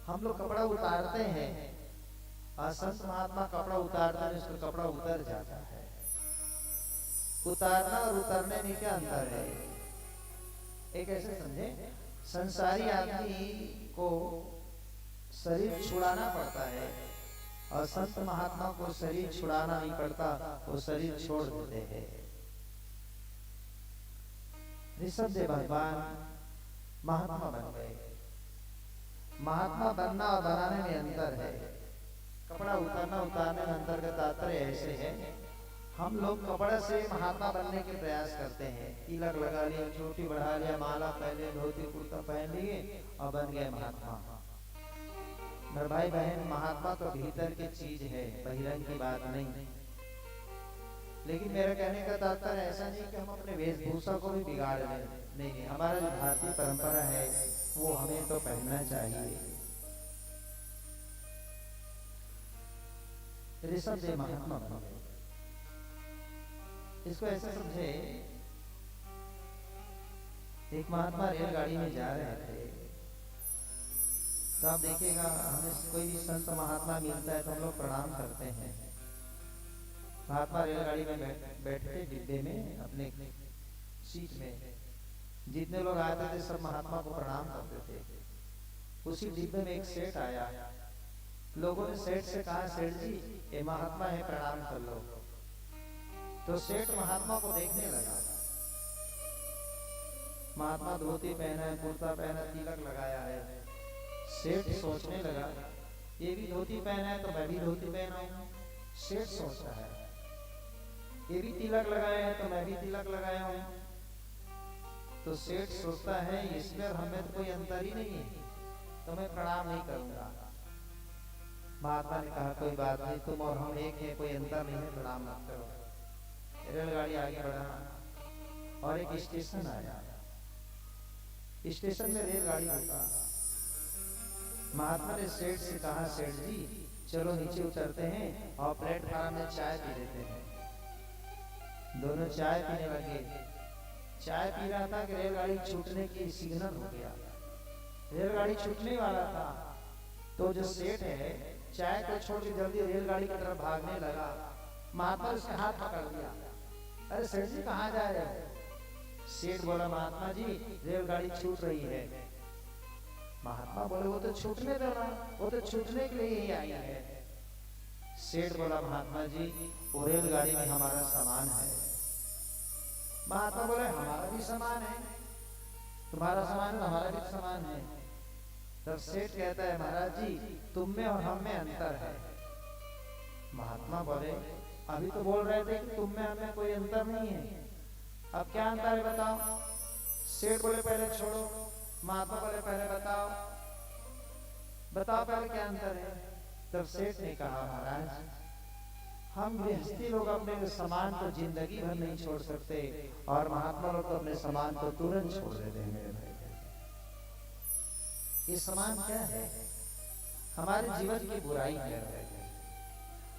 हम लोग कपड़ा उतारते हैं और संत महात्मा कपड़ा उतारते हैं, उसका कपड़ा उतर जाता है। उतारना और उतरने में क्या अंतर है? एक ऐसे समझे, संसारी आदमी को शरीर छुड़ाना पड़ता है और संत महात्मा को शरीर छुड़ाना नहीं पड़ता, वो शरीर छोड़ देते हैं। ऋषभदेव भगवान महात्मा बन गए। महात्मा बनना और बनाने में अंतर है। कपड़ा उतारना उतारने में अंतर का तात्पर्य ऐसे है, हम लोग कपड़ा से महात्मा बनने के प्रयास करते हैं। तिलक लगा लिया, चोटी बढ़ा लिया, माला पहले, धोती कुर्ता पहन लिए और बन गए महात्मा। मेरे भाई बहन, महात्मा तो भीतर की चीज है, बहिरंग की बात नहीं। लेकिन मेरा कहने का तात्पर्य ऐसा नहीं कि हम अपने वेशभूषा को भी बिगाड़ लें। नहीं, हमारा जो भारतीय परंपरा है वो हमें तो पहनना चाहिए। ऋषभदेव महात्मा बन गए। इसको ऐसे समझे, एक महात्मा रेलगाड़ी में जा रहे थे, तो आप देखिएगा हमें कोई भी संत महात्मा मिलता है तो हम लोग प्रणाम करते हैं। महात्मा रेलगाड़ी में बैठते डिब्बे में अपने सीट में, जितने लोग आते थे सब महात्मा को प्रणाम करते थे। उसी डिब्बे में एक सेठ आया। लोगों ने सेठ से कहा, सेठ जी ये महात्मा है, प्रणाम कर लो। तो सेठ महात्मा को देखने लगा। महात्मा धोती पहना है, कुर्ता पहना, तिलक लगाया है। सेठ सोचने लगा, ये भी धोती पहना है तो मैं भी धोती पहना हूं। सेठ सोचता है, ये भी तिलक लगाया है तो मैं भी तिलक लगाया हूं। तो सेठ सोचता है, इसमें हमें तो कोई अंतर ही नहीं है, तो मैं प्रणाम नहीं करूंगा। महात्मा ने कहा, कोई बात नहीं, तुम और हम एक हैं, कोई अंतर नहीं है, प्रणाम मत करो। रेलगाड़ी आगे बढ़ा और एक स्टेशन आया। स्टेशन में रेलगाड़ी रुका। महात्मा ने सेठ से कहा, सेठ जी चलो नीचे उतरते हैं और प्लेटफार्म में चाय पी लेते हैं। दोनों चाय पीने लगे। चाय पी रहा था कि रेलगाड़ी छूटने की सिग्नल हो गया। रेलगाड़ी छूटने वाला था तो जो सेठ है चाय को छोड़ के जल्दी रेलगाड़ी की तरफ भागने लगा। महात्मा उसके हाथ पकड़ लिया। अरे सेठ जी कहाँ जा रहे हो? सेठ बोला, महात्मा जी रेलगाड़ी छूट रही है। महात्मा बोले, वो तो छूटने दो ना, वो तो छूटने के लिए ही आई है। सेठ बोला, महात्मा जी वो रेलगाड़ी में हमारा सामान है। महात्मा बोले, हमारा भी सामान है, तुम्हारा सामान है हमारा भी सामान है। तब सेठ कहता है, महाराज जी तुम में और हम में अंतर है। महात्मा बोले, अभी तो बोल रहे थे कि तुम में हमें कोई अंतर नहीं है, अब क्या अंतर है बताओ। सेठ बोले, पहले छोड़ो। महात्मा बोले, पहले बताओ, बताओ पहले क्या अंतर है। तब सेठ ने कहा, महाराज हम गृहस्थी लोग अपने सामान को जिंदगी भर नहीं छोड़ सकते और महात्मा लोग तो अपने सामान को तुरंत छोड़ देते हैं। मेरे भाई, ये सामान क्या है? हमारे जीवन की बुराई क्या है?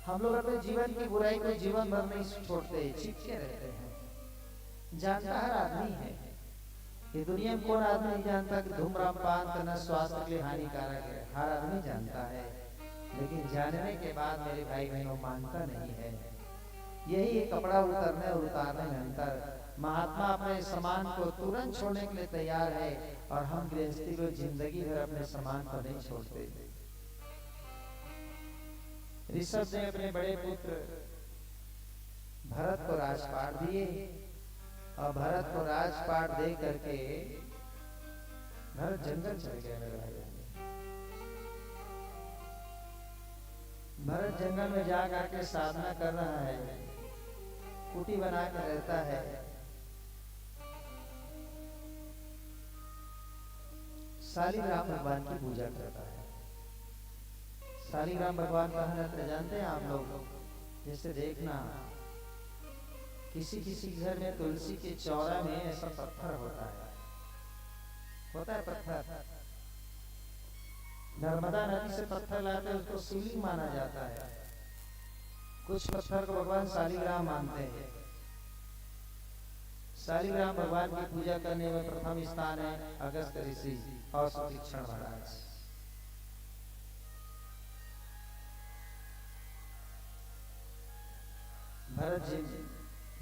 हम लोग अपने जीवन की बुराई को जीवन भर नहीं छोड़ते, चिपके रहते हैं। जानता हर आदमी है, ये दुनिया में कौन आदमी नहीं जानता कि धूम्रपान करना स्वास्थ्य के लिए हानिकारक है? हर आदमी जानता है, लेकिन जानने के बाद मेरे भाई बहनों मानता नहीं है। यही कपड़ा उतरने और उतारने में अंतर। महात्मा अपने सामान को तुरंत छोड़ने के लिए तैयार है और हम गृहस्थी को जिंदगी भर अपने सामान को नहीं छोड़ते। ऋषभ ने अपने बड़े पुत्र भरत को राजपाट दिए और भरत को राजपाट दे करके भरत जंगल चले गए। मेरे भाई, भरत जंगल में जा करके साधना कर रहा है, कुटी बना कर रहता है। शालिग्राम भगवान की पूजा करता है। शालिग्राम भगवान कहाँ रहते हैं जानते हैं आप लोग? जैसे देखना, किसी किसी घर में तुलसी के चौरा में ऐसा पत्थर होता है पत्थर। नर्मदा नदी से पत्थर लाते हैं, उसको शिवलिंग माना जाता है। कुछ पत्थर को भगवान शालिग्राम मानते हैं। शालिग्राम भगवान की पूजा करने में प्रथम स्थान है अगस्त ऋषि और सुतीक्षण महाराज। भरत जी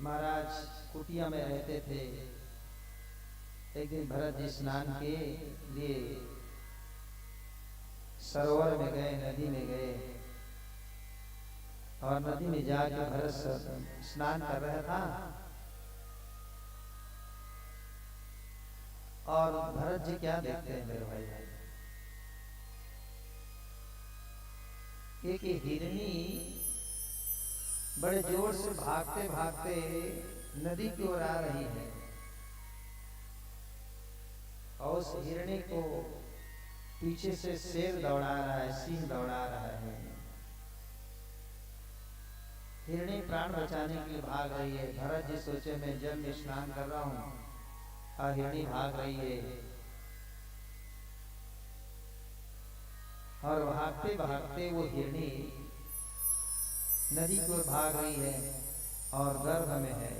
महाराज कुटिया में रहते थे। एक दिन भरत जी स्नान के लिए सरोवर में गए, नदी में गए, और नदी में जाकर भरत स्नान कर रहा था। और भरत जी क्या देखते हैं मेरे भाई, एक हिरनी बड़े जोर से भागते भागते नदी की ओर आ रही है, और उस हिरनी को पीछे से शेर दौड़ा रहा है, सिंह दौड़ा रहा है। हिरनी प्राण बचाने के लिए भाग रही है। भरत जी सोचे मैं जल में स्नान कर रहा हूँ और हिरनी भाग रही है, और भागते भागते वो हिरनी नदी को भाग रही है और गर्भ में है।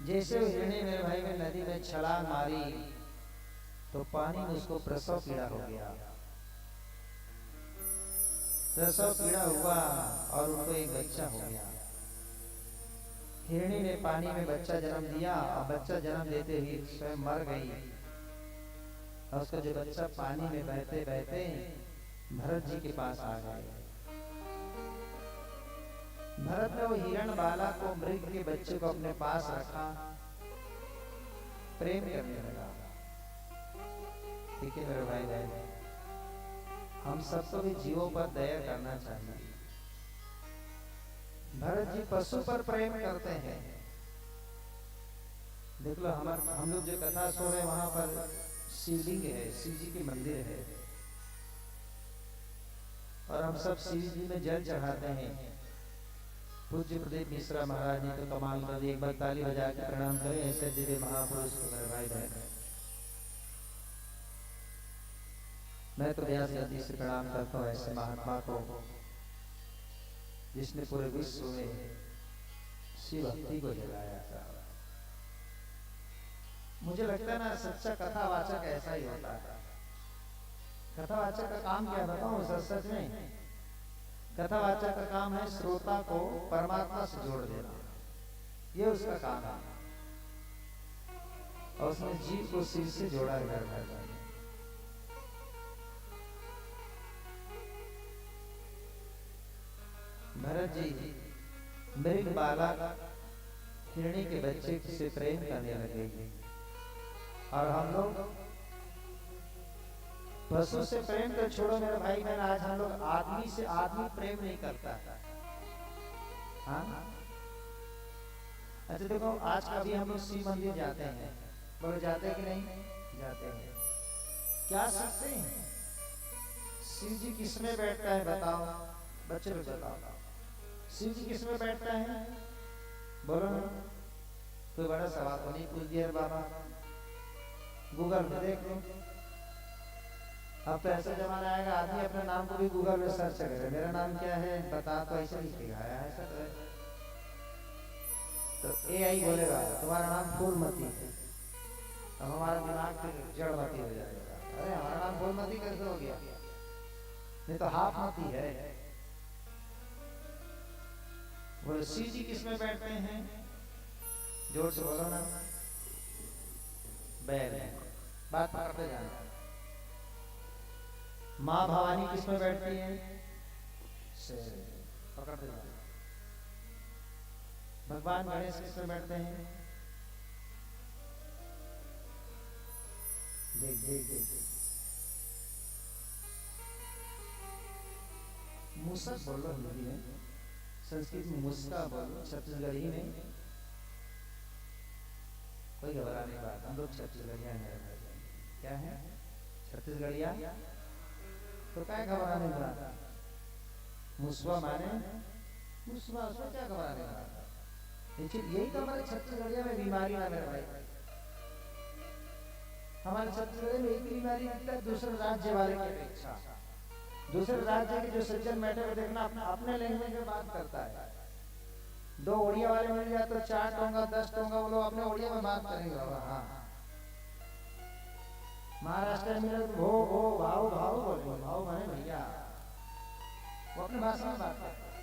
जैसे हिरनी मेरे भाई में नदी में छलांग मारी तो पानी में उसको प्रसव पीड़ा हो गया। प्रसव पीड़ा हुआ और उनको एक बच्चा हो गया। हिरनी ने पानी में बच्चा जन्म दिया और बच्चा जन्म देते ही स्वयं मर गई। और उसका जो बच्चा पानी में बहते बहते भरत जी के पास आ गए। भरत ने वो हिरण बाला को, मृग के बच्चे को अपने पास रखा, प्रेम करने लगा। ठीक है मेरे भाई भाई, हम सबको भी जीवों पर दया करना चाहिए। भरत जी पशु पर प्रेम करते हैं। देख लो हम लोग जो कथा सुन रहे हैं वहां पर शिवलिंग है, शिव जी की मंदिर है, और हम सब शिव जी में जल चढ़ाते हैं। पूज्य प्रदीप मिश्रा महाराज ने तो कमाल कर दिया। एक बार ताली बजा के प्रणाम करें ऐसे दिव्य महापुरुष को मेरे भाई बहन। मैं तो व्यास गति से प्रणाम करता हूँ ऐसे महात्मा को जिसने पूरे विश्व में शिव भक्ति को जगाया था। मुझे लगता है ना सच्चा कथावाचक ऐसा ही होता है। कथावाचक का काम क्या बताऊं सच में, कथावाचक का काम है श्रोता को परमात्मा से जोड़ देना, ये उसका काम है। और उसने जीव को शिव से जोड़ा है। भरत जी मृग बाला हिरणी के बच्चे से प्रेम करने लगे, और हम लोग पशु से प्रेम तो छोड़ो मेरे भाई बहन, आज हम लोग आदमी से आदमी प्रेम नहीं करता। हाँ अच्छा देखो, आज कभी हम लोग शिव मंदिर जाते हैं, बोले जाते कि नहीं जाते हैं, क्या सीखते हैं? शिव जी किसमें बैठता है बताओ, बच्चे लोग बताओ, शिव जी किसमें बैठता है? बोलो ना, कोई बड़ा सवाल तो नहीं पूछ दिया बाबा, गूगल में देख लो। अब तो ऐसा जमाना आएगा आदमी अपने नाम को भी गूगल में सर्च करे, मेरा नाम क्या है बता, तो ऐसे लिखेगा ऐसा तो एआई बोलेगा तुम्हारा नाम फूलमती है। अब हमारा दिमाग फिर जड़मती हो जाएगा, अरे हमारा नाम फूलमती कैसे हो गया, नहीं तो हाफमती है। बोले शिव जी किसमें बैठते हैं? जोर से बोलो ना, बैल, बात पकड़ते जाना। माँ भवानी किसमें बैठती है? पकड़ते जाना। भगवान गणेश किसमें बैठते हैं? देख देख देख मूसक बोलो हिंदी में, संस्कृत में मुस्का बोलो, छत्तीसगढ़ी में कोई घबराने की बात, हम लोग छत्तीसगढ़िया हैं। क्या है छत्तीसगढ़िया? तो क्या घबराने की बात? मुसवा माने मुसवा, उसमें क्या घबराने की बात? यही तो हमारे छत्तीसगढ़िया में बीमारी ना मेरे भाई। हमारे छत्तीसगढ़ में एक बीमारी लगता है दूसरे राज्य वाले की अपेक्षा। दूसरे राज्य के जो सज्जन बैठे हुए देखना अपने लैंग्वेज में बात करता है। दो उड़िया वाले मिल जाए तो 4 टोंगा 10 टोंगा वो लोग अपने उड़िया में बात करेंगे। हाँ महाराष्ट्र में मिले तो भो भो भाव भाव बोलेंगे, भाव माने भैया। वो अपने भाषा में बात करता है।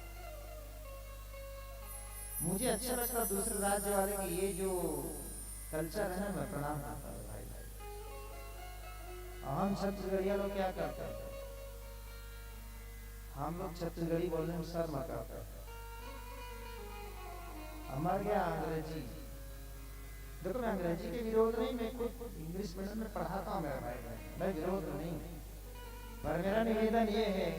मुझे अच्छा लगता है दूसरे राज्य वाले की ये जो कल्चर है ना, मैं प्रणाम करता हूँ भाई। हम छत्तीसगढ़िया लोग क्या करते हैं, हम लोग छत्तीसगढ़ी बोलने में शर्म करते हैं। हमारे क्या अंग्रेजी, देखो मैं अंग्रेजी के विरोध नहीं, मैं खुद इंग्लिश मीडियम में पढ़ाता हूँ मेरा भाई, मैं विरोध नहीं, पर मेरा निवेदन ये है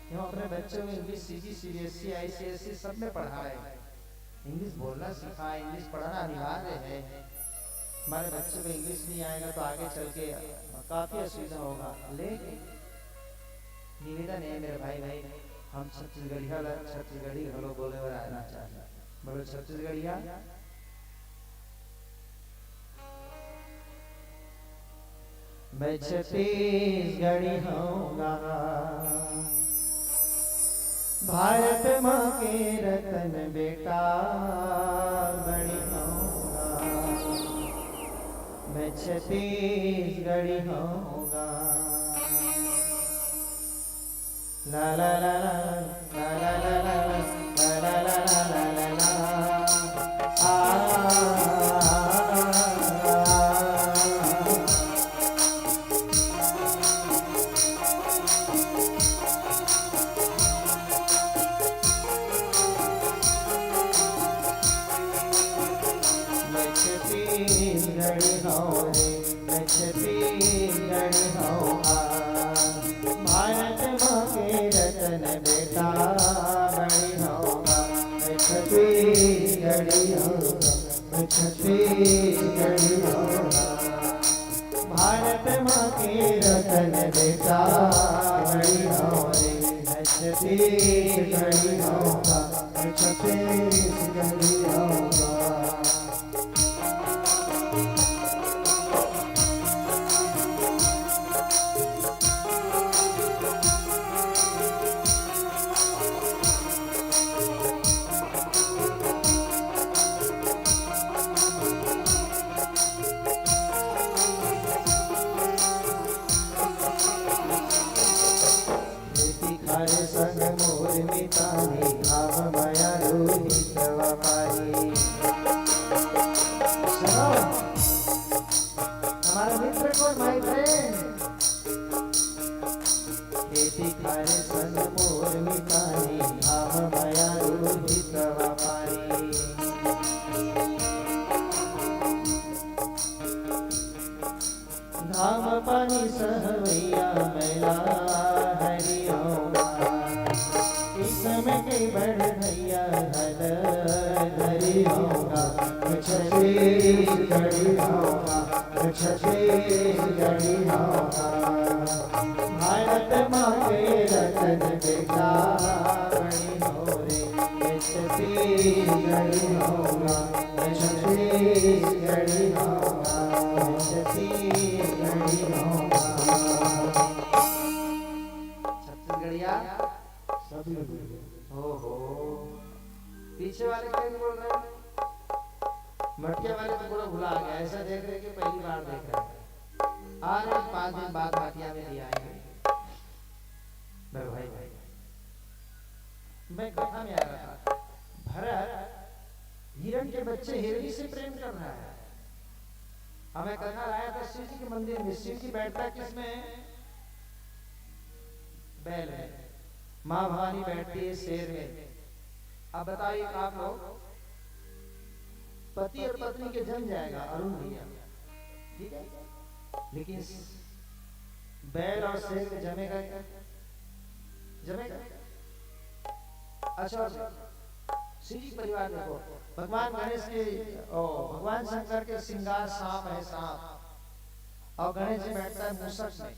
कि हम अपने बच्चों को इंग्लिश सीजी सीबीएसई आईसीएसई सब में पढ़ाएं, इंग्लिश बोलना सिखाएं, इंग्लिश पढ़ना अनिवार्य है। हमारे बच्चों को इंग्लिश नहीं आएगा तो आगे चल के काफी असुविधा होगा। लेकिन निवेदन है मेरे भाई, हम छत्तीसगढ़ी लोग बोले और आना चाहिए, बोलो छत्तीसगढ़िया। मैं छत्तीसगढ़ी होऊंगा, भारत माँ के रतन बेटा बड़ी होऊंगा, मैं छत्तीसगढ़ी होऊंगा। ला ला ला ला ला ला ला ला ला ला ला ला ला भारत माँ के रतन बेटा बड़ी हो रे, छत्तीसगढ़ी होगा, छत्तीसगढ़ी होगा। हमारा मित्र कौन भाई फ्रेंड, खेती खारे संग मोर मितानी, आव माया रोहित व्यापारी। धाम पानी सहवैया मैला हरिओमा, इसमें कई बड़ भैया धरी होगा, छत्तीसगढ़ी होगा, छत्तीसगढ़ी होगा। भारत माँ के रतन बेटा बड़ी हो रे, छत्तीसगढ़ी होगा, छत्तीसगढ़ी होगा, छत्तीसगढ़ी होगा। छत्तीसगढ़िया सभी हो। पीछे वाले क्या बोल रहे हैं, मटिया वाले तो पूरा भुला गया, ऐसा देख रहे कि पहली बार देख रहे हैं। आ रहे 5 दिन बाद मटिया में नहीं आएंगे। मैं भाई मैं कथा में आ रहा था, भरत हिरण के बच्चे हिरणी से प्रेम कर रहा है। हमें कथा आया था शिव जी के मंदिर में, शिव जी बैठता किसमें, बैल में, माँ भवानी बैठती है शेर में। अब बताइए आप लोग, पति और पत्नी के जम जाएगा अरुण भैया, ठीक है, लेकिन बैल और शेर के जमेगा क्या, जमेगा। अच्छा शिव जी परिवार देखो, भगवान गणेश के भगवान शंकर के श्रृंगार सांप है, सांप, और गणेश जी बैठता है मूषक में।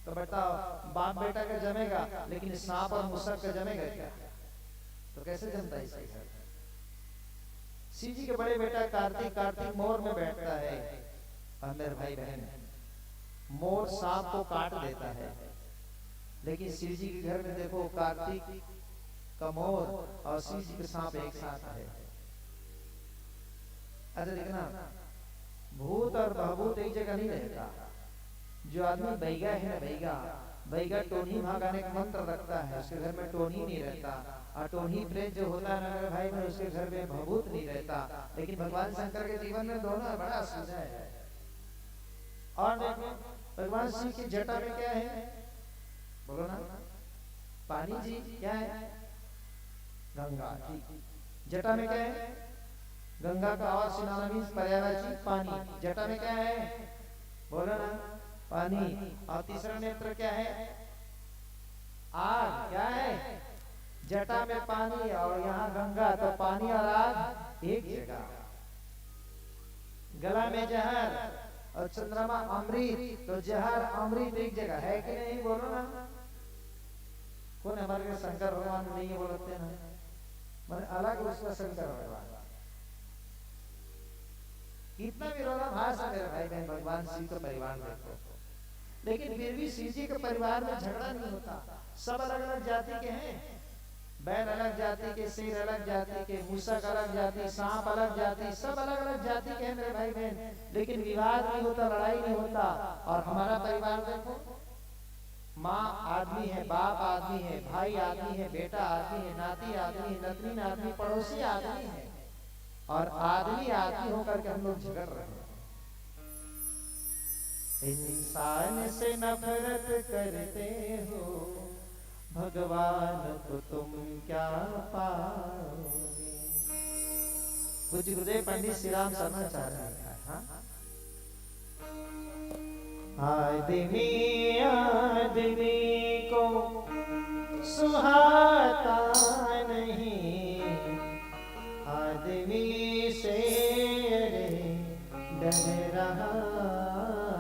तो बताओ बाप बेटा का जमेगा, लेकिन सांप और मूषक का जमेगा क्या, तो कैसे जमता है इसके साथ। शिव जी के बड़े बेटा कार्तिक मोर में बैठता है। और मेरे भाई बहन, मोर सांप को काट देता है, लेकिन शिव जी के घर में देखो कार्तिक का मोर और शिव जी के सांप एक साथ है। अच्छा देखना, भूत और बहभूत एक जगह नहीं रहता। जो आदमी बैगा है ना, बैगा बैगा टोनी भगाने का मंत्र रखता है, उसके घर में टोनी नहीं रहता। और टोनी प्रेत जो होता है मेरे भाई में, उसके घर में भभूत नहीं रहता। लेकिन भगवान शंकर के जीवन में दोनों बड़ा सीधा है। और देखो भगवान शिव की जटा में क्या है, बोलो ना, पानी जी क्या है, गंगा। जटा में क्या है, गंगा का और सिनोनिम्स पर्यायवाची पानी। जटा में क्या है, बोलो ना, पानी। और तीसरा नेत्र क्या है, आग। क्या है, जटा में पानी और यहाँ गंगा, तो पानी और आग एक जगह। गला में जहर और चंद्रमा अमृत, तो जहर अमृत एक जगह है कि नहीं, बोलो ना। कौन हमारे शंकर भगवान नहीं बोलते ना, मैंने अलग उसका शंकर भगवान। कितना विरोधाभास है मेरे भाई बहन, भगवान शिव का परिवार देखो। लेकिन फिर भी शिव जी के परिवार में झगड़ा नहीं होता। सब अलग अलग जाति के हैं, बैल अलग जाति के, शेर अलग जाति के, मूसक अलग जाति, सांप अलग जाति, सब अलग अलग जाति के हैं मेरे भाई बहन। लेकिन विवाद नहीं होता, लड़ाई नहीं होता। और हमारा परिवार देखो, माँ आदमी है, बाप आदमी है, भाई आदमी है, बेटा आदमी है, नाती आदमी है, नतनी आदमी, पड़ोसी आदमी है। और आदमी आदमी होकर के हम लोग झगड़ रहे हैं। इंसान से नफरत करते हो, भगवान को तुम क्या पाओगे। कुछ गुरुदेव पंडित श्री राम शर्मा चाह रहे हैं, हाँ? आदमी आदमी को सुहाता नहीं, आदमी से डर रहा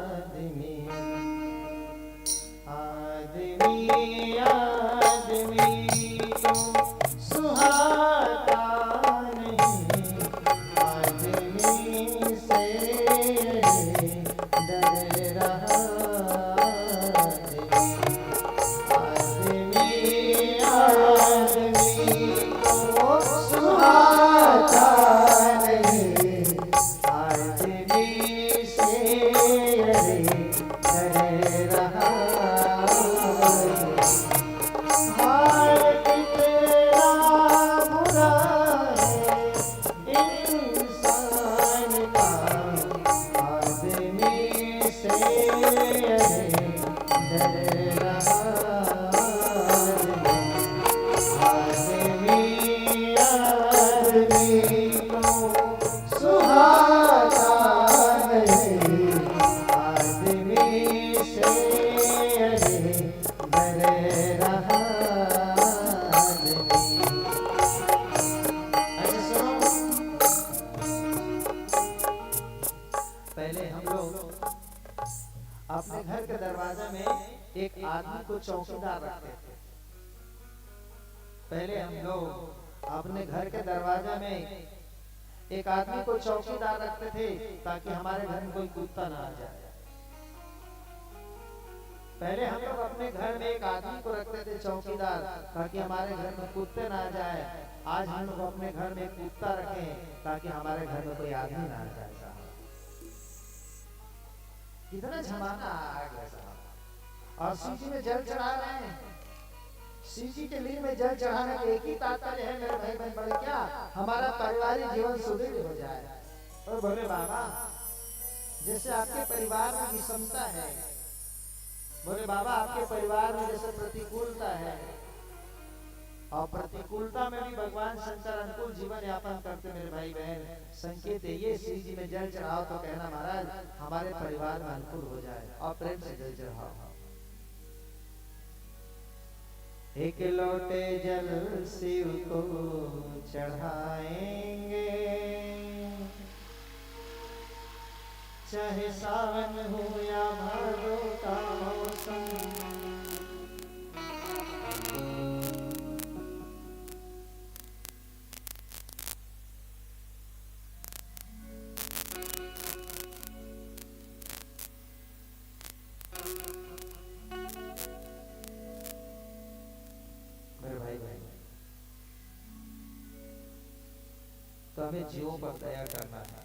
आदमी। आदमी आदमी को सुहाता नहीं, आदमी से डर रहा आदमी। आदमी को सुहाता नहीं, आदमी से डर रहा। पहले हम लोग अपने घर के दरवाजा में एक आदमी को चौकीदार रखते थे। पहले हम लोग अपने घर के दरवाजा में एक आदमी को चौकीदार रखते थे, ताकि हमारे घर में कोई कुत्ता ना आ जाए। पहले हम लोग अपने घर में एक आदमी को रखते थे चौकीदार, ताकि हमारे घर में कुत्ते ना आ जाए। आज हम लोग अपने घर में कुत्ता रखें, ताकि हमारे घर में कोई आदमी ना आ जाए। कितना जमाना आ गया साहब। और शिव जी में जल चढ़ा रहे हैं, शिव जी के लिए में जल चढ़ाने का एक ही तात्पर्य है मेरे भाई बहन, बड़े क्या हमारा पारिवारिक जीवन सुदृढ़ हो जाए। और बोले बाबा, जैसे आपके परिवार में विषमता है, बोले बाबा आपके परिवार में जैसे प्रतिकूलता है, और प्रतिकूलता में भी भगवान शंकर अनुकूल जीवन यापन करते मेरे भाई बहन। संकेत है ये, शिव जी में जल चढ़ाओ तो कहना महाराज हमारे परिवार में अनुकूल हो जाए, और प्रेम से जल चढ़ाओ। एक लोटे जल शिव को चढ़ाएंगे, चाहे सावन हो या भादों का मौसम। तो हमें जीवों पर दया करना है।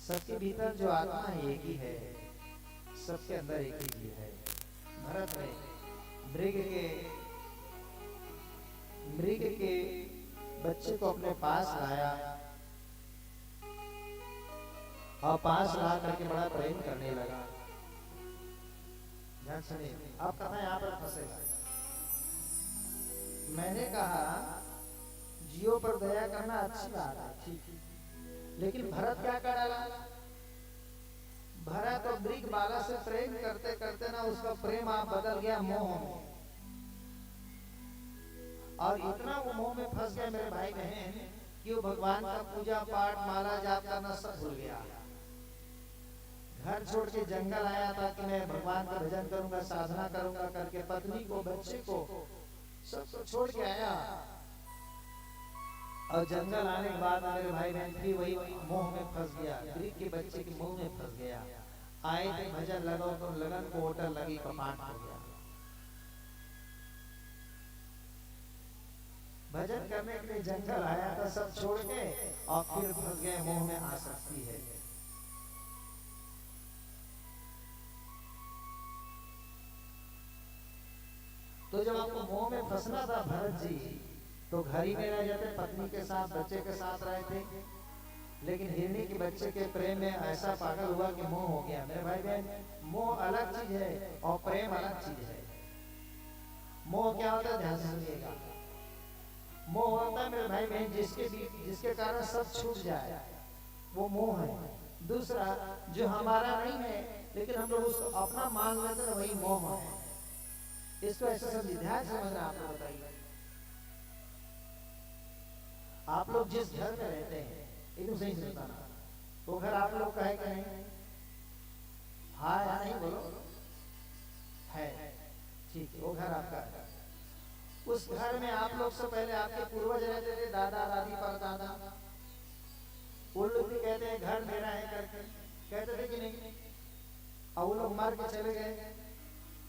सबके भीतर जो आत्मा है एक ही है, सबके अंदर एक ही जीव है। भरत ने मृग के बच्चे को अपने पास लाया और पास ला करके बड़ा प्रेम करने लगा। ध्यान सुनिए, आप कथा यहाँ पर फंसेगा। मैंने कहा जियो पर दया करना अच्छी बात है, ठीक, लेकिन भरत क्या कर डाला? भरत और मृग बाला से प्रेम करते करते ना उसका प्रेम आप बदल गया मोह में, और इतना वो मोह में फंस गया मेरे भाई बहन कि वो भगवान का पूजा पाठ माला जाप करना सब भूल गया। घर छोड़ के जंगल आया था कि मैं भगवान का भजन करूंगा, साधना करूंगा करके पत्नी को, बच्चे को, सबको छोड़ के आया। और जंगल आने के बाद मेरे भाई बहन फिर वही मोह में फंस गया, मृग के बच्चे के मोह में फंस गया। आए थे भजन लगाओ तो लगन को होटल लगी, कपाट हो गया। भजन करने के लिए जंगल आया था, सब छोड़ के और फिर फंस गए मोह में। आसक्ति है। तो जब आपको मोह में फंसना था भरत जी, तो घर ही में रह जाते, पत्नी के साथ, बच्चे के साथ रहे थे। लेकिन हिरणी के बच्चे के प्रेम में ऐसा पागल हुआ कि मोह हो गया। मेरे भाई बहन, मोह अलग चीज है और प्रेम अलग चीज है। मोह क्या होता है, ध्यान से सुनिएगा। मोह होता है मेरे भाई बहन जिसके कारण सब छूट जाए, वो मोह है। दूसरा जो हमारा नहीं है लेकिन हम लोग उसको अपना मान लेते हैं, वही मोह है। इसको ऐसे समझिए, ध्यान समझना। आप लोग बताइए, आप लोग जिस घर में रहते हैं, एकदम सही से बताना, वो घर आप लोग का है कि नहीं? हाँ या नहीं बोलो? है, ठीक है, वो घर आपका है। उस घर में आप लोग से पहले आपके पूर्वज रहते थे, दादा दादी परदादा। वो लोग भी कहते हैं घर मेरा है करके, कहते थे कि नहीं? और वो लोग मर के चले गए।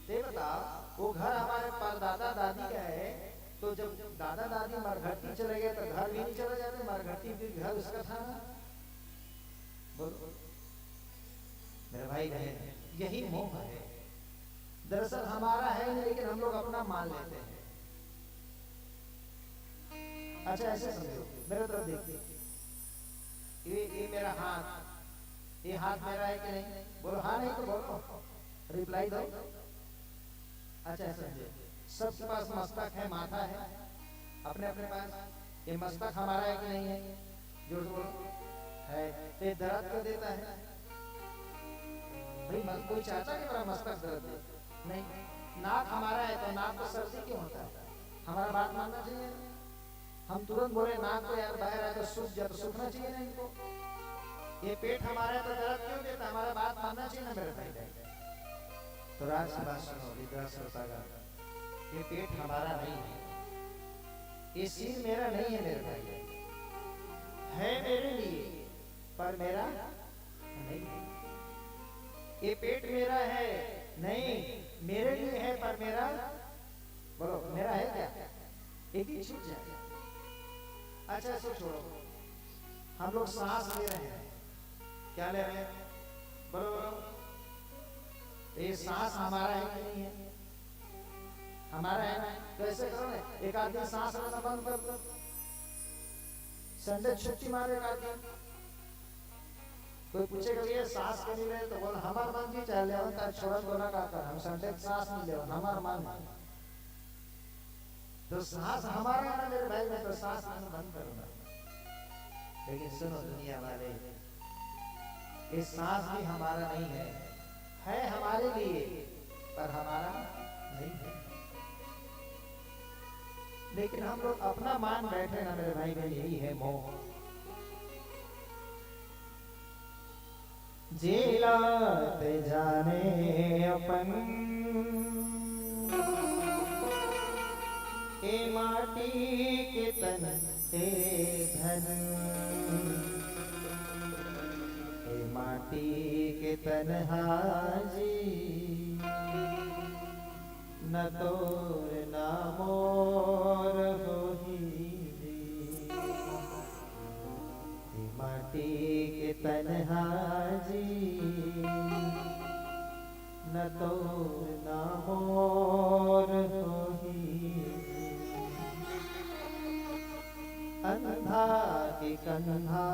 ते बताओ, वो घर हमारे परदादा दादी का है, तो जब दादा दादी मरघट्टी चले गए तो घर भी नहीं चले जाते? मरघट्टी भी घर उसका था ना। बोलो मेरे भाई बहन, यही मोह है। दरअसल हमारा है नहीं, लेकिन हम लोग अपना मान लेते हैं। अच्छा ऐसे समझो, मेरे तरफ देखिए, ये मेरा हाथ, ये हाथ मेरा है कि नहीं? बोलो हाँ, नहीं तो बोलो, रिप्लाई दो। अच्छा समझे, सबके पास मस्तक है, माथा है, अपने अपने पास। ये मस्तक हमारा है कि नहीं है? जोर बोलो, है। तो ये दर्द क्यों देता है भाई? कोई चाहता कि मेरा मस्तक दर्द दे? नहीं। नाक हमारा है तो नाक को सर्दी क्यों होता है? हमारा बात मानना चाहिए। हम तुरंत बोले नाक को यार बाहर आए तो सूख जाए, तो सूखना चाहिए ना इनको। ये पेट हमारा है तो दर्द क्यों देता? हमारा बात मानना चाहिए ना मेरे भाई। तो राज की बात सुनो, ये पेट हमारा नहीं है, ये सिर मेरा नहीं है मेरे भाई, है मेरे लिए पर मेरा नहीं है। ये पेट मेरा है नहीं, मेरे लिए है पर मेरा, बोलो मेरा है क्या? एक ही छूट जाए। अच्छा इसको छोड़ो, हम लोग सांस ले रहे हैं, क्या ले रहे हैं? बोलो बोलो, ये सांस हमारा है कि नहीं है? हमारा है ना। तो ऐसे करो ना, एक आदमी सांस लेना बंद कर दो, संडे छुट्टी मारे एक आदमी। कोई पूछेगा ये सांस क्यों नहीं ले, तो बोल हमार मन जी चाहे ले तार छोड़ा दोना का कर, हम संडे सांस नहीं ले, हमार मन। तो सांस हमारा है ना मेरे भाई में, तो सांस लेना बंद करो। लेकिन सुनो दुनिया वाले, ये सांस भी हमारा नहीं है हमारे लिए पर हमारा नहीं है। लेकिन हम लोग अपना मान बैठे ना मेरे भाई बहन, यही है मोह। जिलाते जाने अपन ए माटी के तन ए धन, माटी के तन हाजी न तोर न मोर होही। माटी के तन हाजी न तोर न मोर के कंधा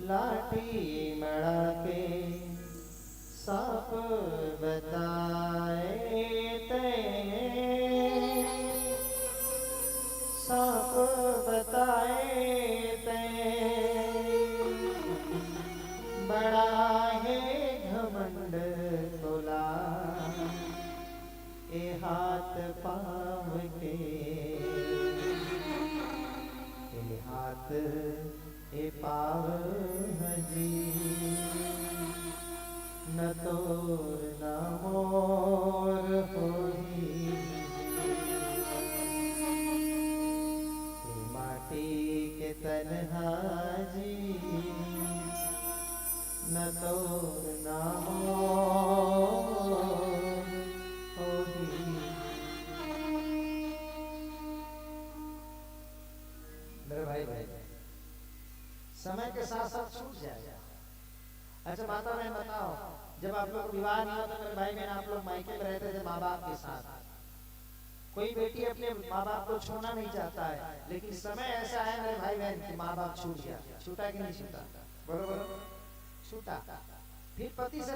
लाठी मड़ा के साप बताए ते साप बताए ते बड़ा है घमंड तोला ए हाथ पाँव के ए हाथ ए पाव हजी न तोर न मोर होई माटी के तन्हाजी न तोर न मोर होई। मेरे भाई समय के साथ साथ छूट जाएगा। अच्छा माता बहन बताओ, जब आप लोग विवाह नहीं होता मेरे भाई बहन, आप लोग मायके में रहते थे माँ बाप के साथ, कोई बेटी अपने माँ बाप को छोड़ना नहीं चाहता है, लेकिन समय ऐसा है मेरे भाई बहन कि माँ बाप छूट गया। छूटा कि नहीं छूटा? बोलो बोलो। छूटा। फिर पति से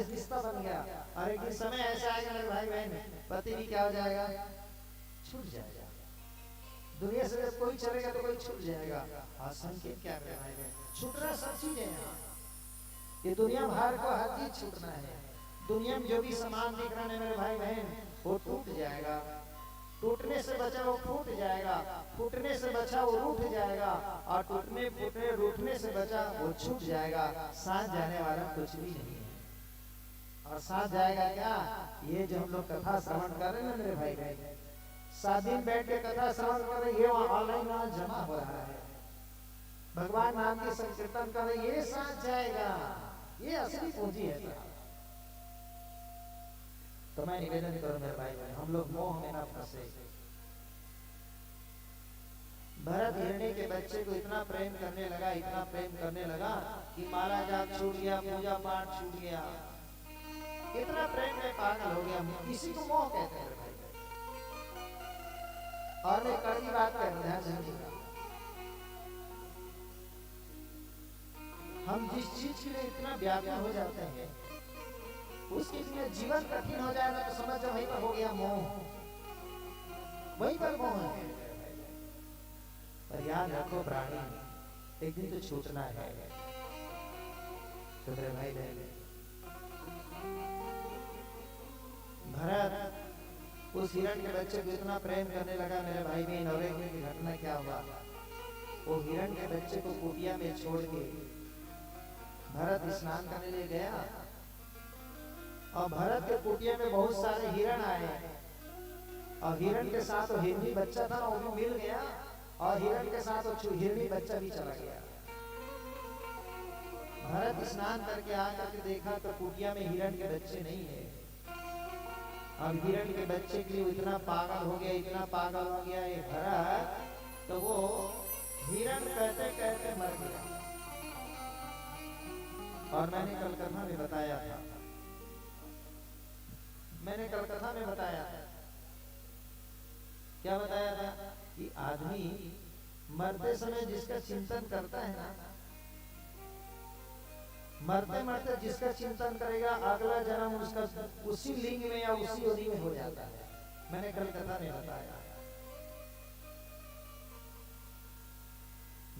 रिश्ता बन गया, और एक दिन समय ऐसा आएगा मेरे भाई बहन, पति भी क्या हो जाएगा? छूट जाएगा। दुनिया से जब कोई चलेगा तो कोई छूट जाएगा। और संकेत क्या है भाई बहन? छूटना सब चीजें हैं। ये दुनिया भर को हर चीज छूटना है। दुनिया में जो भी सामान दिख रहा है मेरे भाई बहन, वो टूट जाएगा। टूटने से बचा वो फूट जाएगा, फूटने से बचा वो रूठ जाएगा, और टूटने फूटने रूठने से बचा वो छूट जाएगा। साथ जाने वाला कुछ भी नहीं है। और साथ जाएगा क्या? ये जो हम लोग कथा श्रवण कर रहे हैं मेरे भाई बहन, 7 दिन बैठ के कथा श्रवण कर रहे, ये ऑनलाइन जमा हो रहा है, भगवान नाम की संकीर्तन कर रहे, ये साथ जाएगा। ये असली पूंजी है। तो मैं निवेदन करूं मेरे भाई बहन, हम लोग मोह में ना फंसे। भरत हिरणी के बच्चे को इतना प्रेम करने लगा, इतना प्रेम करने लगा कि माला जाप छूट गया, पूजा पाठ छूट गया, इतना प्रेम में पागल हो गया। इसी को मोह कहते हैं भाई। और मैं कड़ी बात कर रहा हूं, हम जिस चीज के लिए इतना व्याकुल हो जाते हैं, उसके लिए जीवन कठिन हो जाएगा तो समझ वहीं पर हो गया मोह, वहीं पर मोह है। पर याद रखो प्राणी, एक दिन तो छूटना है। तो मेरे भाई बहन, भरत उस हिरण के बच्चे को इतना प्रेम करने लगा मेरे भाई बहन, और एक दिन की घटना क्या हुआ, वो हिरण के बच्चे को कुटिया में छोड़ के भरत स्नान करने ले गया, और भरत के कुटिया में बहुत सारे हिरण आए, और हिरण के साथ वो हिरनी बच्चा था वो भी मिल गया, और हिरण के साथ वो हिरनी बच्चा भी चला गया। भरत स्नान करके आकर के देखा तो कुटिया में हिरण के बच्चे नहीं है। अब हिरण के बच्चे के लिए इतना पागल हो गया, इतना पागल हो गया ये भरत, तो वो हिरण कहते कहते मर गया। और मैंने कल कथा में बताया था, क्या बताया था कि आदमी मरते समय जिसका चिंतन करता है ना, मरते मरते जिसका चिंतन करेगा, अगला जन्म उसका उसी लिंग में या उसी योनि में हो जाता है। मैंने कल कथा में बताया।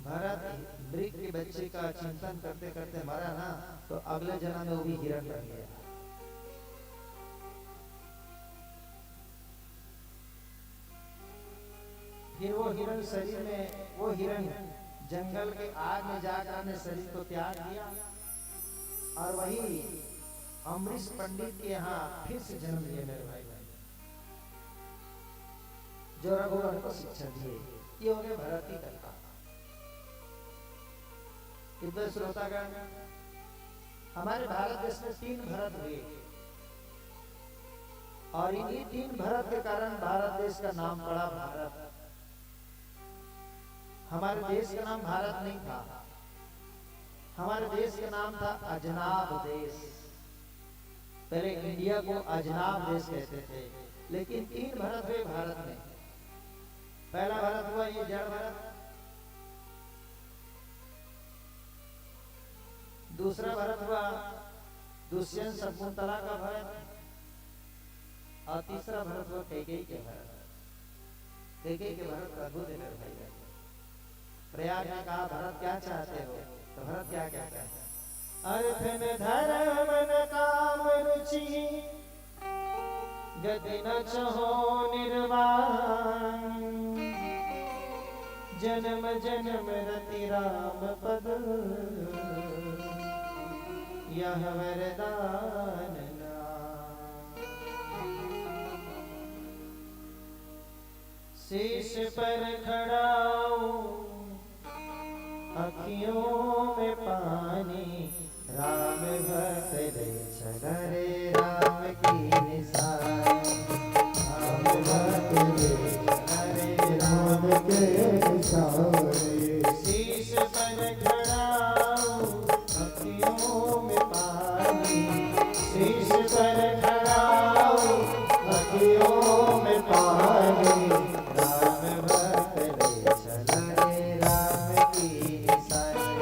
भरत मृग के बच्चे का चिंतन करते करते मरा ना, तो अगले जन्म में वो भी हिरण बन गया। फिर वो हिरण शरीर में, वो हिरण जंगल के आग में जाकर अपने शरीर को त्याग दिया, और वही अमरीश पंडित के यहाँ फिर से जन्म लिया मेरे भाई बहन, जो रघुवर को शिक्षा दिए। ये हो गए भरत की कथा। इधर श्रोतागण, हमारे भारत देश में 3 भरत हुए, और इन्हीं 3 भरत के कारण भारत देश का नाम पड़ा भारत। हमारे देश का नाम भारत नहीं था, हमारे देश का नाम था अजनाब देश। पहले इंडिया को अजनाब देश कहते थे, लेकिन 3 भरत हुए भारत में। पहला भरत हुआ ये जड़ भरत, दूसरा भरत हुआ दुष्यंत शकुंतला का भरत, और तीसरा भरत हुआ कैकेयी के भरत। कैकेयी के भरत का अद्भुत है भाई। प्रयाग ने कहा भरत क्या चाहते हो, तो भरत क्या कहता है, अर्थ में धर्म न काम रुचि, गति न चहो निर्वाण, जन्म जन्म रति राम पद, यह वरदान नाम। शीश पर खड़ाऊं अखियों में पानी, राम भक्त रे चले राम की निशानी, राम भक्त रे चले राम के निशानी। शीश पर खड़ाऊं अखियों में पानी, शीश पर खड़ाऊं अखियों में पानी, राम भक्त रे चले राम की निशानी,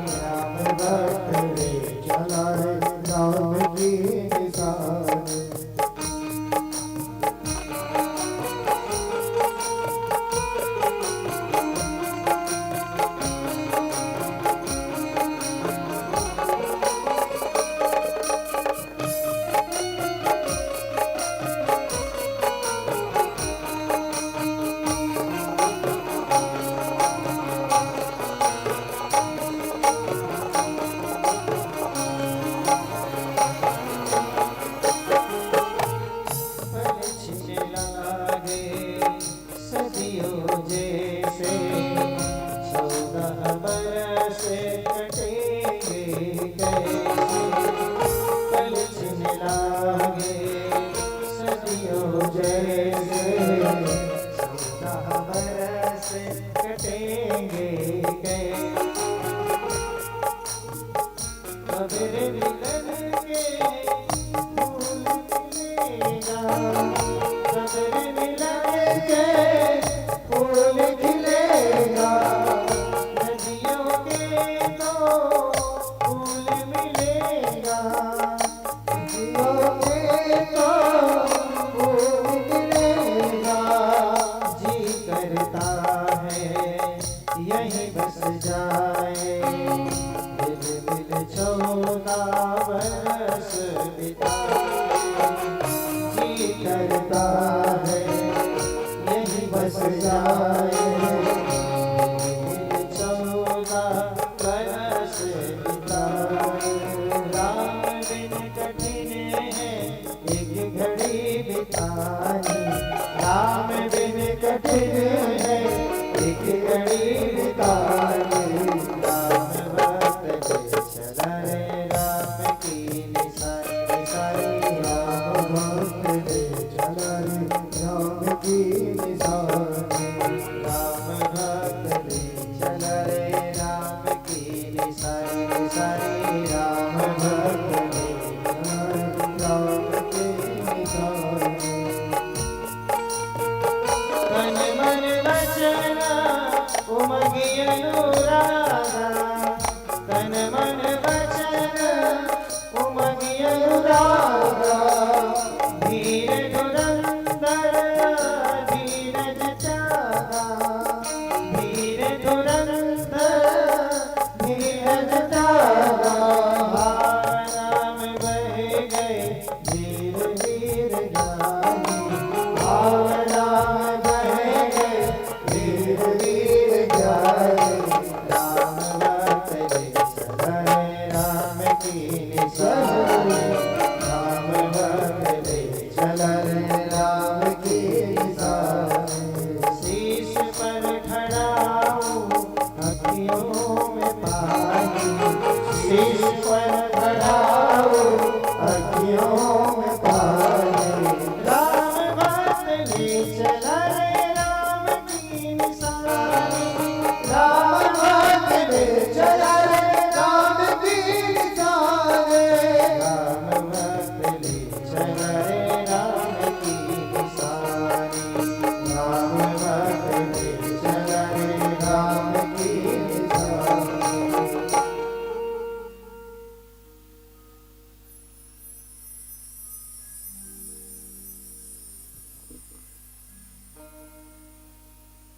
राम भक्त रे चले राम की निशानी।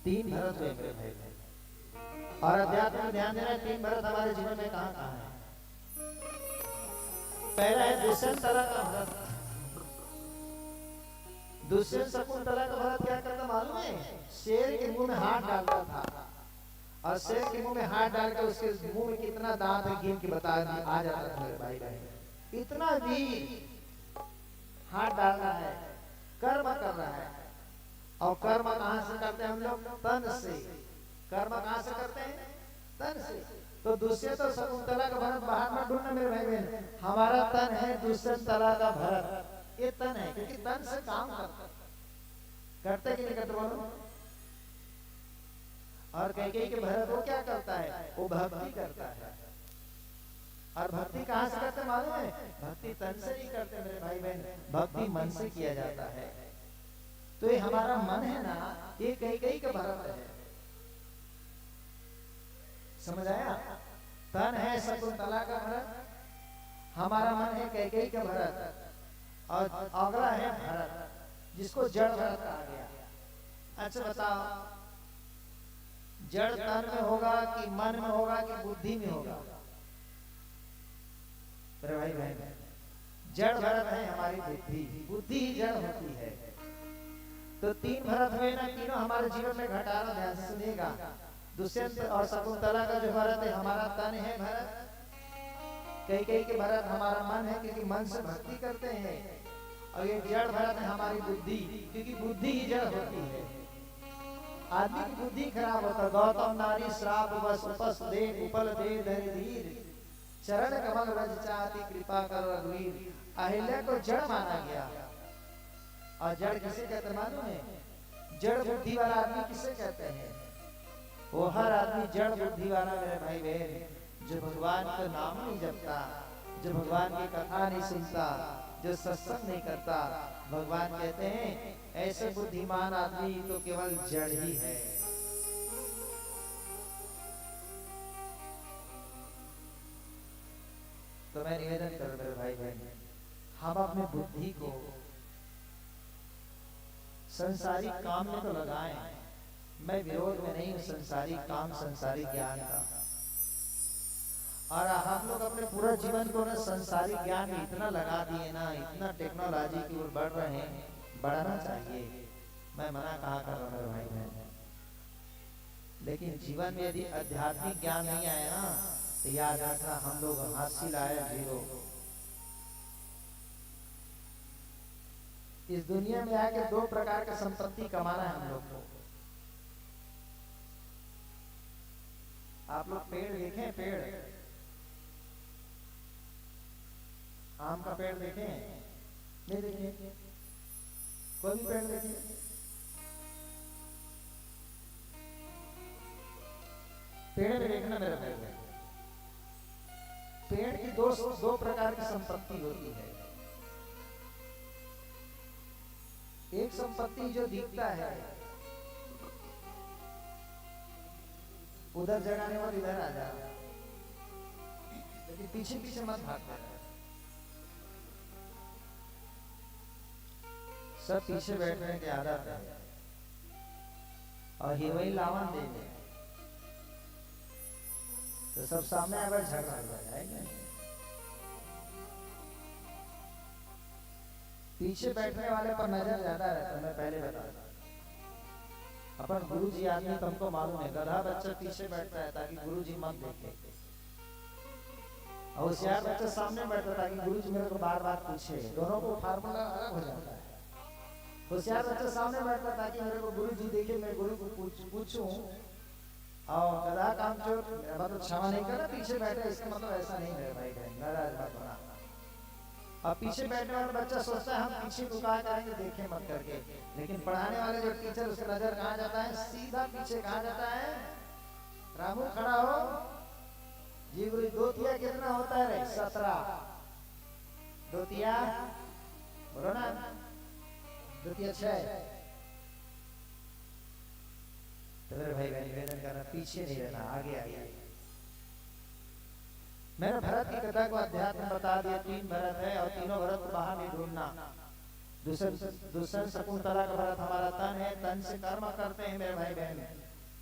तीन भरत हुए मेरे भाई बहन। और अध्यात्म में ध्यान देना, तीन भरत हमारे जीवन में कहां कहां है। पहला है दुष्यंतला का भरत। दुष्यंत शकुंतला का भरत क्या करता मालूम है? शेर के मुंह में हाथ डालता था, और शेर के मुंह में हाथ डाल कर उसके मुंह में कितना दांत है गिन के बता आ जाता था मेरे भाई बहन। इतना वीर हाथ डाल रहा है, कर्म कर रहा है। और कर्म कहां से करते हैं हम लोग? तन से। कर्म कहां से करते हैं? तन से। तो दुष्यंत और शकुंतला का भरत बाहर में ढूंढना मेरे भाई बहन। हमारा तन है दुष्यंतला का भरत। ये तन है क्योंकि तन से काम करते कि नहीं करते बोलो? और कैकेयी के भरत वो क्या करता है? वो भक्ति करता है। और भक्ति कहां से करते मालूम है? भक्ति तन से नहीं करते मेरे भाई बहन, भक्ति मन से किया जाता है। तो ये हमारा मन है ना, ये कैकेयी का भरत है। समझ आया? तन है शकुंतला का भरत, हमारा मन है कैकेयी का भरत, और अगला है भरत जिसको जड़ भरत कहा गया। अच्छा बताओ, जड़ तन में होगा कि मन में होगा कि बुद्धि में होगा? अरे भाई बहन, जड़ भरत है हमारी बुद्धि, बुद्धि ही जड़ होती है। तो तीन भरत हुए ना, तीनों हमारे जीवन में घटाना, ध्यान से सुनिएगा। दुष्यंत और शकुंतला का जो भरत है हमारा तन है भरत, कैकेयी के भरत हमारा मन है क्योंकि मन से भक्ति करते हैं, और ये जड़ भरत है हमारी बुद्धि क्योंकि बुद्धि ही जड़ होती है। आदमी की बुद्धि खराब होता। गौतम नारी श्राप बस उपस दे उपल दे धरि धीर, चरण कमल रज चाहती कृपा कर रघुवीर। अहिल्या को जड़ माना गया। और जड़ किसे कहते मालूम है? जड़ बुद्धि वाला आदमी किसे कहते हैं? वो हर आदमी जड़ बुद्धि वाला मेरे भाई बहन, जो भगवान का नाम नहीं जपता, जो भगवान की कथा नहीं सुनता, जो सत्संग नहीं करता। भगवान कहते हैं ऐसे बुद्धिमान आदमी तो केवल जड़ ही है। तो मैं निवेदन कर मेरे भाई बहन, हम अपने बुद्धि को संसारी काम में तो लगाएं। मैं विरोध में नहीं हूं संसारी काम, संसारी ज्ञान का। और हम लोग अपने पूरा जीवन को ना संसारी ज्ञान में इतना लगा दिए ना, इतना टेक्नोलॉजी की ओर बढ़ रहे हैं, बढ़ाना चाहिए। मैं मना कहाँ कर रहा हूँ भाई बहन, लेकिन जीवन में यदि आध्यात्मिक ज्ञान नहीं आया ना, तो याद रखना हम लोग हासिल आया जीरो। इस दुनिया में आके दो प्रकार का संपत्ति कमाना है हम लोग को। आप लोग पेड़ देखें? पेड़, आम का पेड़ देखें? नहीं देखें? कोई भी पेड़ देखें? पेड़ में देखना मेरा भाई, पेड़ की दो प्रकार की संपत्ति होती है। एक संपत्ति जो दिखता है, उधर जगाने वाले इधर आ जा, लेकिन पीछे पीछे मत भागना। सब पीछे बैठने की आदत है, और हीरोइन लावन दे दे तो सब सामने अगर झगड़ा हो जाएगा। पीछे बैठने वाले पर नजर ज्यादा रहता है। मैं पहले बता अपन गुरु जी आदमी तुमको मालूम है, गधा बच्चा पीछे बैठता है ताकि गुरु जी मत देखे, और होशियार बच्चा सामने बैठता है ताकि गुरु जी मेरे को बार बार पूछे। दोनों को फार्मूला अलग हो जाता है। होशियार बच्चा सामने बैठता है ताकि मेरे को गुरु जी देखे, मैं गुरु को पूछूं। और गधा कामचोर मतलब क्षमा नहीं करना, पीछे बैठे इसका मतलब ऐसा नहीं है भाई बहन, नाराज मत होना। अब पीछे बैठने वाला बच्चा सोचता है हम पीछे को क्या करेंगे, देखें मत करके, लेकिन पढ़ाने वाले जो टीचर उसका नजर कहाँ जाता है? सीधा पीछे कहाँ जाता है? रामू खड़ा हो जी गुरु। दोतिया कितना होता है रे? 17 दोतिया, बोलो ना, दोतिया 6। तो मेरे भाई बहन निवेदन करना, पीछे नहीं रहना, आगे आगे। मैंने भरत की कथा को अध्यात्म बता दिया। 3 भरत है और तीनों भरत को बाहर नहीं ढूंढना। दूसर शकुंतला का भरत हमारा तन है, तन से कर्म करते हैं मेरे भाई बहन।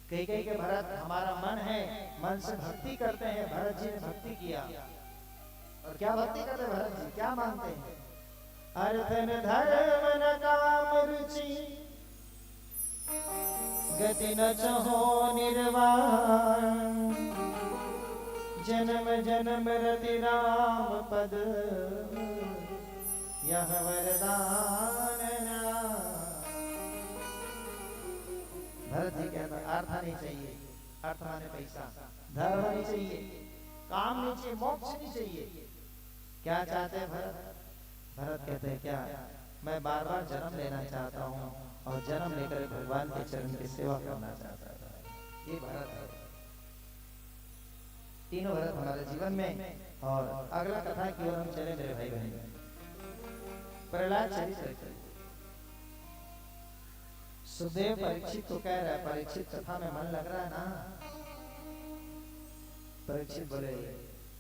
कई कई के भरत हमारा मन है, मन से भक्ति करते हैं। भरत जी ने भक्ति किया, और क्या भक्ति करते भरत जी, क्या मानते हैं? अर्थ न धर्म न काम रुचि, गति न चहो निर्वाण, जन्म जन्म रति राम पद, यह वरदान। भरत जी कहता अर्थ नहीं चाहिए, अर्थ माने पैसा, धर्म नहीं चाहिए, काम नहीं चाहिए, मोक्ष नहीं चाहिए। क्या चाहते हैं भरत? भरत कहते हैं क्या, मैं बार बार जन्म लेना चाहता हूँ और जन्म लेकर भगवान के चरण की सेवा करना चाहता था। ये भरत है। तीनों भरत हमारे जीवन में। और अगला कथा की ओर हम चले मेरे भाई बहन। प्रहलाद चरित्र। सुखदेव परीक्षित को कह रहा है, परीक्षित कथा में मन लग रहा है ना? परीक्षित बोले,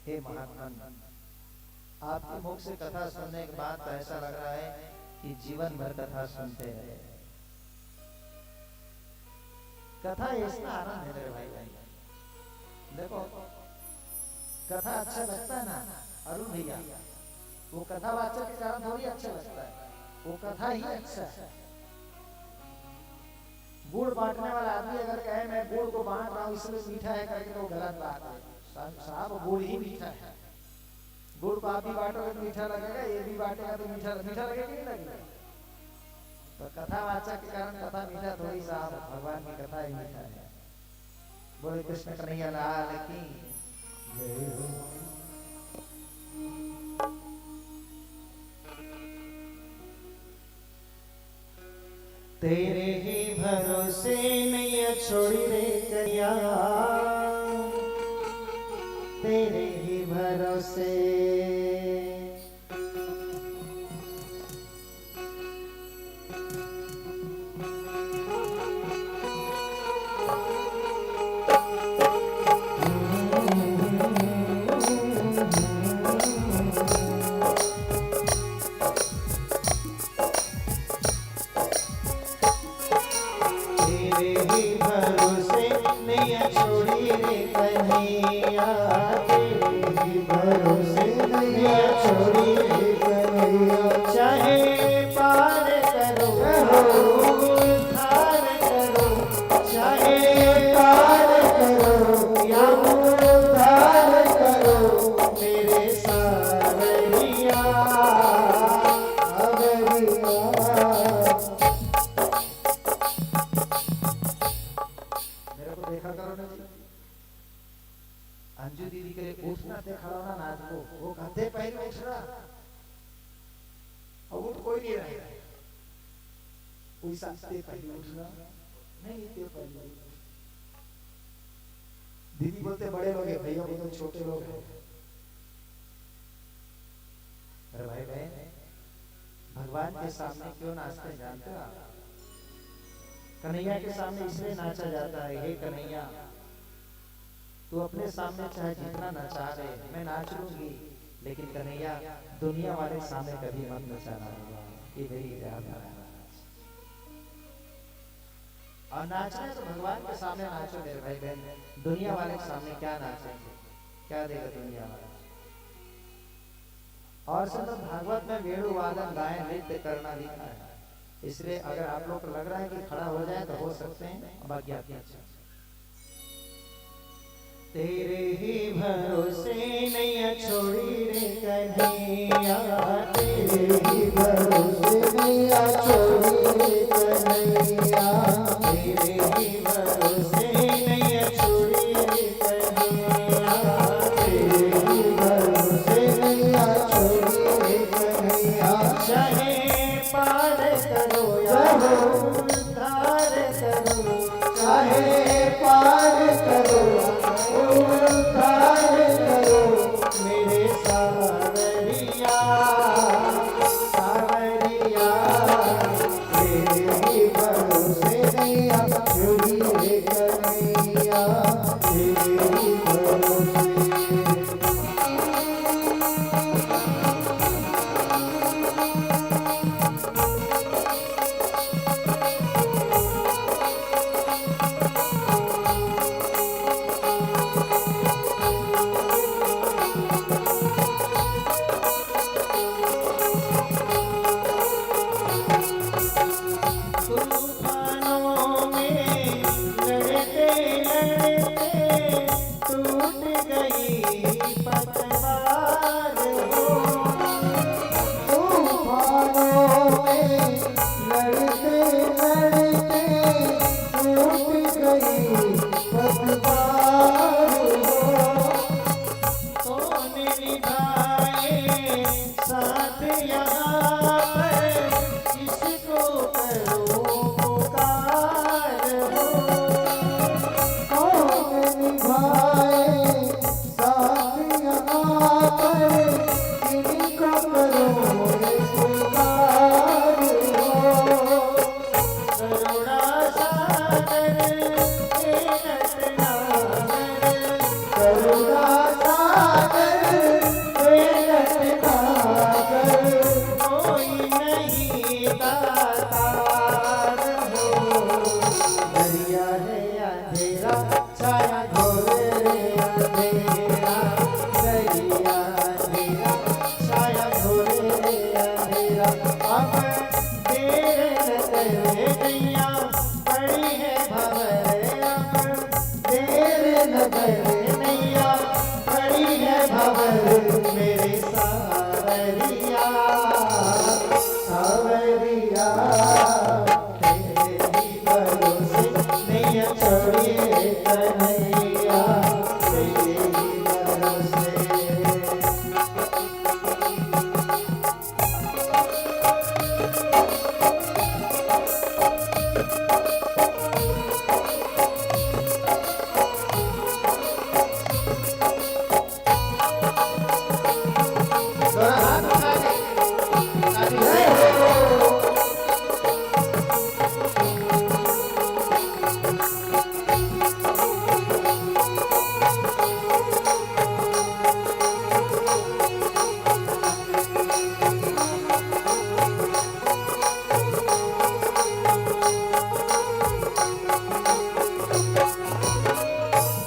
हे महात्मा, आपके मुख से कथा सुनने के बाद तो ऐसा लग रहा है कि जीवन भर कथा सुनते रहे। कथा इसका आनंद है मेरे भाई भाई। देखो कथा अच्छा लगता है ना अरुण भैया, वो कथावाचक के कारण थोड़ी अच्छा लगता है, वो कथा ही अच्छा है। गुड़ बांटने वाला आदमी अगर कहे मैं गुड़ को बांट रहा हूँ इसलिए मीठा है करके, तो गलत बात है। साहब गुड़ ही मीठा है। गुड़ को आप भी बांटोगे तो मीठा लगेगा, ये भी बांटेगा तो मीठा लगेगा कि नहीं लगेगा? तो कथावाचक के कारण कथा मीठा थोड़ी, साहब भगवान की कथा ही मीठा है। बोले कृष्ण कन्हैया लाल की जय हो। तेरे ही भरोसे नैया छोड़ी रे कन्हैया, तेरे ही भरोसे। अंजू दीदी के लिए उठना थे खड़ा होना नाच को, वो गधे पैर उठ रहा और उठ कोई नहीं रहा। कोई साथी पहले उठना नहीं, ते पहले दीदी बोलते बड़े लोग हैं, भैया बोलते छोटे लोग हैं। अरे भाई बहन, भगवान के सामने क्यों नाचते जानते हो आप? कन्हैया के सामने इसलिए नाचा जाता है, हे कन्हैया तू अपने सामने चाहे जितना नचा दे, मैं नाच लूंगी, लेकिन कन्हैया दुनिया वाले सामने कभी मत नचाना होगा, ये मेरी ध्यान है। और नाचना तो भगवान के सामने नाचो मेरे भाई बहन, दुनिया वाले के सामने क्या नाचेंगे, क्या देगा दुनिया वाला? और सब भागवत में वेणु वादन गायन नृत्य करना लिखा है, इसलिए अगर आप लोग को लग रहा है कि खड़ा हो जाए तो हो सकते हैं। अब आज्ञा तेरे ही भरोसे नैया छोड़ी रे कन्हैया, तेरे ही भरोसे नैया छोड़ी रे कन्हैया, तेरे ही भरोसे नैया छोड़ी रे कन्हैया, तेरे ही भरोसे नैया छोड़ी रे कन्हैया। चाहे पार करो या उद्धार करो, चाहे पार करो उद्धार करो मेरे सावरिया, सावरिया तेरे ही भरोसे नैया छोड़ी रे कन्हैया, तेरे ही भरोसे। निभाए साथ यहाँ पर किसको करूं पुकार हो। कौन निभाए साथ यहाँ पर किनको करूं पुकार हो। करुणा सागर हे नटनागर, करुणा सागर हे रत्नाकर, कोई नहीं दातार हो। दरिया है अंधेरा छाया घोरे अंधेरा, दरिया अंधेरा छाया घोरे अंधेरा। अब देर न करे नैया पड़ी है भंवर, अब देर न करे नैया पड़ी है भंवर। मेरे सावरिया सावरिया, तेरे ही भरोसे नैया छोड़िए कन्हैया, तेरे ही भरोसे। दोनों हाथ उठा के आदि जय हो।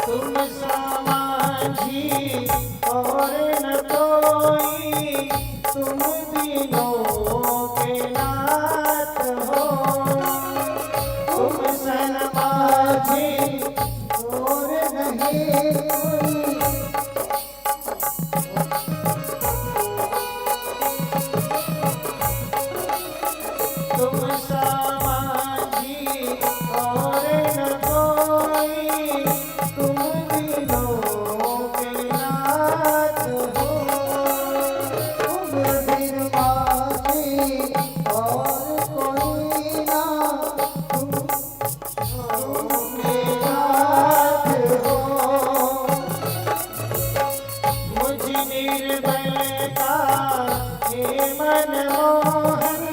तुम समाजी और न कोई, तुम तीनों के नाथ हो। तुम सनमाझी और नहीं कोई, तुम समाजी और न कोई, तुम तीनों के नाथ हो। तुम बिन माची और कोई ना, तुम नाथ हो। मुझ निर्बल का हे मनमोहन,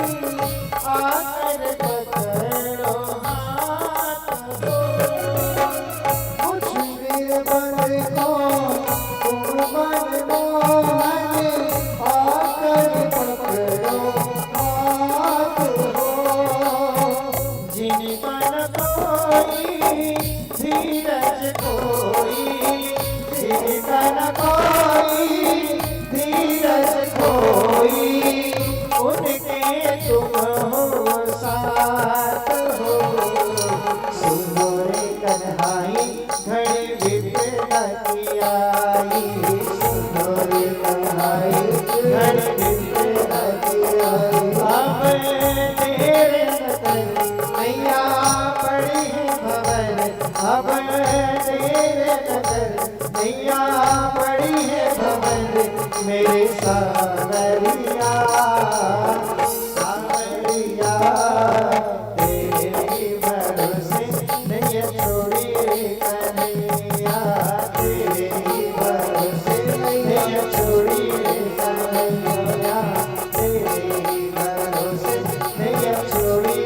आकर पकड़ो हाथ हो। मुझ निर्बल को तुम मनमोहन, आकर पकड़ो हाथ हो। जिन मन कोई धीरज कोई, जिन मन कोई धीरज कोई, उनके तुम हो साथ हो। सुनो रे कन्हाई घड़ी विपदा की आई, सुनो रे कन्हाई घड़ी विपदा की आई। अब देर न कर नैया पड़ी है भंवर, अब देर न कर नैया पड़ी है भंवर। मेरे सावरिया सावरिया, तेरे ही भरोसे नैया छोड़ी कन्हैया, तेरे ही भरोसे नैया छोड़ी कन्हैया, तेरे ही भरोसे नैया छोड़ी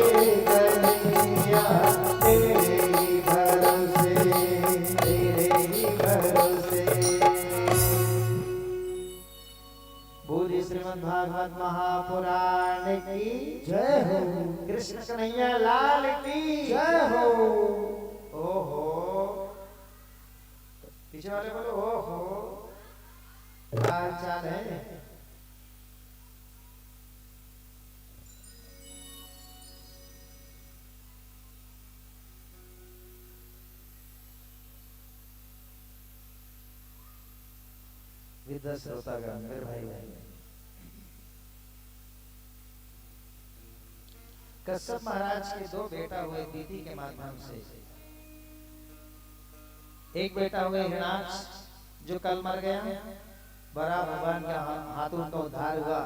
कन्हैया, तेरे ही भरोसे, तेरे ही भरोसे। बोलिए श्रीमद् भागवत महापुराण की जय हो, कृष्ण कन्हैया लाल की जय हो। ओहो, पीछे वाले बोलो ओहो, क्या चाल है। विद्या श्रोतागण मेरे भाई भाई, कश्यप महाराज के दो बेटा हुए दीदी के माध्यम से। एक बेटा हुए हिरणाक्ष जो कल मर गया, बड़ा भगवान के हाथों का उद्धार हुआ।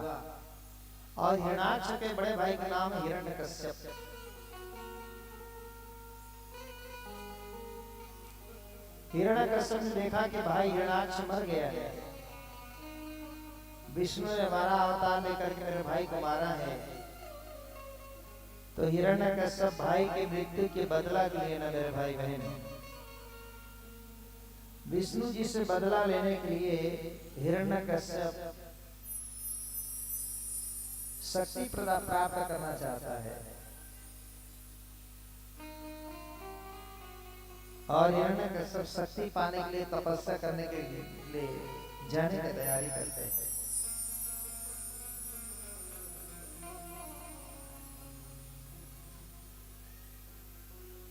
और हिरण्याक्ष के बड़े भाई का नाम है हिरण्यकश्यप। हिरण्यकश्यप ने देखा कि भाई हिरण्याक्ष मर गया है, विष्णु ने हमारा अवतार लेकर के मेरे भाई को मारा है, तो हिरण्यकश्यप भाई की मृत्यु के बदला के लिए ना मेरे भाई बहन विष्णु जी से बदला लेने के लिए हिरण्यकश्यप शक्ति प्राप्त करना चाहता है। और हिरण्यकश्यप शक्ति पाने के लिए तपस्या करने के लिए जाने की तैयारी करते हैं।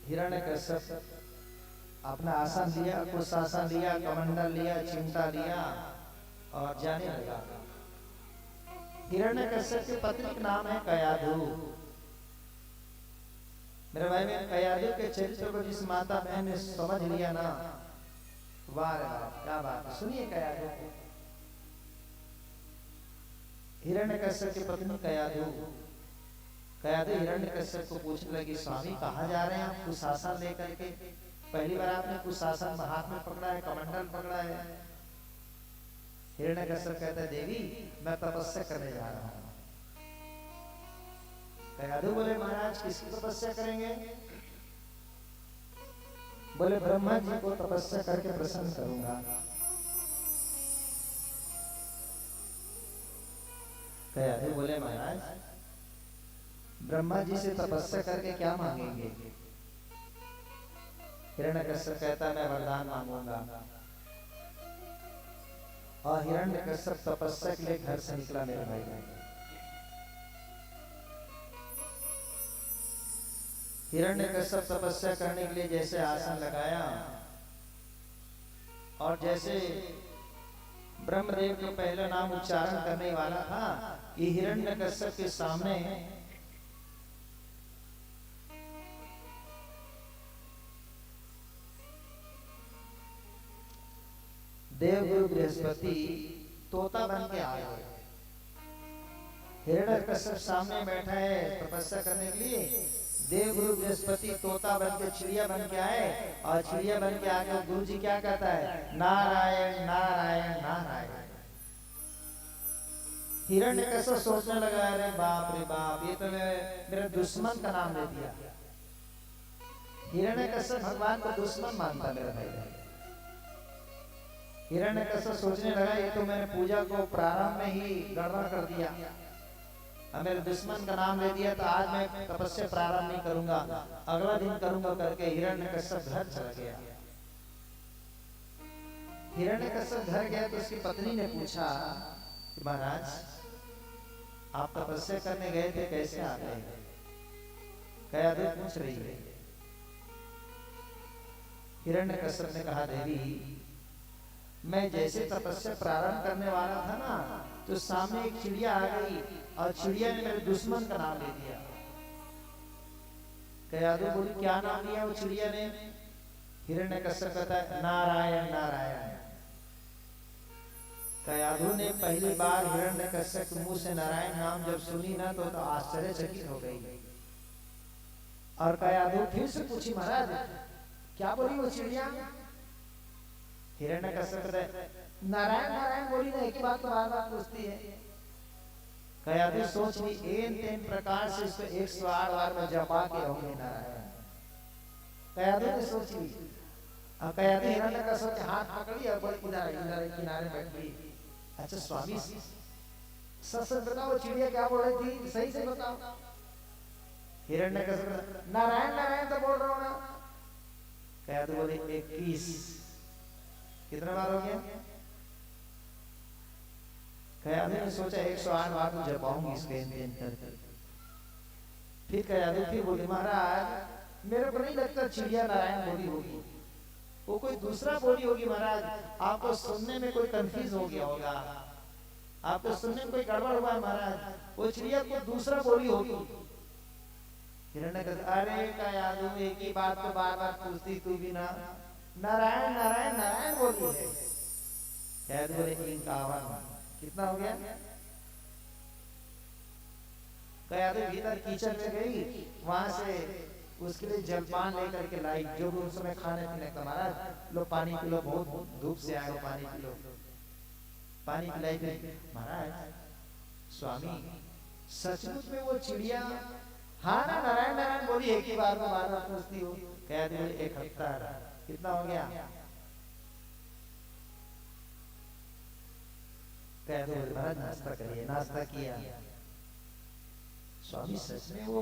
हिरण्यकश्यप अपना आसन लिया, कुशासन लिया, कमंडल लिया, चिमटा लिया और जाने लगा। हिरण्यकश्यप की पत्नी का नाम है कयाधु। मेरे भाई में कयाधु के चरित्र को जिस माता बहन ने समझ लिया ना, वाह रे वाह, क्या बात है। सुनिए कयाधु। हिरण्यकश्यप की पत्नी कयाधु हिरण्यकश्यप को पूछने लगी, स्वामी कहाँ जा रहे हैं आप कुशासन लेकर के? पहली बार आपने कुशासन हाथ में पकड़ा है, कमंडल पकड़ा है। हिरण्यकश्यप कहता है, देवी मैं तपस्या करने जा रहा हूँ। कयाधु बोले, महाराज किसकी तपस्या करेंगे? बोले, ब्रह्मा जी को तपस्या करके प्रसन्न करूंगा। कयाधु बोले, महाराज ब्रह्मा जी से तपस्या करके क्या मांगेंगे? हिरण्यकश्यप कहता, मैं वरदान मांगूंगा। और हिरण्यकश्यप तपस्या के लिए घर से निकला मेरे भाई। हिरण्यकश्यप तपस्या करने के लिए जैसे आसन लगाया और जैसे ब्रह्मदेव का पहला नाम उच्चारण करने वाला था कि हिरण्यकश्यप के सामने देवगुरु बृहस्पति तोता बन के आए। हिरण्यकश्यप सामने बैठा है तपस्या करने के लिए, देवगुरु बृहस्पति तोता बन के चिड़िया बन के आए और चिड़िया बन के आके गुरु जी क्या कहता है, नारायण नारायण नारायण। हिरण्यकश्यप सोचने लगा, अरे बाप रे बाप, ये तो मेरे दुश्मन का नाम ले दिया। हिरण्यकश्यप भगवान को दुश्मन मानता मेरा भाई। हिरण्यकश्यप सोचने लगा, ये तो मैंने पूजा को प्रारंभ में ही गड़बड़ कर दिया, अब मेरे दुश्मन का नाम ले दिया, तो आज मैं तपस्या प्रारंभ नहीं करूंगा, अगला दिन करूंगा करके हिरण्यकश्यप घर चला गया। हिरण्यकश्यप घर गया तो उसकी पत्नी ने पूछा कि महाराज आप तपस्या करने गए थे, कैसे आ गए? कयाधु पूछ रही है। हिरण्यकश्यप ने कहा, देवी मैं जैसे तपस्या प्रारंभ करने वाला था ना, तो सामने एक चिड़िया आ गई और चिड़िया ने मेरे दुश्मन का नाम ले दिया। कयाधु बोली, क्या नाम लिया वो चिड़िया ने? हिरण्यकश्यप कहता है, नारायण नारायण। कयाधु ने पहली बार हिरण्यकश्यप के मुंह से नारायण नाम जब सुनी ना, तो आश्चर्यचकित हो गई। और कयाधु फिर से पूछी, महाराज क्या बोली वो चिड़िया? हिरण्यकश्यप कहता है, नारायण नारायण बोली ना, एक ही बात तो बार बार पूछती है। कयाधु सोच ली, एन तेन प्रकार से इसको 108 बार में जपा के रहूंगी नारायण। कयाधु ने सोच ली। और कयाधु हिरण्यकश्यप के हाथ पकड़ी और बोली, इधर किनारे बैठ गई। अच्छा स्वामी सच बताओ, चिड़िया क्या बोल रही थी, सही से बताओ। हिरण्यकश्यप, नारायण नारायण तो बोल रहा हूं ना। कयाधु बोले, 21। कितना बार हो गया? कयाधु ने सोचा 108 बार तो जपाऊंगी इसके दिन करके। फिर कयाधु फिर बोली, महाराज मेरे को नहीं लगता चिड़िया नारायण बोली होगी, वो कोई दूसरा बोली होगी महाराज, आपको सुनने में कोई कंफ्यूज हो गया होगा, आपको सुनने में कोई गड़बड़ हुआ है महाराज, वो चिड़िया को दूसरा बोली होगी। हिरण्यकश्यप, अरे कयाधु एक ही बात को बार बार पूछती तू भी ना, नारायण नारायण नारायण बोली है। कह दो 51। कितना हो गया? कह दो भीतर कीचड़ में गई, वहां से उसके लिए जलपान लेकर के लाई, जो भी उस समय खाने पीने का। महाराज लो पानी पी लो, बहुत धूप से आए हो, पानी पी लो। पानी पिलाई थी महाराज। स्वामी सचमुच में वो चिड़िया? हाँ ना, नारायण नारायण बोली एक ही बार में, बार बार पूछती हो। कह दो 71। कितना हो गया? कह दो महाराज नाश्ता करिए। नाश्ता किया। स्वामी सच में वो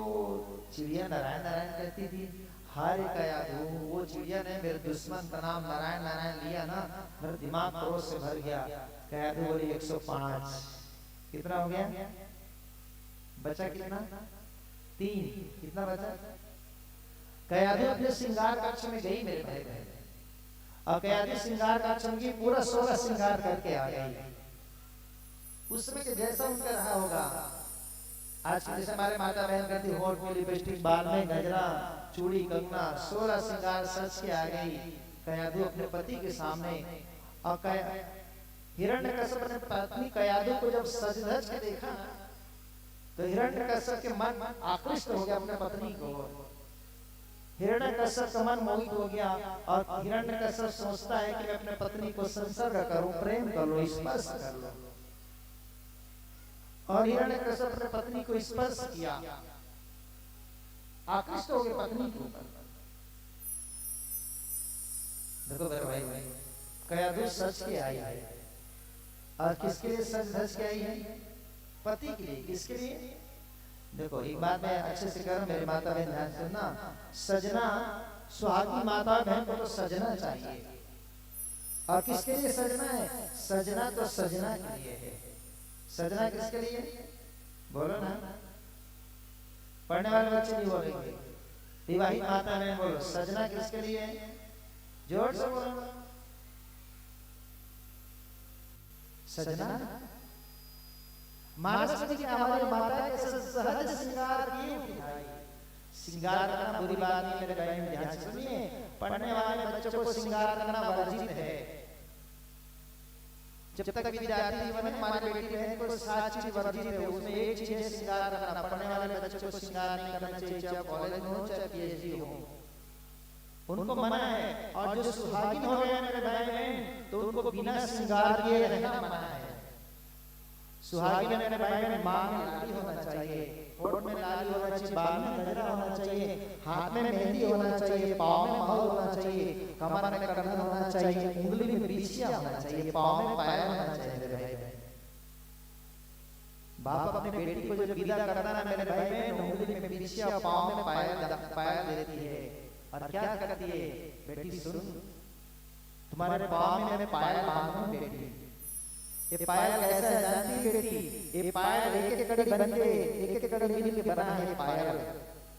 चिड़िया नारायण नारायण कहती थी? हारे कया वो चिड़िया ने मेरे दुश्मन का नाम नारायण नारायण लिया ना, मेरा दिमाग क्रोध से भर गया। कह दो बोली 105। कितना हो गया? बचा कितना? 3। कितना बचा? कयादू अपने श्रृंगार कक्ष में गई मेरे भाई बहन, और कयादू श्रृंगार कक्ष में पूरा 16 श्रृंगार करके आ गई। उसमें के जैसा उनका रहा होगा। आज जैसे हमारे माता बहन कहती होठ में लिपस्टिक, बाल में गजरा, चूड़ी कंगना, 16 श्रृंगार सज के आ गई कयादू अपने पति के सामने। और हिरण्यकश्यप ने पत्नी कयादू को जब सज धज के देखा तो हिरण्यकश्यप के मन आकृष्ट हो गया अपने पत्नी को। हिरण्यकश्यप का मन मोहित हो गया, और हिरण्यकश्यप सोचता है कि मैं अपने पत्नी को संसर्ग करूं, प्रेम कर लो, स्पर्श कर लो। और हिरण्यकश्यप अपने पत्नी को स्पर्श किया, आकृष्ट हो गए पत्नी के ऊपर। देखो मेरे भाई, कयादू सच के आई है, और किसके लिए सच धज के आई है? पति के लिए। किसके लिए? देखो एक बात मैं अच्छे से करूं, मेरे माता बहन ध्यान सुनना। सजना, सुहागी माता बहन को तो सजना चाहिए। और किसके लिए सजना है? सजना तो सजना के लिए है। सजना किसके लिए? बोलो ना, पढ़ने वाले बच्चे नहीं बोलेंगे। विवाहित माता बहन बोलो, सजना किसके लिए? जोर से बोलो। सजना मानस में हमारी माता के सहज श्रृंगार किए उठाई। श्रृंगार करना बुरी बात नहीं मेरे भाई, में ध्यान से सुनिए। पढ़ने वाले बच्चों को श्रृंगार करना वर्जित है। जब तक विद्यार्थी जीवन में हमारे बेटी बहन को 7 चीज वर्जित है, उसमें एक चीज है श्रृंगार करना। पढ़ने वाले बच्चों को श्रृंगार नहीं करना चाहिए, चाहे कॉलेज में हो चाहे पीएचडी हो, उनको मना है। और जो सुहागिन हो गए मेरे भाई बहन, तो उनको बिना श्रृंगार किए रहना मना है। सुहागिन मेरे भाई बहन मांग में लाली होना चाहिए, होठ में लाली होना चाहिए, बाल में गजरा होना चाहिए, हाथ में मेहंदी होना चाहिए, पाँव में महल होना चाहिए, कमर में कंगन होना चाहिए, उंगली में बिछिया होना चाहिए, पाँव में पायल होना चाहिए मेरे भाई बहन। बाप अपने बेटी को जब विदा करता ना मेरे भाई बहन, उंगली में बिछिया, पाँव में पायल देती है। और क्या करती है? बेटी सुन, तुम्हारे पाँव में मैं पायल बांधूं बेटी। ये पायल कैसा है जानती है बेटी? ये पायल एक एक कड़ी बन के, एक एक कड़ी मिल के बना है पायल।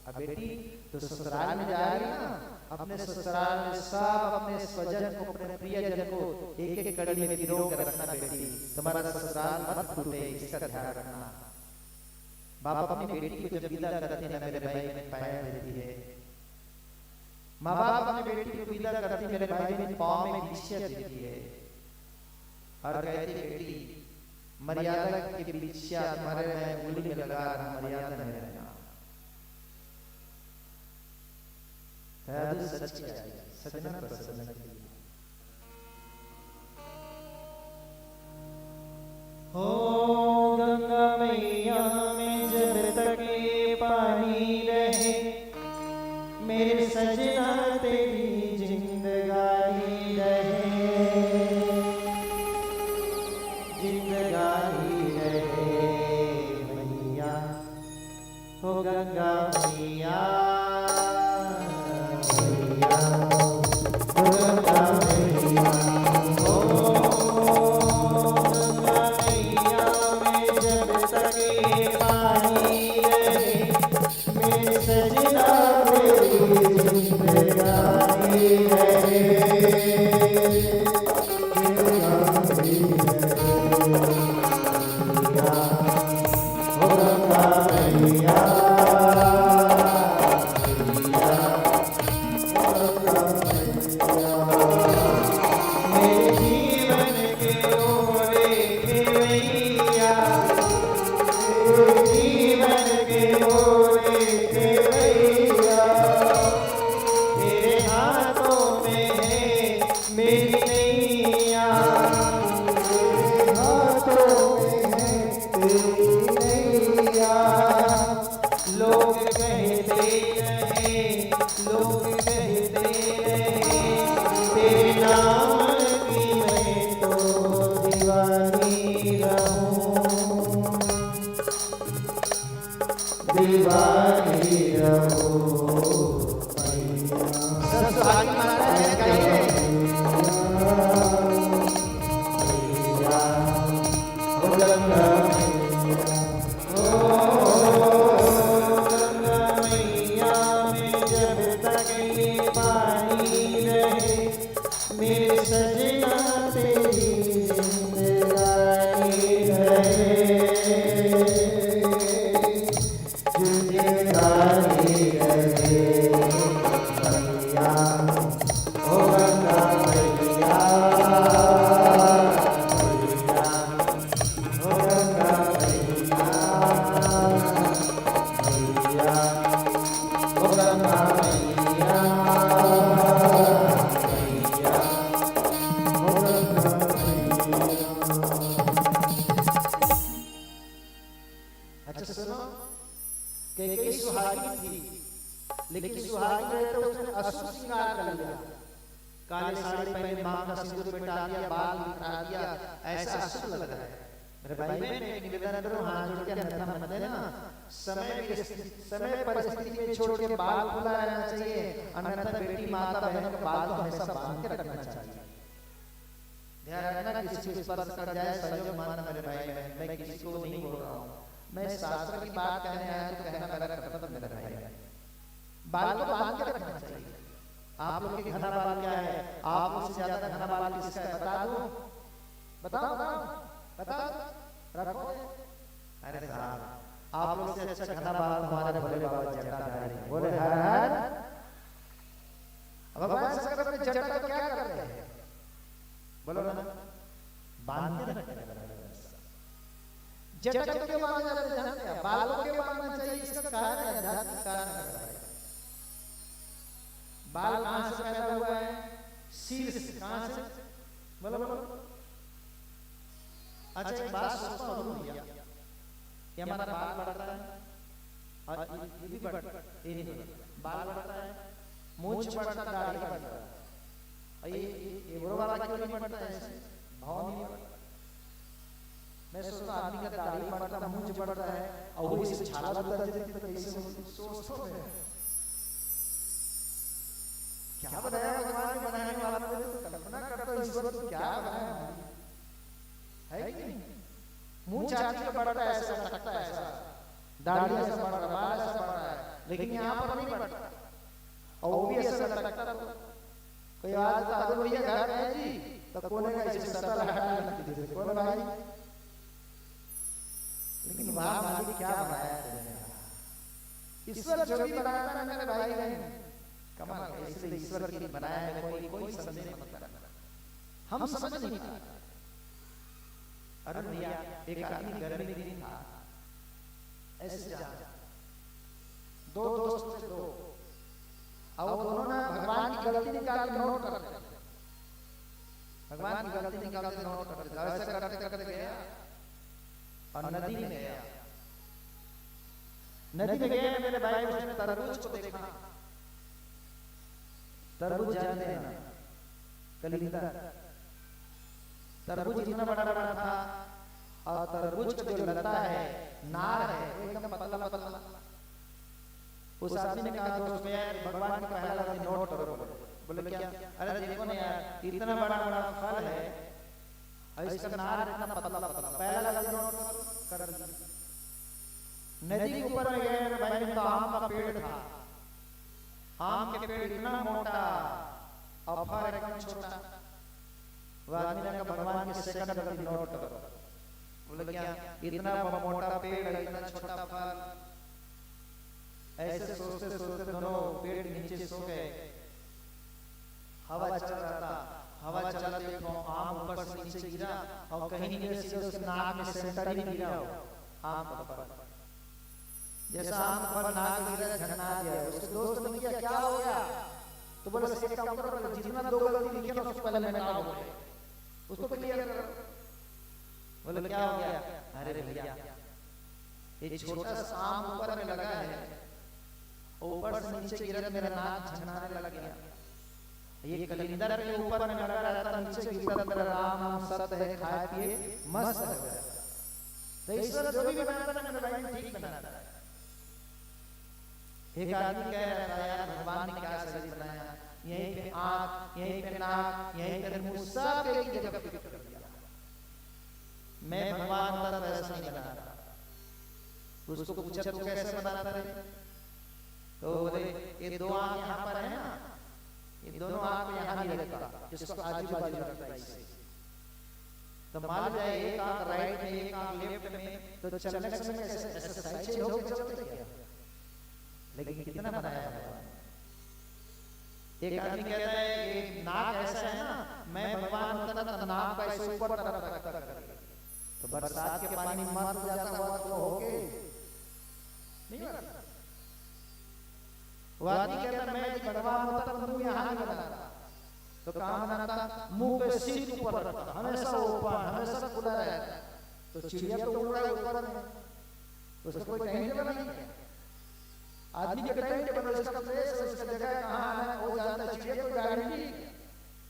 अब बेटी तो ससुराल में जा रही है ना, अपने ससुराल में सब अपने स्वजन को, अपने प्रियजन को एक एक कड़ी में पिरो कर रखना बेटी। तुम्हारा ससुराल मत टूटे, इसका ध्यान रखना। बाप अपनी बेटी को जब विदा करते हैं मेरे भाई में पायल देती है। माँ बाप अपनी बेटी को विदा करते मेरे भाई में पाँव में बिछिया देती है। और कहती बेटी मर्यादा की बिछिया तुम्हारे मैं उंगली में लगा रहा, मर्यादा में रहना। सच की चाहिए, सजना प्रसन्न की। हो गंगा मैया में जब तक ये पानी रहे, मेरे सजना तेरी जिंदगानी रहे, जिंदगानी रहे मैया। हो गंगा मैया, हो गंगा मैया, हो गंगा मैया में जब तक ये पानी रहे, मेरे सजना जिंदगानी रहे, हो गंगा मैया। रहूं, दीवानी रहूं मैया। सब सुहागी माता है गाइए। मैया ओ गंगा मैया, मेरे सजना तेरी जिंदगानी रहे, जिंदगानी रहे मैया ओ गंगा मैया, मैया ओ गंगा मैया, मैया ओ गंगा मैया। अच्छा सुनो, कई सुहागिन थी, लेकिन सुहागिन रहे तो उसने अशुभ श्रृंगार कर लिया। काले साड़ी पहने, मांग का सिंदूर बिठा दिया, बाल बिखरा दिया, ऐसा अशुभ लग रहा है। मेरे भाई बहन एक निवेदन करो, हाथ जोड़ के अन्यथा मत देना। समय परिस्थिति में छोड़ के बाल खुला रहना चाहिए, अन्यथा बेटी माता बहनों के बाल को हमेशा बांध के रखना चाहिए। ध्यान रखना, किसी को स्पर्श कर जाए संयोग मानना मेरे भाई बहन, मैं किसी को नहीं बोल रहा हूँ, मैं शास्त्र की बात कहने आया तो कहना मेरा कर्तव्य मेरे भाई बहन। बाल को बांध के रखना चाहिए। आप लोग के घना बाल क्या है? आप लोग से ज्यादा घना बाल किसका है बता दूं? बताओ बताओ बताओ, रखो। अरे साहब, आप लोग से अच्छा घना बाल हमारे भोले बाबा जटाधारी हैं। बोले हर हर। अब भगवान शंकर अपने जटा को क्या कर रहे हैं? बोलो ना, बांध के रखते हैं। जटा को क्यों बांधना जानते हैं? बालों को क्यों बांधना चाहिए? इसका कारण है, आध्यात्मिक कारण है। बाल कहां से पैदा हुआ है? सिर से। कहां से? बोलो बोलो। अच्छा एक बात सोचता हूं भैया, ये हमारा बाल बढ़ता है और ये भी बढ़ता है, ये नहीं बढ़ता, बाल बढ़ता है, मूंछ बढ़ता, दाढ़ी बढ़ता है, और ये वो वाला क्यों नहीं बढ़ता है? ऐसे भाव नहीं बढ़ता। मैं सोचता आदमी का दाढ़ी बढ़ता, मूंछ बढ़ता है और वो इसे छाला बदल देती तो कैसे होती? सोचता है क्या बनाया भगवान ने, बनाने वाला ने तो कल्पना करता है ईश्वर तो क्या बनाया है कि नहीं? मूंछ आदमी का बढ़ता है ऐसा, लगता है ऐसा, दाढ़ी ऐसा बढ़ रहा, बाल ऐसा बढ़ रहा है, लेकिन यहाँ पर नहीं बढ़ता और वो भी ऐसा लगता है। कोई आज तो आदमी भैया घर गए जी तो कोने का इसे सटर हटाने लगती थी, कौन भाई? लेकिन वाह मालिक क्या बनाया है ईश्वर, जो भी बनाता है मेरे भाई बहन कमाल है। इसलिए ईश्वर के लिए बनाया है, कोई संदेह मत करना, हम समझ नहीं पाते। अरे भैया एक आदमी गर्मी के दिन था, ऐसे जा दो दोस्त थे, दो, और दोनों ने भगवान की गलती निकाल के नोट कर दिया। भगवान की गलती निकाल के नोट कर दिया। ऐसे करते करते गया और नदी में गया। नदी में गया मेरे भाई, उसने तरबूज को देखा। तरबूज जानते हैं ना, कलिंदा। तरबूज इतना बड़ा बड़ा था और तरबूज का जो लता है, नार है, एकदम पतला पतला। उस आदमी ने कहा दोस्त यार भगवान का पहला दिन नोट करो। बोले क्या? अरे देखो ना यार, इतना बड़ा बड़ा फल है और इसका नार इतना पतला पतला, पहला दिन नोट कर दिया। नदी के ऊपर में गए मेरे भाई, तो आम का पेड़ था। आम के पेड़ इतना मोटा और फल एकदम छोटा। वो आदमी ने कहा भगवान के सेकंड दिन नोट करो। बोले क्या? इतना मोटा पेड़ है, इतना छोटा फल। ऐसे सोचते सोचते दोनों पेड़ के नीचे सो गए। हवा चल रहा था, हवा चला तो आम ऊपर से नीचे गिरा और कहीं गिरे सीधे उसके नाक में सेंटर ही गिरा हो आम पर। जैसा आम पर नाक गिरा झन्ना दिया। उसके दोस्त ने किया क्या हो गया? तो बोले एक काम करो, जितना दो गलती लिखे ना उसको पहले मिटाओ, उसको क्लियर करो। बोले क्या हो गया? अरे भैया ये छोटा सा आम ऊपर में लगा है, ऊपर से नीचे गिरा, मेरा नाक झन्नाने लग गया ये कलिंदर के ऊपर में लगा रहता, नीचे गिरता तेरा राम नाम सत्य है, खाए पिए मस्त है। तो ईश्वर जो भी बनाता है मेरे भाई ठीक बनाता है। एक आदमी कह रहा था यार भगवान ने क्या शरीर बनाया, यहीं पे आंख, यहीं पे नाक, यहीं पे मुंह, सब एक ही जगह पे फिट कर दिया। मैं भगवान होता तो ऐसा नहीं बनाता। उसको पूछा तो कैसे बनाता है? तो बोले ये दो आंख यहाँ पर है ना, ये दोनों आंख यहाँ नहीं लगता, जिसको आजू बाजू लगता है इससे। तो मान जाए एक आंख राइट में एक आंख लेफ्ट में, तो चलने के समय ऐसे साइड से होके चलते क्या? लेकिन कितना बनाया भगवान। एक आदमी कहता है ये नाक ऐसा है ना, मैं भगवान होता ना तो नाक का ऐसे ऊपर तरफ रखता कर, तो बरसात के पानी में मर जाता हुआ तो होके नहीं मरता। वो आदमी कहता मैं भगवान होता तो मुंह यहाँ नहीं बनाता, तो कहाँ बनाता? मुंह पे सीट ऊपर रखता, हमेशा ऊपर, हमेशा खुला रहता। तो चिड़िया तो उड़ रहा है ऊपर में, तो उसको कोई टाइम टेबल नहीं है। आदमी के टाइम टेबल, उसका प्लेस, उसका जगह कहाँ है वो जानता है। चिड़िया कोई गारंटी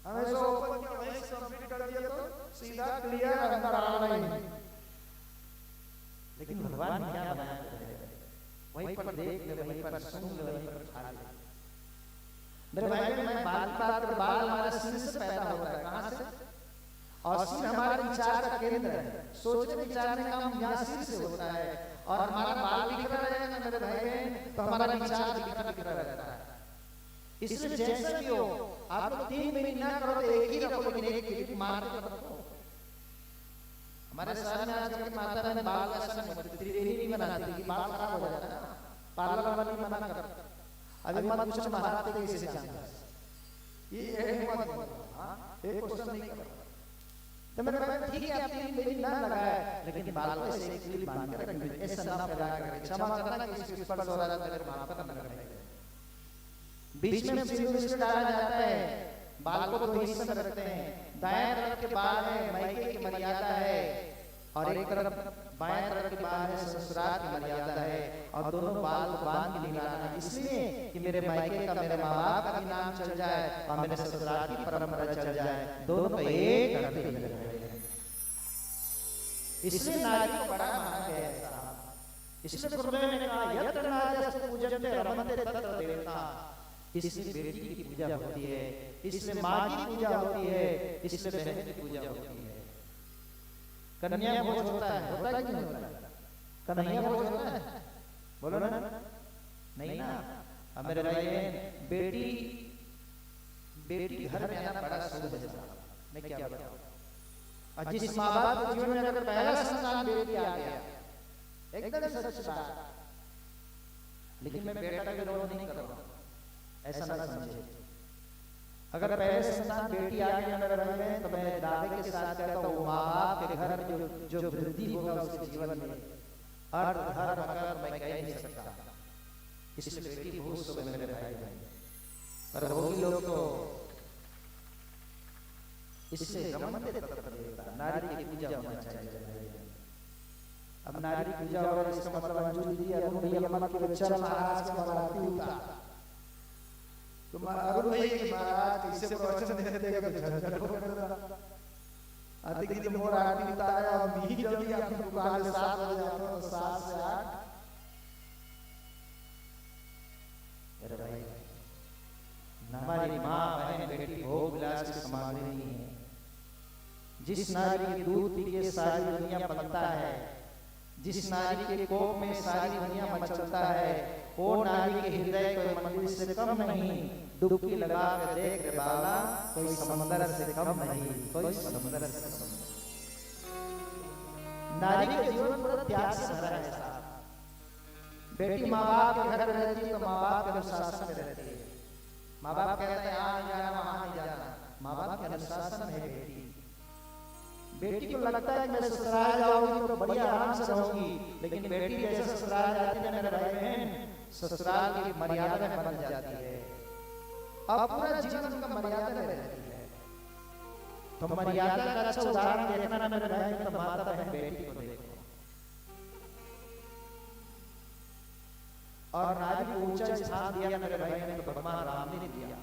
हमेशा ऊपर की वहीं कंप्लीट कर दिया तो सीधा क्लियर अंदर आना ही। लेकिन भगवान ने क्या बनाया? वहीं पर देख ले, वहीं पर सुन ले, वहीं पर खा ले। मेरे भाई मैं बाल हमारा सिर से पैदा होता है, कहाँ से? और सिर हमारे विचार का केंद्र है, सोचने विचारने का काम यहाँ सिर से होता है। और हमारा बाल बिखरा रहेगा ना मेरे भाई बहन, तो हमारा विचार बिखरा रहता है। इसलिए जैसा भी हो आप लोग 3 मिनट ना करो तो एक ही रखो, लेकिन एक क्लिप मार के रखो। हमारे शहर में आजकल की माता बहन बाल ऐसा त्रिवेणी नहीं बनाती कि बाल खराब हो जाता है ना, पार्लर वाला नहीं मना करता। अभी मत पूछो महाराज कैसे जानता है, ये मत हां एक क्वेश्चन नहीं करो। तो मेरे भाई ठीक है आप 3 मिनट ना लगाए, लेकिन बाल को ऐसे एक क्लिप बांध के रखिए, ऐसा ना फैला कर। क्षमा करना कि इसके ऊपर हो रहा है, मेरे मां पर ना करना। बीच में सिंदूर डाला जाता है, बाल को दो हिस्से में रखते हैं। दाएं तरफ के बाल है मायके की मर्यादा है, और एक तरफ बाएं तरफ के बाल है ससुराल की मर्यादा है। और दोनों बाल को बांध के निकालना है, इसलिए कि मेरे मायके का, मेरे माँ बाप का भी नाम चल जाए और मेरे ससुराल की परंपरा चल जाए, दोनों को एक करते हैं। इसलिए नारी को बड़ा माना गया है। इसलिए गुरुदेव ने कहा यत्र नार्यस्तु पूज्यन्ते रमन्ते तत्र देवता। इसलिए बेटी की पूजा होती है, इसलिए माँ की पूजा होती है, इसलिए बहन की पूजा होती है। कन्या भोज होता है कि नहीं होता? कन्या भोज होता है, बोलो ना, नहीं ना। अब मेरे भाई बेटी घर में आना बड़ा शुभ है। मैं क्या बताऊं, और जिस माँ बाप के जीवन में अगर पहला संतान बेटी आ गया, एकदम सच बात। लेकिन मैं बेटा का विरोध नहीं कर रहा हूं, ऐसा ना समझे। अगर पहले संतान बेटी आ गया मेरे भाई में, तो मैं दावे के साथ कहता हूँ माँ बाप के घर में जो वृद्धि होगा उसके जीवन में अर्थ धर्म अगर मैं कह नहीं सकता। इसलिए बेटी बहुत शुभ है मेरे भाई बहन। पर भोगी लोग तो इससे रमन्ते तत्र देवता, नारी की पूजा होना चाहिए। अब नारी पूजा हो रहा है, इसका मतलब अंजुल दिया अरुण भैया मम्मा के बच्चा महाराज के आरती उतार, तो अरुण भैया की महाराज इससे प्रवचन दे देगा तो झगड़ा होगा। आते की जब मोर आरती उतारा और मी जल्दी अपनी दुकान से 7 बजे आते हो, 7 से 8 मेरे भाई हमारी माँ बहन बेटी भोग विलास की सामग्री नहीं है। जिस नारी के दूध पी के सारी दुनिया पलता है, जिस नारी के कोप में सारी दुनिया मचलता है, वो नारी के हृदय कोई मंदिर से कम नहीं। डुबकी लगा के देख रे बाला, कोई समंदर से कम नहीं, कोई समंदर से कम नहीं। नारी के जीवन पूरा त्याग से भरा है साहब। बेटी माँ बाप के घर में रहती है तो माँ बाप के अनुशासन में रहती है। माँ बाप कहते हैं यहाँ नहीं जाना, वहाँ नहीं जाना, माँ बाप के अनुशासन में है बेटी। बेटी को लगता है कि मैं ससुराल जाऊंगी तो बढ़िया आराम से रहूंगी, लेकिन बेटी जैसे ससुराल जाती है मेरे भाई बहन, ससुराल की मर्यादा में बन जाती है। अब पूरा जीवन उनका मर्यादा में रहती है। तो मर्यादा का अच्छा उदाहरण देखना ना मेरे भाई, तो माता बहन बेटी को देखो। और नारी को ऊंचा स्थान दिया मेरे भाई ने, तो भगवान राम ने दिया।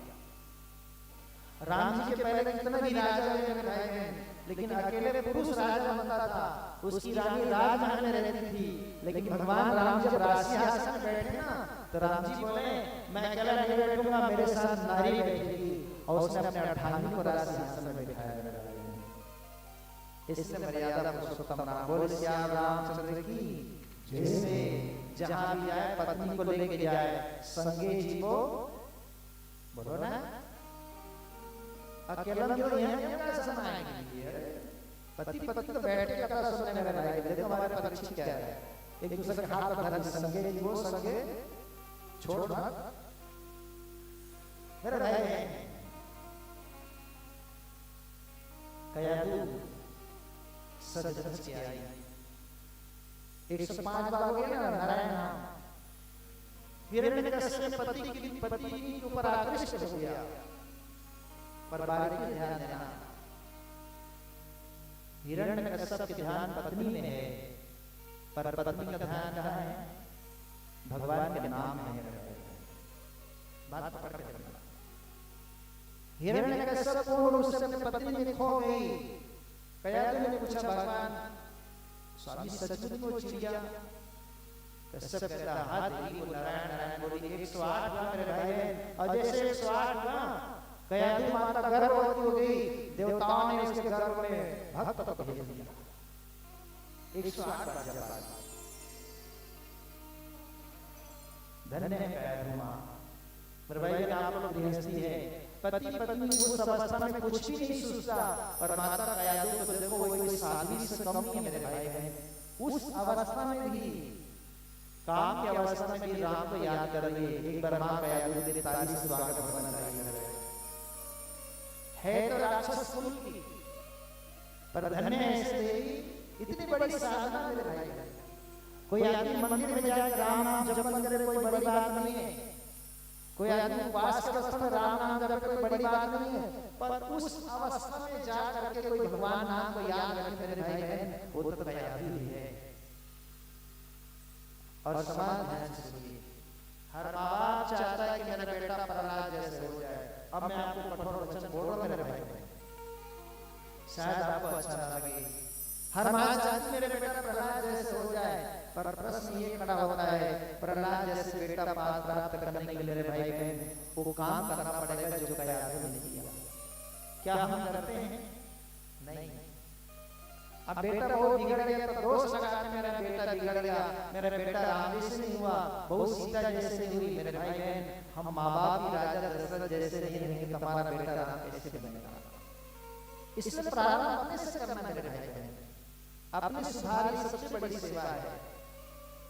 राम जी के पहले कितने भी राजा हुए मेरे भाई बहन, लेकिन अकेले पुरुष राजा बनता था, उसकी रानी राजमहल में रहती थी। लेकिन भगवान राम जब राजसिंहासन में बैठे ना, तो राम जी बोले मैं अकेला नहीं बैठूंगा, मेरे साथ नारी बैठेगी, और उसने अपने अर्धांगिनी को राजसिंहासन में बैठाया मेरे भाई बहन। इससे मर्यादा पुरुषोत्तम राम बोले श्याम रामचंद्र की जैसे जहां भी जाए पत्नी को लेके जाए, संगे जीवो, बोलो ना, अकेला में तो यहाँ क्या समाएंगे, पति पत्नी तो बैठ के कथा सुनने में रहेगा। देखो हमारे परीक्षित क्या है, एक दूसरे के हाथ धर संगे जीवो, संगे छोड़ मत मेरे भाई बहन। कयादू सजस की आई 105 बार हो गया ना नारायण नाम। हिरण्यकश्यप ने पति के ऊपर आकृष्ट हो गया, पर बारीकी ध्यान देना, हिरण्यकश्यप के ध्यान पत्नी में है, पर पत्नी का ध्यान कहाँ है, भगवान के नाम में है। बात पकड़ के चलना। हिरण्यकश्यप पूर्ण रूप से अपनी पत्नी में खो गई। कयादू ने पूछा भगवान स्वामी सचमुच को चिड़िया? कश्यप कहता हाथ देवी को नारायण नारायण बोली 108 बार मेरे भाई बहन, और जैसे 108 बार कयादू माता गर्भवती हो गई, देवताओं ने उसके गर्भ में भक्त को भेज दिया। 108 बार जप। धन्य है कयादू मां। मेरे भाई बहन आप लोग गृहस्थी है, पति पत्नी उस अवस्था में कुछ भी नहीं सोचता, पर माता कयादू को देखो वो कोई साध्वी से कम नहीं है मेरे भाई बहन। उस अवस्था में भी, काम की अवस्था में भी राम को याद कर रही है। एक बार मां कयादू के 43 स्वागत भवन है तो राक्षस कुल की, पर धन्य है ऐसे देवी, इतनी बड़ी साधना मेरे भाई बहन। कोई आदमी मंदिर में जाकर राम नाम जप करे कोई बड़ी बात नहीं है, कोई आदमी उपवास के अवस्था में राम नाम जप कोई बड़ी बात नहीं है, पर उस अवस्था में जा करके कोई भगवान नाम को याद रखे मेरे भाई बहन, वो तो कयादू ही है। और समाज ध्यान से सुनिए, हर माँ बाप चाहता है कि मेरा बेटा प्रहलाद जैसे हो जाए। अब मैं आपको कठोर वचन बोल रहा हूं मेरे भाई बहन, शायद आपको अच्छा ना लगे। हर माँ चाहती मेरे बेटा प्रहलाद जैसे हो जाए, पर प्रश्न ये खड़ा होता है प्रहलाद जैसे बेटा प्राप्त करने के लिए मेरे भाई बहन वो काम करना पड़ेगा जो कयादू ने किया। क्या हम करते हैं? नहीं। अब बेटा बहुत बिगड़ गया तो दोष लगाते मेरा बेटा बिगड़ गया, मेरा बेटा राम जैसे नहीं हुआ, बहुत सीता जैसे हुई। मेरे भाई बहन हम माँ बाप की राजा दशरथ जैसे नहीं रहेंगे तो हमारा बेटा राम कैसे बनेगा? इसलिए प्रारंभ अपने से करना मेरे भाई बहन। अपने सुधार ही सबसे बड़ी सेवा है।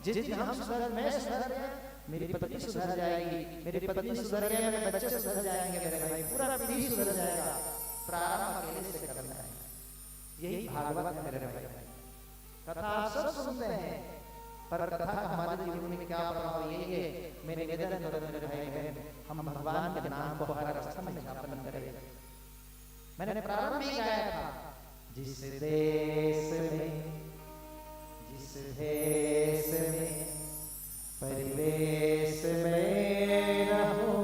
जिस दिन हम सुधर, मैं सुधर गया, मेरी पत्नी सुधर जाएगी, मेरी पत्नी सुधर गए, मेरे बच्चे सुधर जाएंगे मेरे भाई, पूरा पीढ़ी सुधर जाएगा। प्रारंभ अकेले से करना है, यही भागवत है मेरे भाई। कथा सब सुनते हैं, पर कथा का हमारे जीवन में क्या प्रभाव यही है। मेरे निवेदन है मेरे भाई बहन, हम भगवान के नाम को हर अवस्था में जापन करें। मैंने प्रारंभ में गाया था, जिस देश में जिस देश में परिवेश में रहो,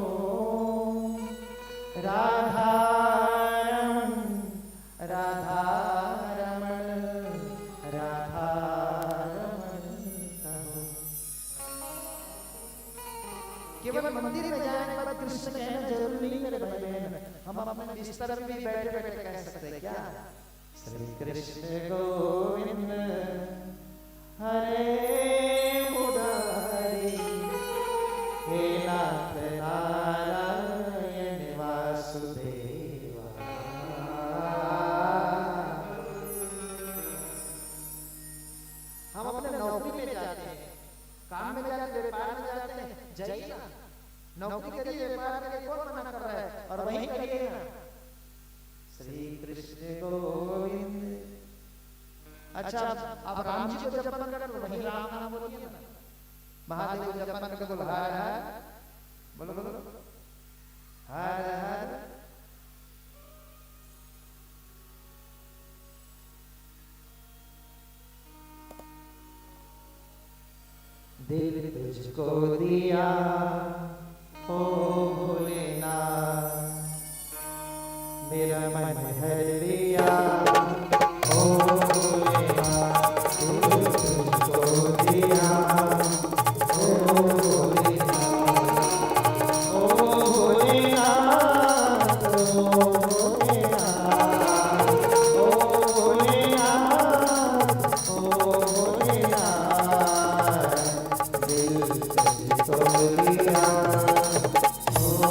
राधा रमण राधा रमण राधा रमण कहो। केवल मंदिर में जाने के बाद कृष्ण कहना जरूरी नहीं मेरे भाई बहन, हम अपने बिस्तर में भी बैठे बैठे कह सकते हैं। क्या श्री कृष्ण गोविंद हरे मुरारी, हे नाथ नारायण वासुदेवा। हम अपने नौकरी में जाते हैं, काम में जाते हैं, व्यापार में जाते हैं, जाइए ना, नौकरी करिए, व्यापार करिए, कौन मना कर रहा है? और वहीं करिए ना श्री कृष्ण गोविंद। अच्छा अब राम जी को जपन कर तो वही राम नाम बोलिए ना, महादेव जपन कर तो हर हर बोलो बोलो हर हर। दिल तुझको दिया ओ भोलेनाथ, मेरा मन हर लिया ओ भोलेनाथ तूने तुझको दिया ओ भोलेनाथ ओ भोलेनाथ ओ भोलेनाथ ओ भोलेनाथ ओ भोलेनाथ दिल तुझको दिया ओ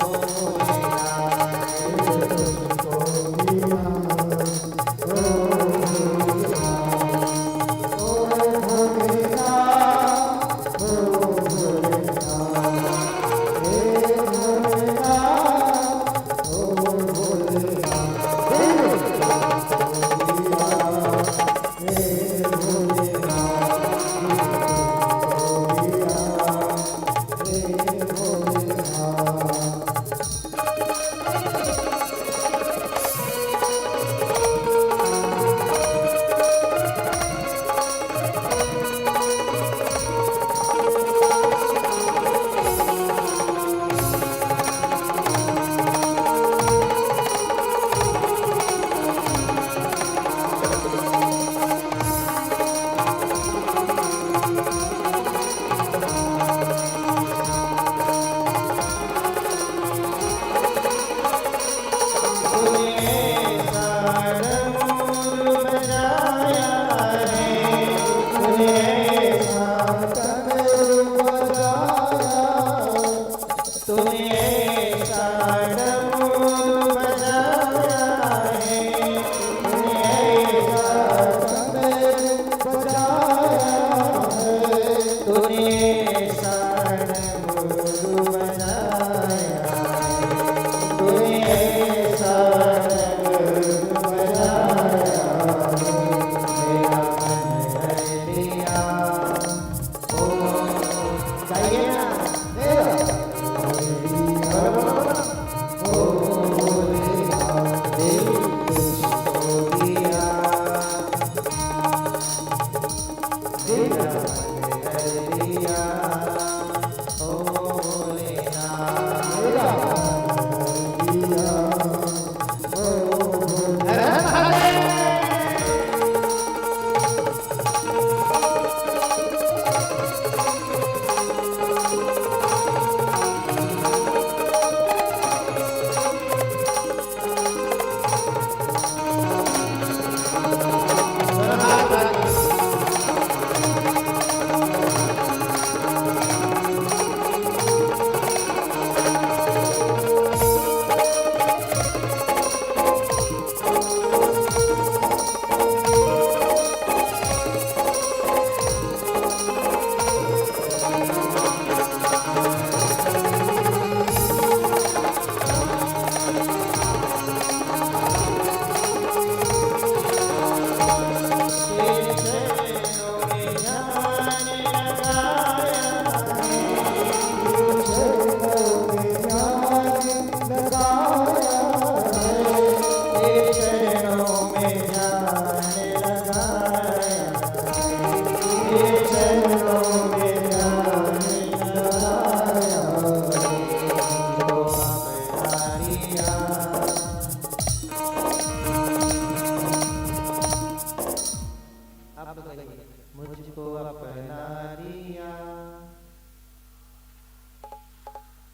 मुझको अपना लिया,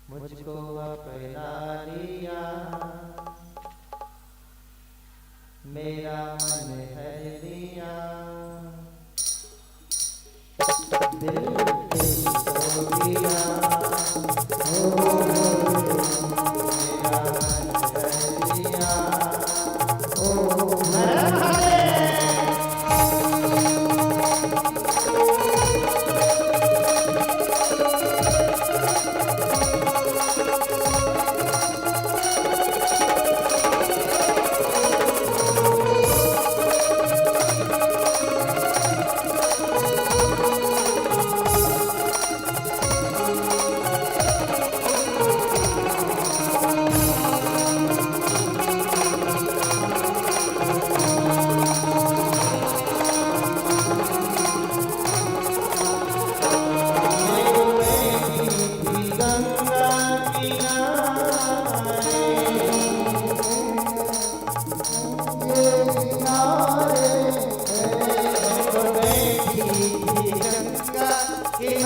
मुझको अपना लिया, मेरा मन है लिया, दिल तुझको दिया, ओ मेरा मन है लिया, ओ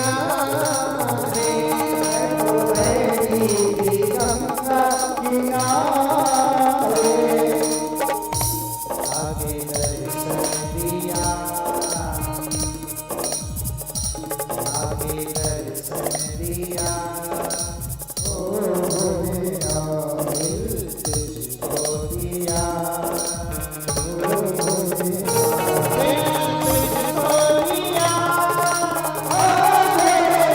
किनारे बहती गंगा किनारे आगे दर्शन दिया आगे दर्शन दिया ओ मेरा दिल तुझको दिया ओ मेरा दिल तुझको दिया ओ मेरा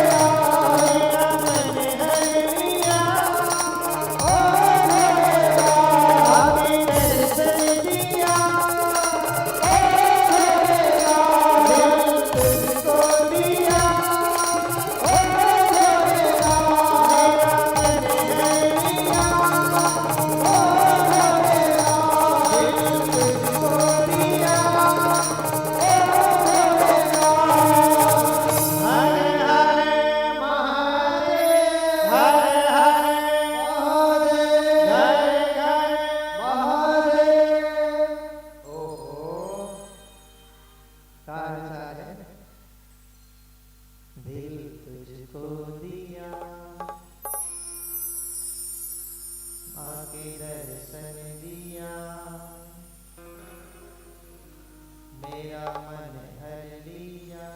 मन है लिया ओ मेरा आगे दर्शन दिया ओ मेरा दिल तुझको दिया ओ मेरा दिल तुझको दिया आगे दर्शन दिया मेरा मन हर लिया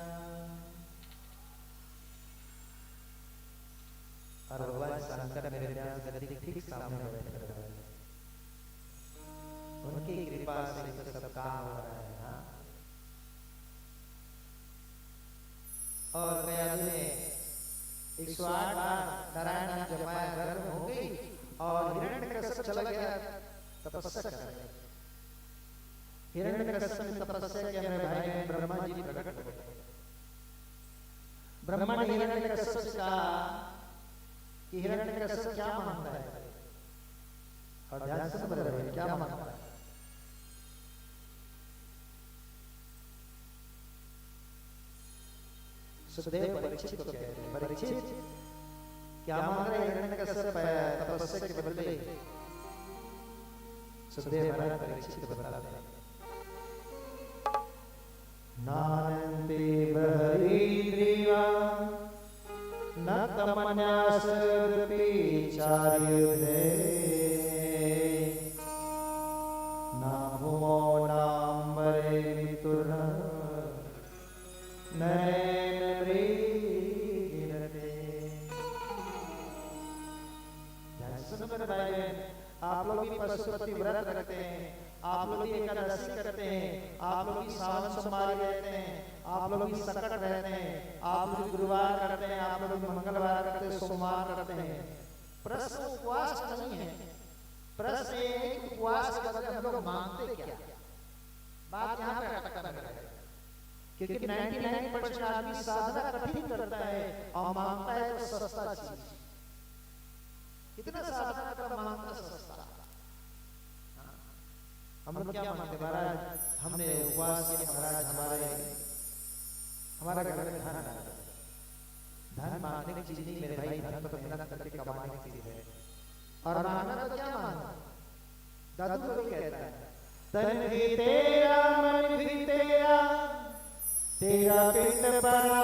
और भगवान शंकर मेरे व्यास गति ठीक सामने बैठे हैं उनकी कृपा से तो सब काम हो रहा है हाँ और गया में 108 बार नारायण नाम जपाया गर्भ हो गई और हिरण्यकश्यप चला गया तपस्या करने हिरण्यकश्यप ने तपस्या किया मेरे भाई में ब्रह्मा जी प्रकट हो गए ब्रह्मा ने हिरण्यकश्यप से कहा कि हिरण्यकश्यप क्या मांगता है और ध्यान से सुन रहे हैं क्या मांगता है सुखदेव परीक्षित को कहते हैं परीक्षित क्या मांग रहे हिरण्यकश्यप तपस्या के बदले सुखदेव महाराज परीक्षित को बताते हैं नानन्ते बरीन्द्रिया न तमन्यासदपि चार्युधे न भुवो नाम्बरे वितुर्न नयन मृगिरते आप लोग भी पशुपति व्रत रखते हैं आप लोग भी एकादशी करते हैं आप लोग भी सावन सोमवार रहते हैं आप लोग भी सकट रहते हैं आप लोग गुरुवार करते हैं आप लोग मंगलवार करते हैं सोमवार करते हैं प्रश्न उपवास नहीं है प्रश्न ये है कि उपवास के बदले हम लोग मांगते क्या बात यहाँ पे अटकन है क्योंकि 99% आदमी साधना कठिन करता है और मांगता है तो सस्ता चीज कितना साधना कर मांगता सस्ता हम लोग क्या मांगते महाराज हमने उपवास किया महाराज हमारा घर में धन आ धन मांगने की चीज नहीं मेरे भाई धन तो मेहनत करके कमाने की चीज है और मांगना तो क्या मांगना दादू तो कहता है तन भी तेरा मन भी तेरा तेरा पेट बड़ा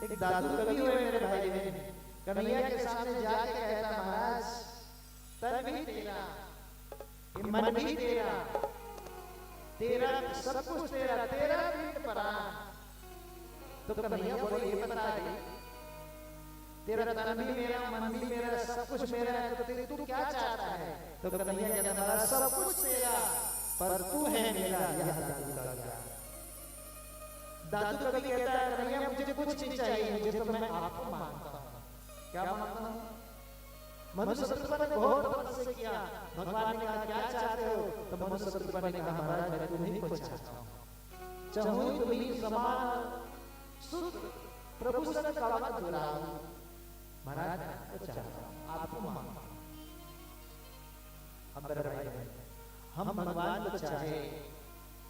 एक दादू कवि हुए मेरे भाई में कन्हैया के सामने जाके कहता महाराज तन भी तेरा मन भी तेरा तेरा सब कुछ तेरा तेरा पेट बड़ा तो कन्हैया बोले ये बता दे तेरा तन भी मेरा मन भी मेरा सब कुछ मेरा है तो तू क्या चाहता है तो कन्हैया कहता महाराज सब कुछ तेरा पर तू है मेरा यह दादू का ज्ञान दादू कभी कहता है कन्हैया मुझे कुछ नहीं चाहिए मुझे तो मैं आपको मांगता हूँ क्या मांगता हूँ मनुष्य सतगुरु ने बहुत तपस्या किया भगवान ने कहा क्या चाहते हो तो मनुष्य सतगुरु ने कहा महाराज मैं तुम्हें कुछ चाहता हूँ चाहूँ तुम्हें समान सुख प्रभु संग कवच दुलारू महाराज मैं चाहता हूँ आपको मांगता हूँ अब मेरे भाई हम भगवान को चाहे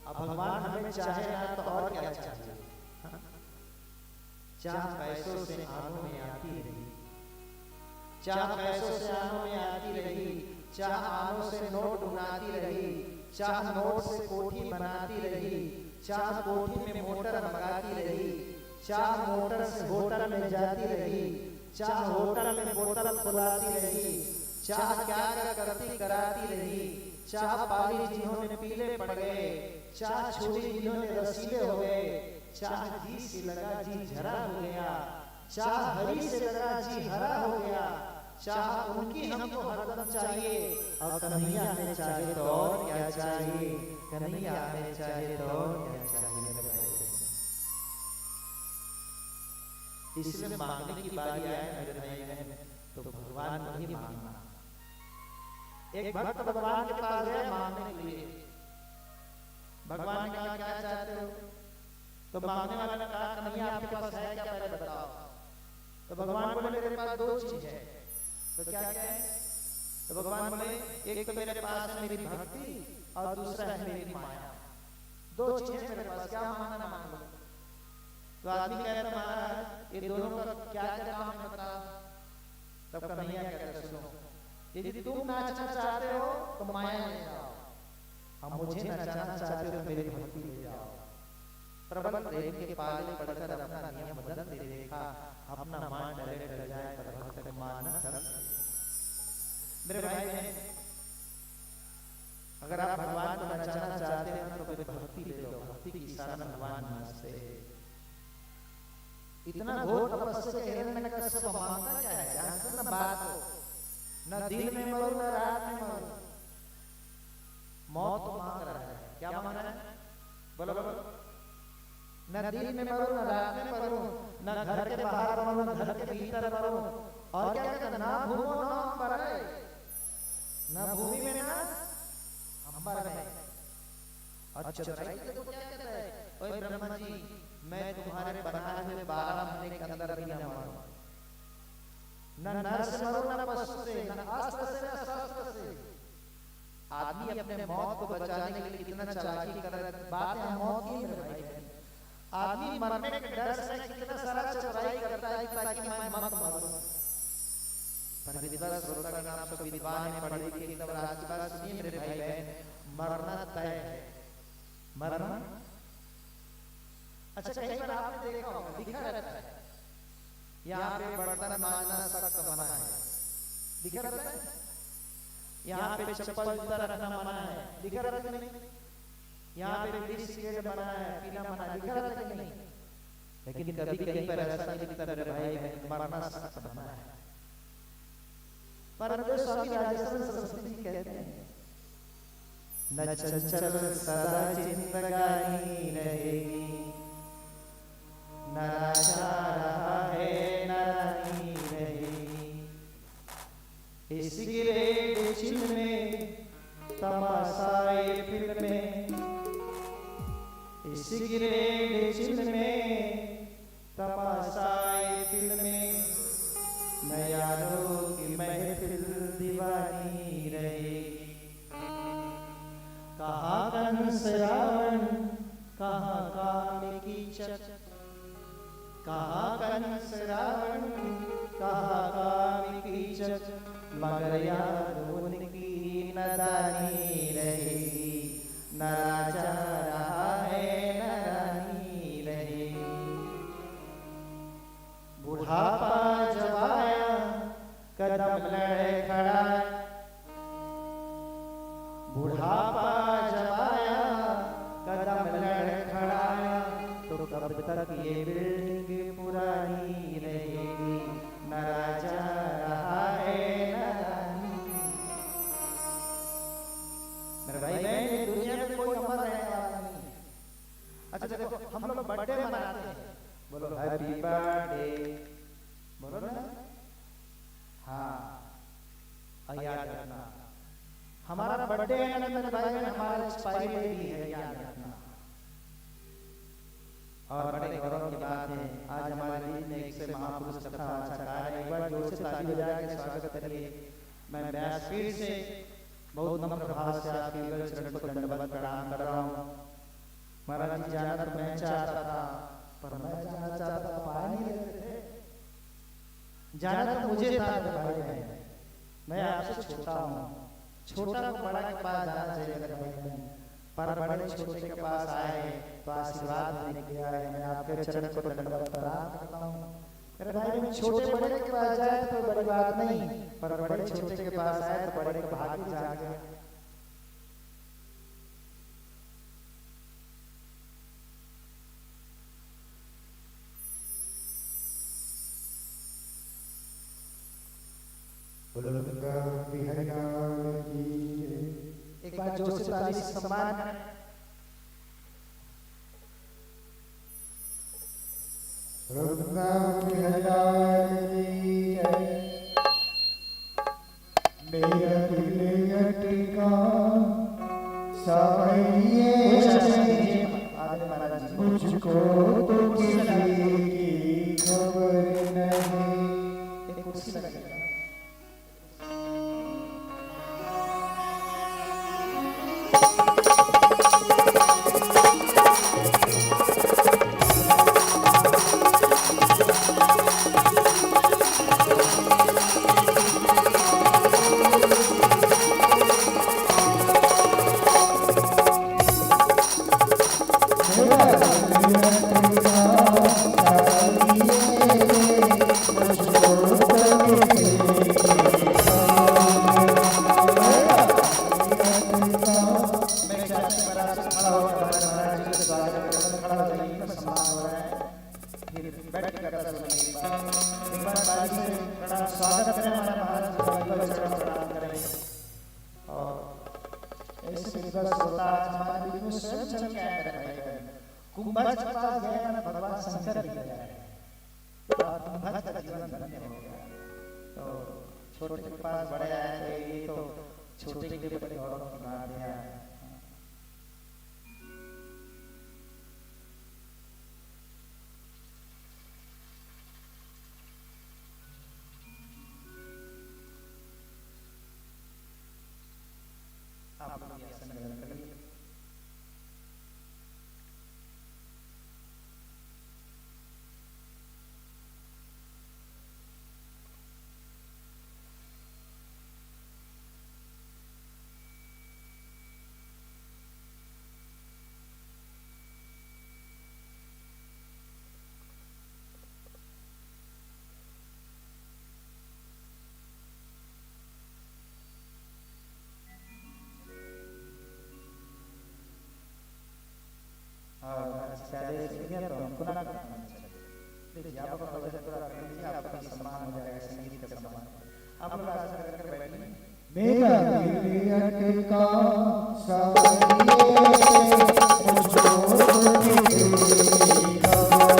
अब भगवान हमें चाहे ना तो और क्या चाहिए चाह पैसों से आंखों में आती रही चाह पैसों से आनों में आती रही चाह आनों से नोट उड़ाती रही चाह नोट से कोठी बनाती रही चाह कोठी में मोटर मंगाती रही, चाह मोटर से होटल में जाती रही, चाह होटल में बोतल खुलाती रही, चाह क्या करती कराती रही, चाह पाली जिन्होंने पीले पड़ गए, चाह छोड़ी जिन्होंने रसीले हो गए, चाह जी से लगा जी झरा हो गया, चाह हरी से लगा जी हरा हो गया, चाह उनकी हमको हरदम चाहिए। और कन्हैया हमें चाहे तो और क्या चाहिए, कन्हैया हमें चाहे तो और क्या चाहिए। इसलिए मांगने की बारी आए मेरे भाई बहन तो भगवान को ही मांगना। एक भक्त भगवान के पास गया मांगने के लिए, भगवान ने कहा क्या चाहते हो? तो मांगने वाला ने कहा कन्हैया आपके पास है क्या पहले बताओ। तो भगवान बोले मेरे पास दो चीज है। तो क्या क्या है? तो भगवान बोले एक तो मेरे पास है मेरी भक्ति और दूसरा है मेरी माया। दो चीजें मेरे पास, क्या मांगना मांग लो। तो आदमी कहता महाराज ये दोनों का क्या क्या काम है बता। तब कन्हैया कहता सुनो, यदि तुम नाचना चाहते हो तो माया ले जाओ, हम मुझे नचाना चाहते हो तो मेरी भक्ति ले जाओ। प्रबल प्रेम के पाले पड़कर अपना नियम बदल दे देखा, अपना मान डरे डर जाए पर भक्त का मान न कर। मेरे भाई बहन अगर आप भगवान को नचाना चाहते हैं तो फिर भक्ति ले लो, भक्ति की इशारा में भगवान नाचते हैं। इतना घोर तपस्या के हिरण्यकश्यप मांगता क्या है? जानते ना बात हो, न दिन में मरो न रात में मरो, मौत मांग रहा है। क्या मांग रहा है? बोलो बोलो। न दिन में मरो न रात में मरो, न घर के बाहर मरो न घर के भीतर मरो, और क्या कहता है? ना भूमो न अंबर है, न भूमि में ना अंबर में। अच्छा चतुराई तो क्या कहता है? ओए ब्रह्मा जी मैं तुम्हारे बनाए हुए 12 महीने के अंदर भी न मरूं, न नर से मरो न पशु से, न अस्त्र से न शस्त्र से। आदमी अपने मौत को बचाने के लिए कितना चालाकी कर रहा है। बात है मौत की मेरे भाई बहन। आदमी मरने के डर से कितना सारा चतुराई करता है ताकि मैं मत मरूं। पर विद्वान श्रोता नाम सब विद्वान है, पढ़े लिखे एकदम राज की बात सुनिए मेरे भाई बहन, मरना तय है, मरना। अच्छा कई बार आपने देखा होगा लिखा रहता है यहाँ पे बर्तन मांजना सख्त मना है, लिखा रहता है। यहाँ पे चप्पल जूता रखना मना है, लिखा रहता है नहीं। यहाँ पे बीड़ी सिगरेट मना है, पीना मना है, लिखा रहता है नहीं। लेकिन कभी कहीं पर ऐसा नहीं लिखता मेरे भाई बहन, मरना सख्त मना है। परंतु स्वामी राजेश्वर सरस्वती जी कहते हैं न चंचल सदा जिंदगानी रहेगी, न राजा रहा है न रानी रहेगी। इस गिरे चिन्ह में तमाशाए फिल्म में, इस गिरे चिन्ह में तमाशाए फिल्म में, नयारों की महफिल दीवानी रहेगी। कहाँ कंस रावण कहाँ काल कीचक, कहाँ कंस रावण कहाँ काल कीचक, मगर यादों उनकी नदानी रहेगी। न राजा रहा है न रानी रहेगी। बुढ़ापा जब आया कदम लड़े खड़ा, बुढ़ापा जब आया कदम लड़े खड़ा, तो कब तक ये बिल्डिंग पुरानी रहेगी। न राजा रहा है न रानी। मेरे भाई बहन दुनिया में कोई अमर रहने वाला नहीं है। अच्छा देखो हम लोग बर्थडे मनाते हैं, बोलो हैप्पी बर्थडे, बोलो ना। हाँ याद रखना हमारा बर्थडे है ना मेरे भाई बहन, हमारा एक्सपायरी डेट भी है, याद रखना। और बड़े गौरव की बात है आज हमारे बीच में एक से महापुरुष कथा अच्छा कहा है। एक बार जोर से ताली बजा के स्वागत करिए। मैं व्यासपीठ से बहुत नम्र भाव से आपके युगल चरण को दंडवत प्रणाम कर रहा हूँ। महाराज जी जाना तो मैं चाहता था पर मैं जाना चाहता था पा नहीं रहे थे। जाना तो मुझे था मेरे भाई बहन, मैं आपसे छोटा हूँ, छोटा को बड़ा के पास जाना चाहिए मेरे भाई बहन। पर बड़े छोटे के पास आए तो आशीर्वाद देने के लिए आए हैं। मैं आपके चरण को दंडवत प्रणाम करता हूँ। मेरे भाई में छोटे बड़े के पास जाए तो बड़ी बात नहीं, पर बड़े छोटे के पास आए तो बड़े का भाग्य जाग गया। एक बार जोर से ताली से सम्मान। मेरा दिल अटका मुझको तो किसी की खबर नहीं। एक कुर्सी लगेगा। कुंभज के पास गया ना भगवान शंकर भी गया और कुंभज का जीवन धन्य हो गया। तो छोटे के पास बड़े आए तो ये तो छोटे के लिए बड़े गौरव की बात है। आप लोग ये आसन ग्रहण करिए। पहले से किया तो हमको ना करना चाहिए। देखिए आप लोग वजन पूरा कर लीजिए, आपका सम्मान हो जाएगा, संगीत का सम्मान। आप लोग आसन करके बैठिए। मेरा दिल अटका सावरिये मुझको तो किसी खबर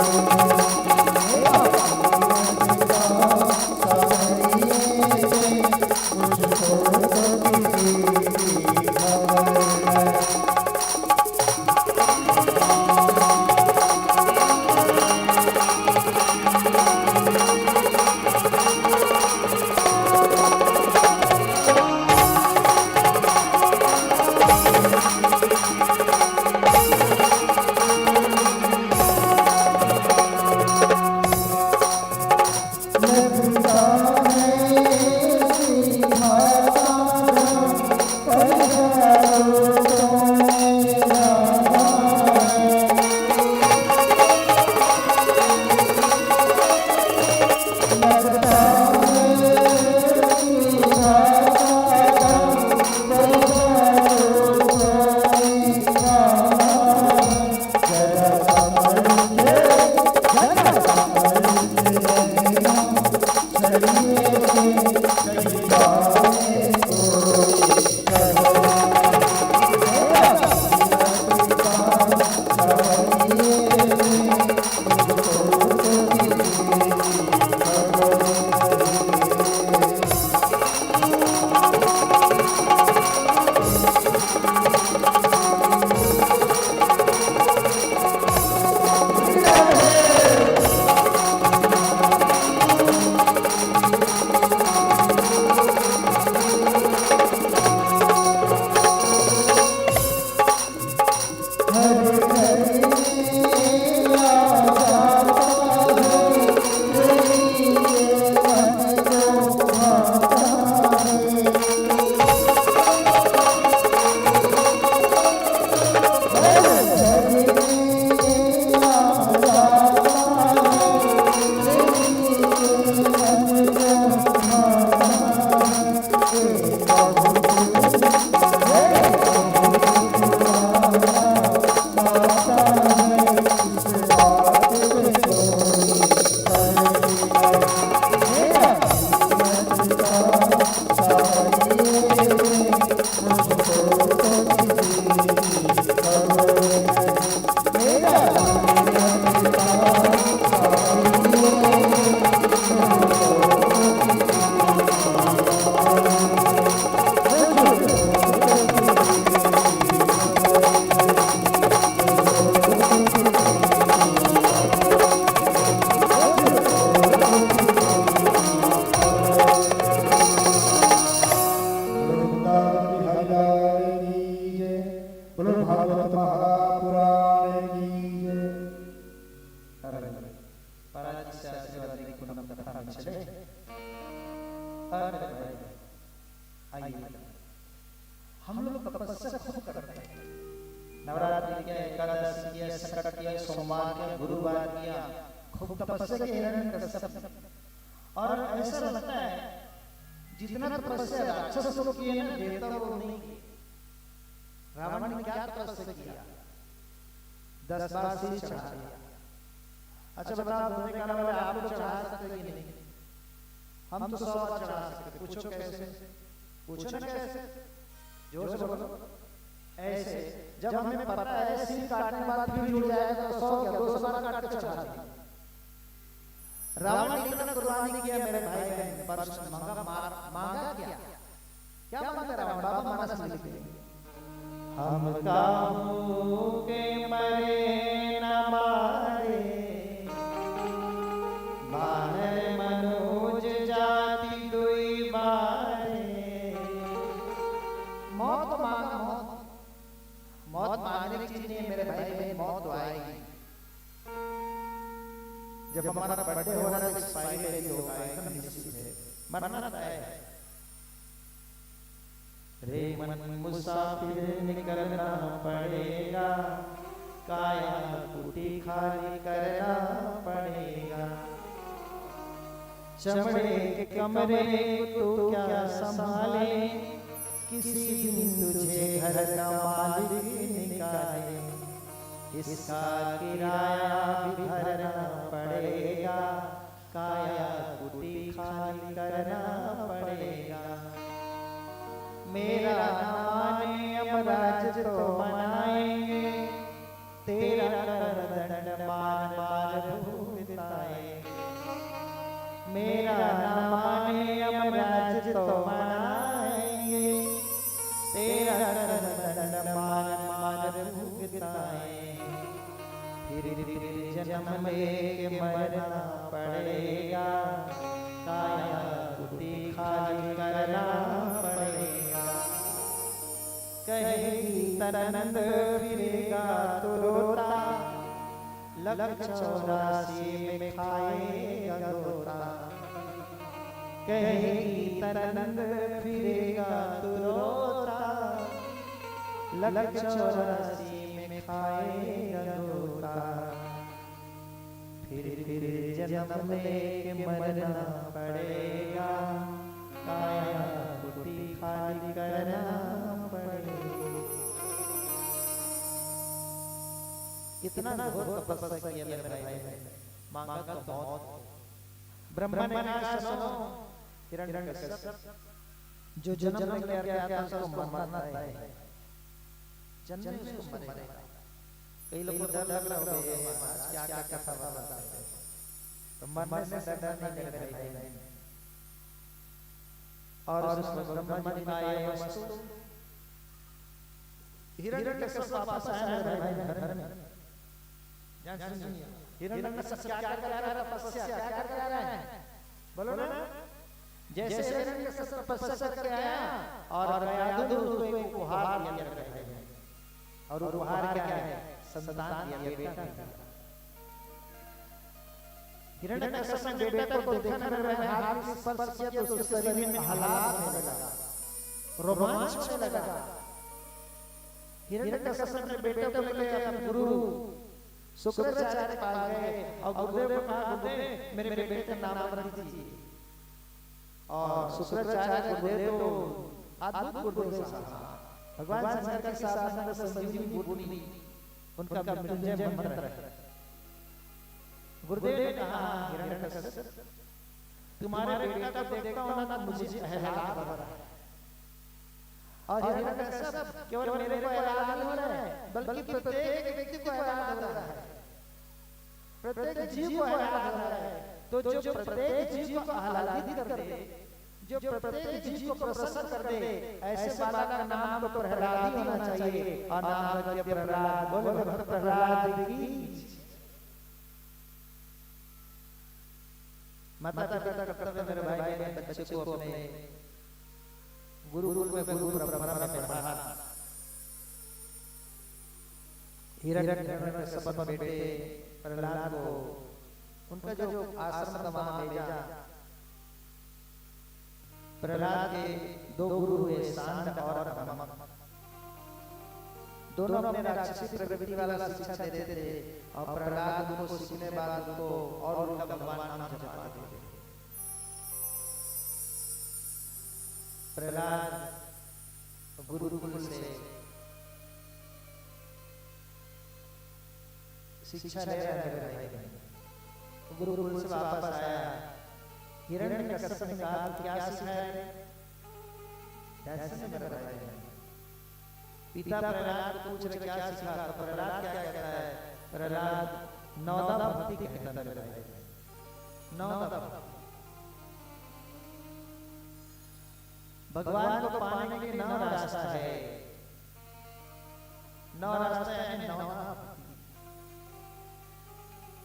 किया, सोमवार किया, गुरुवार किया, खूब तपस्या की हिरण्यकश्यप। और ऐसा लगता है जितना तपस्या राक्षस लोग किए ना, देवता लोग नहीं किए। रावण ने क्या तपस्या किया? 10 बार शीश चढ़ा दिया। अच्छा बताओ, बोलने का वाले आप लोग चढ़ा सकते कि नहीं? हम तो 100 बार चढ़ा सकते। पूछो कैसे? पूछो ना कैसे? जोर से बोलो। ऐसे जब हमें पता है शीश काटने के बाद फिर जुड़ जाएगा तो 100 क्या 200 बार काट के चढ़ा देंगे। रावण ने इतना कुर्बानी किया मेरे भाई बहन, पर मांगा क्या मांगा रावण? बाबा मानस में लिखते हैं, हम काहू के मरे न मारे, बानर मनोज जाति दुई बारे। मौत मांगा, मौत मांगने की चीज नहीं है मेरे भाई बहन, मौत तो आएगी। जब हमारा बर्थडे हो रहा है तो एक्सपायरी डेट होगा, एकदम निश्चित है, मरना तय है। रे मन मुसाफिर निकलना पड़ेगा, काया कुटी खाली करना पड़ेगा। चमड़े के कमरे को तो क्या संभाले, किसी दिन तुझे घर का मालिक निकाले। इसका किराया भी भरना पड़ेगा, काया कुटी खाली करना पड़ेगा। मेरा न माने यमराज तो मनाएंगे, तेरा कर दंड मान मार भुगताएंगे। मेरा न माने यमराज तो मनाएंगे, तेरा कर दंड मान मार भुगताएंगे। फिर जन्म लेके मरना पड़ेगा, काया कुटी खाली करना पड़ेगा। कहेगी तरनंद फिरेगा तो रोता, लग 84 में खाएगा गोता। कहेगी तरनंद फिरेगा तो रोता, लग 84 में खाएगा गोता। फिर जन्म लेके मरना पड़ेगा, काया कुटी खाली करना पड़ेगा। कितना घोर तपस्या किया मेरे भाई, मांगा तो मौत। ब्रह्मा ने कहा सुनो हिरण्यकश्यप, जो जन्म लेके आता है उसको मरना है, जन्म उसको मरेगा। कई लोग को डर लग रहा होगा क्या क्या कथा बताते हैं, तो मरने से डर नहीं मेरे भाई। और उस ब्रह्मा जी का ये वस्तु हिरण्यकश्यप वापस आया मेरे भाई घर में। हिरण्यकश्यप क्या कर रहा है? तपस्या क्या कर रहा है? बोलो ना। जैसे हिरण्यकश्यप तपस्या करके आया और गया दूर उसको एक उपहार दिया मेरे भाई, और उपहार क्या है? संतान दिया, बेटा। हिरण्यकश्यप ने बेटा को देखा ना मेरे भाई, हाथ से स्पर्श किया तो उसके शरीर में आह्लाद होने लगा, रोमांच होने लगा। हिरण्यकश्यप ने बेटे को लेके अपने गुरु शुक्राचार्य के पास गए और गुरुदेव को कहा, गुरुदेव मेरे बेटे का नाम रख दीजिए। और शुक्राचार्य गुरुदेव तो अद्भुत गुरुदेव साहब, भगवान शंकर के साथ में संजीवनी बूटी उनका मृत्युंजय मंत्र है। गुरुदेव ने कहा, हिरण्यकश्यप तुम्हारे बेटा को देखता हूं ना मुझे आह्लाद हो रहा है। और हिरण्यकश्यप केवल मेरे को आह्लाद नहीं हो रहा है, बल्कि प्रत्येक व्यक्ति को आह्लाद हो रहा है, प्रत्येक जीव को आह्लाद हो रहा है। तो जो प्रत्येक जीव को आह्लादित कर दे, जो प्रत्येक जीव को प्रसन्न कर दे, ऐसे बाबा का नाम तो प्रहलाद ही होना चाहिए। और नाम रखिए प्रहलाद, बोलो भक्त प्रहलाद की। माता पिता का कर्तव्य मेरे भाई बहन बच्चे को अपने गुरुकुल में गुरु परंपरा में पढ़ाना। हिरण्यकश्यप बेटे प्रहलाद को उनका जो आश्रम था वहां भेजा। प्रहलाद के 2 गुरु हुए, सांड और ब्रह्म। दोनों अपने राक्षसी प्रवृत्ति वाला शिक्षा दे देते थे और प्रहलाद उनको सीखने बाद उनको और उनका भगवान नाम जपा देते। प्रहलाद गुरुकुल से शिक्षा ले रहा है मेरे भाई। गुरुकुल से वापस आया, हिरण्यकश्यप ने कहा क्या सीखा है? कैसे मेरा भाई? पिता प्रहलाद को पूछ रहे क्या सीखा? तो प्रहलाद क्या कहता है? प्रहलाद नौदा भक्ति कहता है मेरे भाई। नौदा भगवान को पाने के 9 रास्ता है। 9 रास्ता है, 9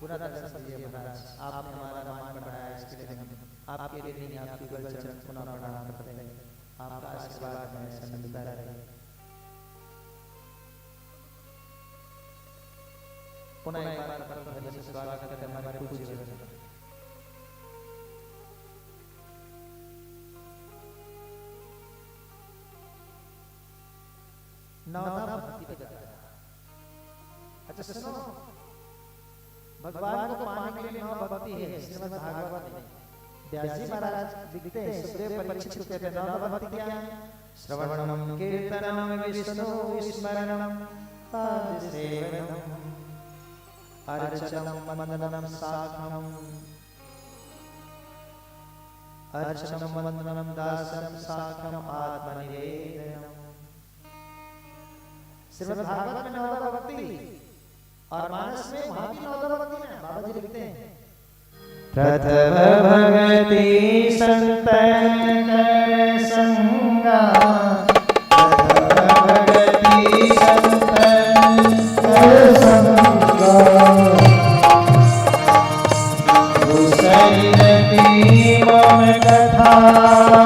पूरा दर्शन दीजिए महाराज। आपने हमारा रामायण पढ़ाया, इसके लिए हम आपके लिए नहीं आपकी गल चरण पुनः प्रणाम करते हैं। आपका आशीर्वाद हमें ऐसा मिलता रहे। पुनः एक बार भजन से स्वागत करते हैं हमारे पूज्य भजन। नौदा भक्ति का। अच्छा सुनो, भगवान को पाने के लिए 9 भक्ति है श्रीमद् भागवत में। व्यास जी महाराज लिखते हैं, सुखदेव परीक्षित कहते हैं 9 भक्ति क्या है? श्रवणम कीर्तनम विष्णु स्मरणम पादसेवनम अर्चनम वंदनम साखम अर्चनम वंदनम दासम साखम आत्मनिवेदनम। श्रीमद् भागवत में 9 भक्ति और मानस में वहां भी 9 भक्ति है। बाबा जी लिखते हैं प्रथम भगति संतन कर संगा, प्रथम भगति संतन कर संगा, दूसरी मम कथा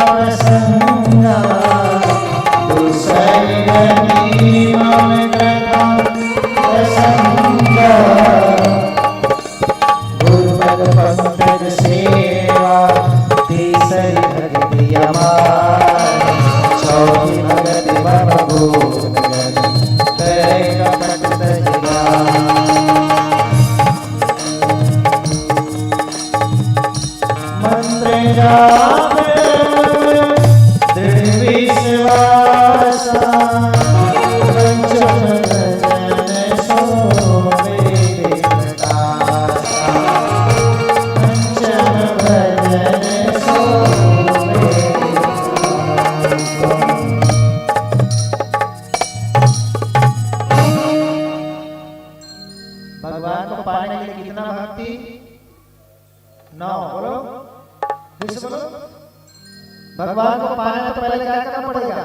प्रसंगा, दूसरी मम कथा प्रसंगा, गुरुपद पंकज सेवा, तीसरी भक्ति हमारी, चौथी भक्ति मम गुण करे कपट तजिया। मंत्र जाप दृढ़ विश्वास, पंचम भजन सोवे प्रकाश, पंचम भजन सोवे। भगवान को पाने के लिए कितना भक्ति? 9 बोलो, फिर से बोलो। भगवान को पाना है तो पहले क्या करना पड़ेगा?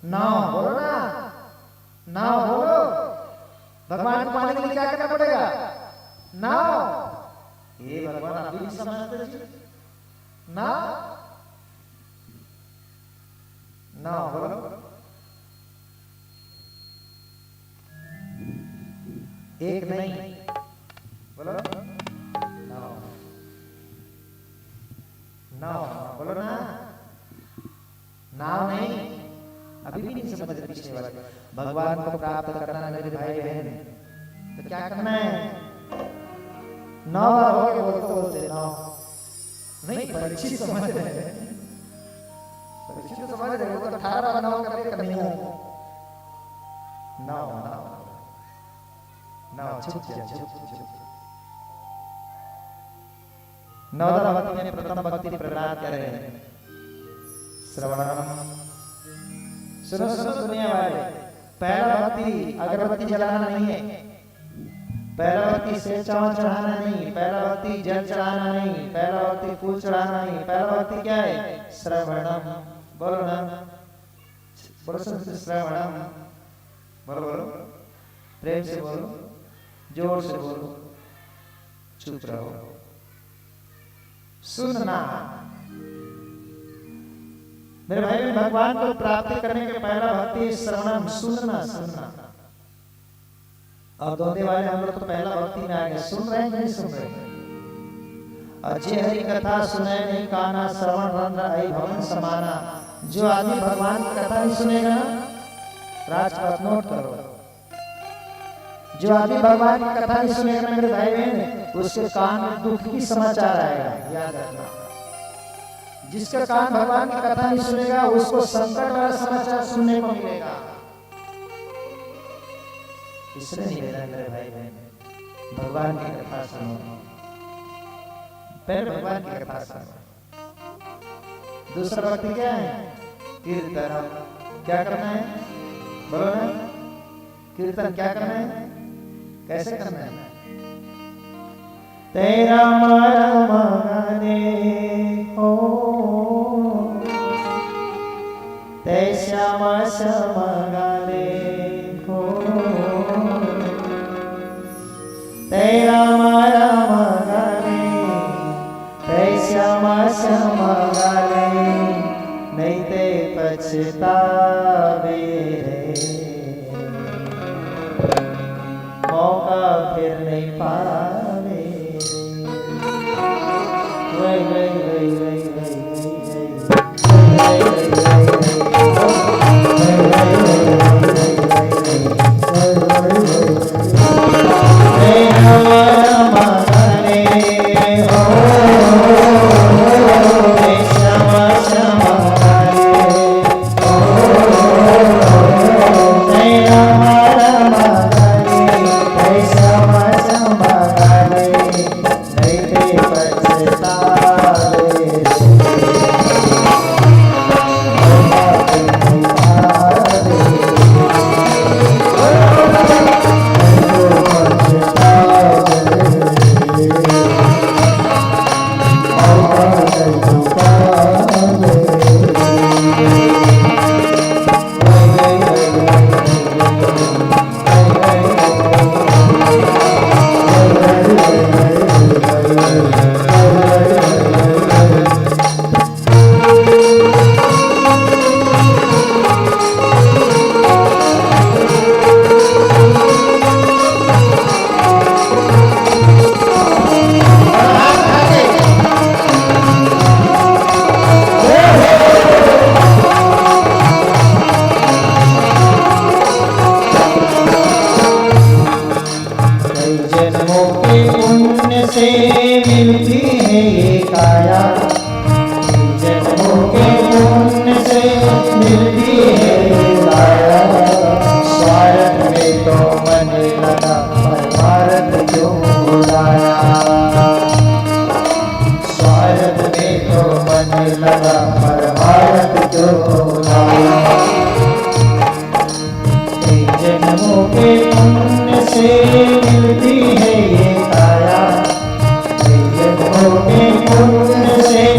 9 बोलो ना, 9 बोलो। भगवान को पाने के लिए क्या करना पड़ेगा? 9। ये भगवान आप भी समझते जी? 9 बोलो। एक नहीं बोलो, 9 बोलो ना, 9 नहीं। अभी भी नहीं समझ रहे पिछले वाले। भगवान को प्राप्त करना है मेरे भाई बहन, तो क्या करना है? 9 बार हो गए बोलते 9 नहीं। परीक्षित समझ रहे हैं, परीक्षित समझ रहे हो तो 18 बार 9 करके नहीं हो। 9 छुप जा, छुप। 9 भक्ति में प्रथम भक्ति प्रहलाद कर रहे हैं। श्रवणम, सुनो दुनिया वाले, पहला भक्ति अगरबत्ती जलाना नहीं है, पहला भक्ति से चावल चढ़ाना नहीं, पहला भक्ति जल चढ़ाना नहीं, पहला भक्ति फूल चढ़ाना नहीं। पहला भक्ति क्या है? श्रवणम। बोलो ना, बोलो श्रवणम, बोलो प्रेम से बोलो, जोर से बोलो, चुप रहो। सुनना मेरे भाई, भगवान को प्राप्ति करने के पहला भक्ति श्रवणम, सुनना। और दोने वाले हम लोग तो पहला भक्ति में आ गए। सुन रहे हैं नहीं सुन रहे? अच्छी हरि कथा सुने नहीं काना, श्रवण रंध्र आई भवन समाना। जो आदमी भगवान की कथा नहीं सुनेगा, राजपाट नोट करो, जो आदमी भगवान की कथा नहीं सुनेगा मेरे भाई बहन, उसके कान में दुख की समाचार आएगा, याद रखना। जिसका कान भगवान की कथा नहीं सुनेगा उसको संकट वाला समाचार सुनने को मिलेगा। इसलिए निवेदन मेरे भाई बहन, भगवान की कथा सुनो, पहले भगवान की कथा सुनो। दूसरा भक्ति क्या है? कीर्तन। क्या करना है? बोलो ना, कीर्तन क्या करना है? कैसे करना है? तेरा मारा माने हो, ते श्यामा श्यामगाने हो, तेरा मारा माने, ते श्यामा श्यामगाने, नहीं ते पछतावे रे, मौका फिर नहीं पावे। वै वै वै वै से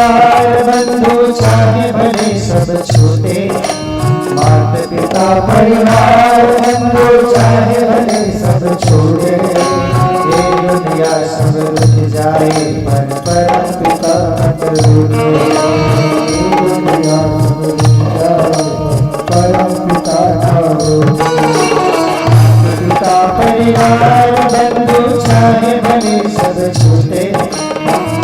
परिवार बंधु चाहे भले सब छूटे, माता पिता परिवार बंधु चाहे भले सब छूटे, ये दुनिया सब रुक जाए पर परम पिता मत रूठे, ये दुनिया सब रुक जाए परम पिता न रूठे। पिता परिवार बंधु चाहे भले सब छूटे,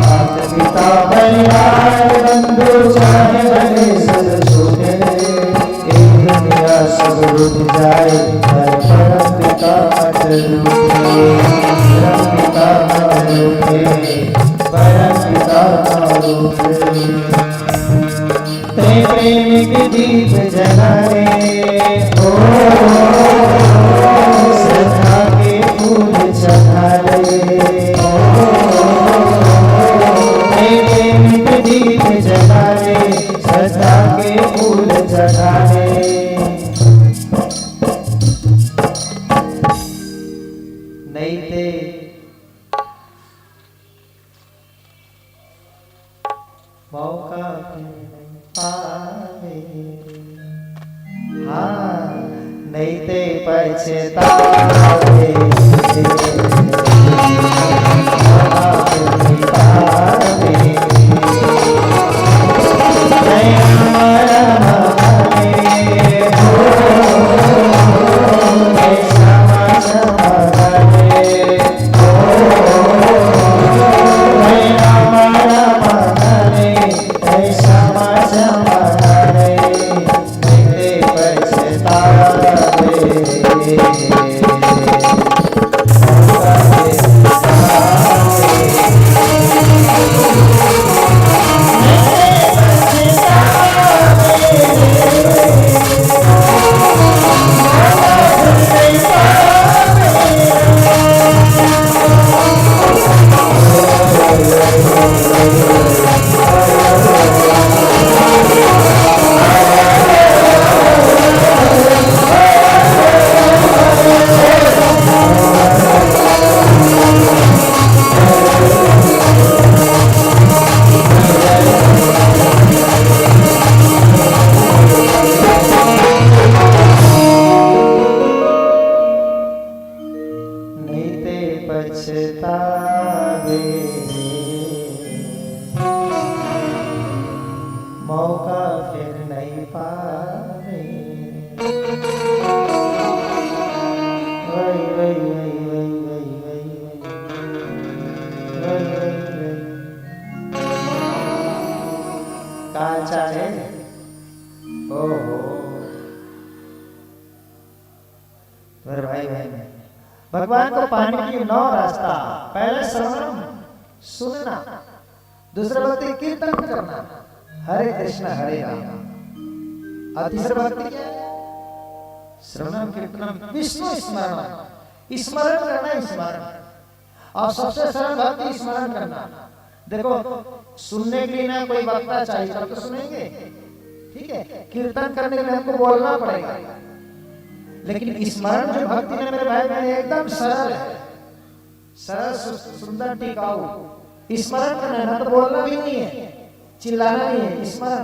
माता पिता परिवार बंधु चाहे भले सब छूटे, ये दुनिया सब रुक जाए पर परम पिता मत रूठे, परम पिता न रूठे, परम पिता न रूठे। प्रेम के दीप जलाए हो, सदा के फूल चढ़ाए, प्रेम के दीप जलाए, सदा के फूल चढ़ाए। नहीं थे मौका पावे, हाँ नहीं ते पछतावे, पछतावे, मौका फिर नहीं पावे। वही वही वही वही वही वही वही वही कहाँ चाहे ओहो मेरे भाई बहन, भगवान को पाने की 9 रास्ता। पहले श्रवणम सुनना, दूसरा भक्ति कीर्तन करना, हरे कृष्ण हरे राम। और तीसरा भक्ति क्या है? श्रवणम कीर्तनम विष्णु स्मरण, स्मरण करना स्मरण। और सबसे सरल भक्ति स्मरण करना। देखो सुनने के लिए ना कोई वक्ता चाहिए तब तो सुनेंगे, ठीक है। कीर्तन करने के लिए हमको बोलना पड़ेगा, लेकिन स्मरण जो भक्ति है मेरे भाई बहन एकदम सरल है, सरल सुंदर टिकाऊ। स्मरण करना है ना तो बोलना भी नहीं है, चिल्लाना नहीं है। स्मरण,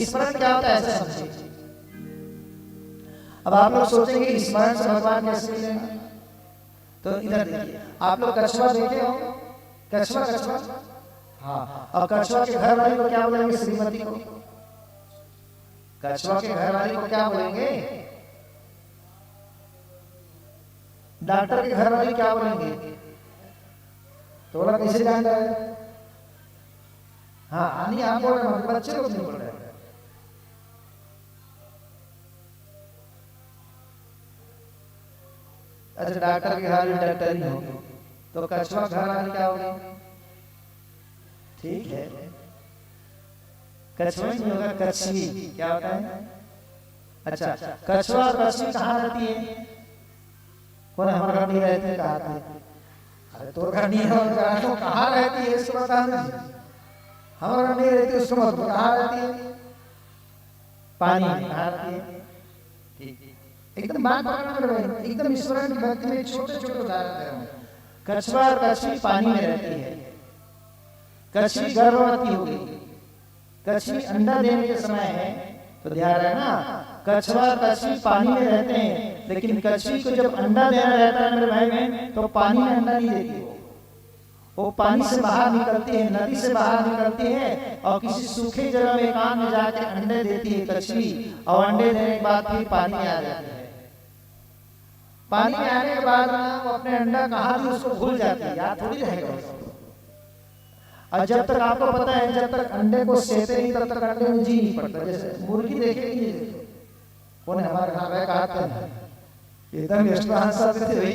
स्मरण क्या होता है ऐसा समझिए। अब आप लोग सोचेंगे स्मरण से भगवान कैसे मिलेगा, तो इधर देखिए। आप लोग कछुआ देखे हो, कछुआ कछुआ, हाँ। और कछुआ के घर वाले को क्या बोलेंगे? श्रीमती को। कछुआ के घर वाले को क्या बोलेंगे? डॉक्टर के घर वाले क्या बोलेंगे? तो बोला कैसे जान रहा है? हाँ आनी आप बोल रहे हैं, बच्चे लोग नहीं बोल रहे। अच्छा डॉक्टर के घर वाले डॉक्टर ही होंगे, तो कछुआ घर वाले क्या होंगे? ठीक है, कछुआ नहीं होगा, कछवी। क्या होता है? अच्छा कछुआ और कछवी कहाँ रहती है? कौन हमारे घर नहीं रहते? कहाँ रहती? अरे तो घर नहीं है, तो कहाँ रहती है इसको बता दीजिए। हमारे घर नहीं रहती उसको मत, कहाँ रहती है? पानी में। कहाँ रहती है? ठीक, एकदम बात पकड़ना, एकदम ईश्वर की भक्ति में छोटे छोटे उदाहरण दे रहा हूँ। कछुआ और कछवी पानी में रहती है, कछवी गर्भवती हो गई, कछवी अंडा देने के समय है तो ध्यान रखना, कछवा कछवी पानी में रहते हैं, लेकिन कछवी को जब अंडा देना रहता है मेरे भाई बहन तो पानी में अंडा नहीं देती, वो पानी से बाहर निकलती है, नदी से बाहर निकलती है और किसी सूखे जगह में एकांत में जाके अंडे देती है कछवी, और अंडे देने के बाद फिर पानी में आ जाती है। पानी में आने के बाद वो अपने अंडा कहाँ थी उसको भूल जाती है, याद थोड़ी रहेगा उसको। और जब तक आपको पता है जब तक अंडे को सेते नहीं तब तक अंडे में जी नहीं पड़ता। जैसे मुर्गी देखेगी, कौन हमारे घर में कहते हैं एकदम एक्स्ट्रा आंसर देते वही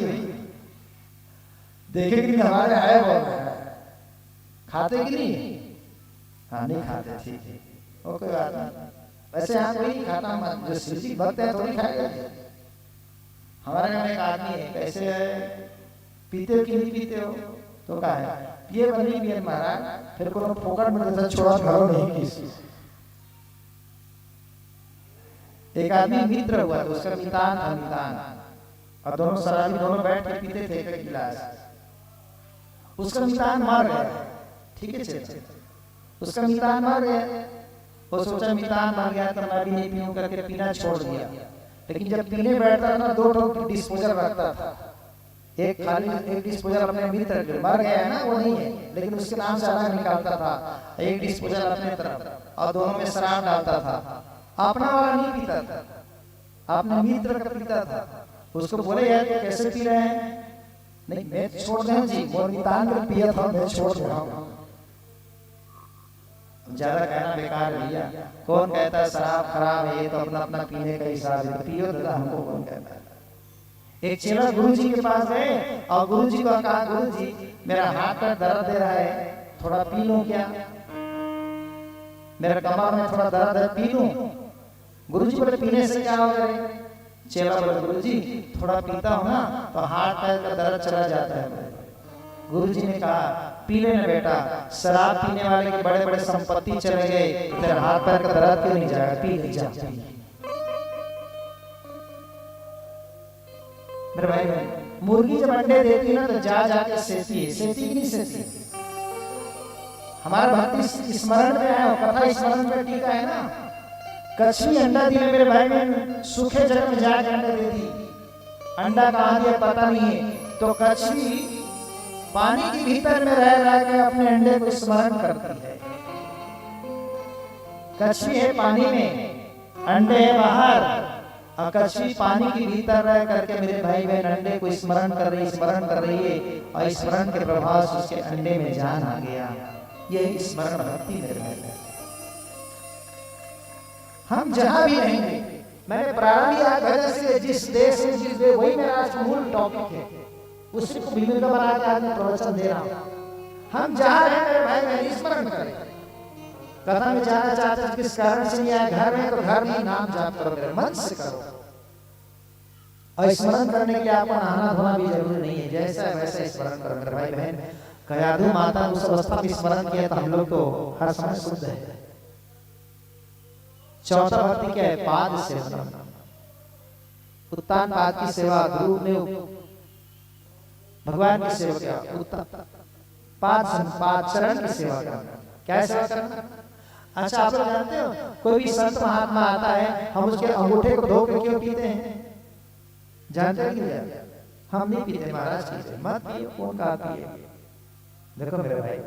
देखेगी हमारे आए बोल रहे हैं, खाते कि नहीं? हाँ नहीं खाते, ठीक है ओके बात नहीं। वैसे यहाँ कोई नहीं खाता, जो शिव भक्त है थोड़ी खाएगा। हमारे घर में एक आदमी है, कैसे है पीते हो कि नहीं पीते हो? तो कहा है पिए बनी पिए महाराज, फिर को फोकट में जैसा छोड़ा घरों नहीं किसी। एक आदमी मित्र हुआ तो उसका मितान था, मितान, और दोनों शराबी दोनों बैठ के पीते थे एक गिलास। उसका मितान मर गया, ठीक है चल, उसका मितान मर गया, वो सोचा मितान मर गया तो मैं भी नहीं पीऊं करके पीना छोड़ दिया। लेकिन जब पीने बैठता था दो ठो डिस्पोजल रखता था, एक खाली एक डिस्पोजल अपने मित्र के, मर गया है ना वो नहीं है लेकिन उसके नाम से अलग निकालता था, एक डिस्पोजल अपने तरफ और दोनों में शराब डालता था। अपना वाला नहीं पीता था, अपने मित्र का पीता था। उसको बोले यार तो कैसे पी रहे हैं? नहीं मैं छोड़ रहा जी, वो मितान कर पिया था मैं छोड़ रहा हूँ। ज्यादा कहना बेकार है भैया, कौन कहता है शराब खराब है, ये तो अपना अपना पीने का हिसाब है, पियो दादा, हमको कौन कहता है। एक चेला गुरुजी के पास गए और गुरुजी को कहा गुरुजी मेरा हाथ पर दर्द दे रहा है, थोड़ा पी लूं क्या? मेरे कमर में थोड़ा दर्द है, पी लूं? गुरुजी बोले पीने से क्या होगा? चेला बोले गुरुजी थोड़ा पीता हूं ना तो हाथ पैर का दर्द चला जाता है। गुरुजी ने कहा पी लेना बेटा, शराब पीने वाले के बड़े बड़े संपत्ति चले गए, तेरा हाथ पैर का दर्द क्यों नहीं जाएगा? पी ले जा। मेरे भाई मुर्गी जब अंडे देती है ना तो जा जाके सेती है, सेती की नहीं सेती? हमारा भक्ति स्मरण में है, कथा स्मरण में टीका है ना। कछवी अंडा दिया मेरे भाई बहन, सूखे जगह में जाके अंडा देती, अंडा कहाँ दिया पता नहीं है, तो कछवी पानी के भीतर में रह रह के अपने अंडे को स्मरण करती है। कछवी है पानी में, अंडे है बाहर, और कछवी पानी के भीतर रह करके मेरे भाई बहन अंडे को स्मरण कर रही है, और स्मरण के प्रभाव से उसके अंडे में जान आ गया। ये स्मरण भक्ति मेरे भाई बहन। हम जहां भी रहेंगे, मैंने प्रारंभ किया से जिस देश में जिस देश, वही मेरा मूल टॉपिक है, उसी को भूमिका बना के आज मैं प्रवचन दे रहा हूं। हम जहां रहे मेरे भाई बहन स्मरण करें। कथा में जाना चाहते हैं किस कारण से नहीं आए, घर में तो घर में नाम जाप करो, मेरे मन से करो। और स्मरण करने के लिए आपको नहाना धोना भी जरूरी नहीं है, जैसा है वैसा स्मरण करो मेरे भाई बहन। कयाधु माता उस अवस्था में स्मरण किया तो हम लोग तो हर समय शुद्ध है। चौथा भक्ति क्या है? पाद सेवा, उत्तान पाद की सेवा, गुरु ने भगवान की सेवा किया, पाद चरण की सेवा करना। क्या सेवा करना? अच्छा आप लोग जानते हो कोई भी संत महात्मा आता है, हम उसके अंगूठे को धो के क्यों पीते हैं? जानते हैं क्या? हम नहीं पीते महाराज, मत पियो, कौन कहा पिए? देखो मेरे भाई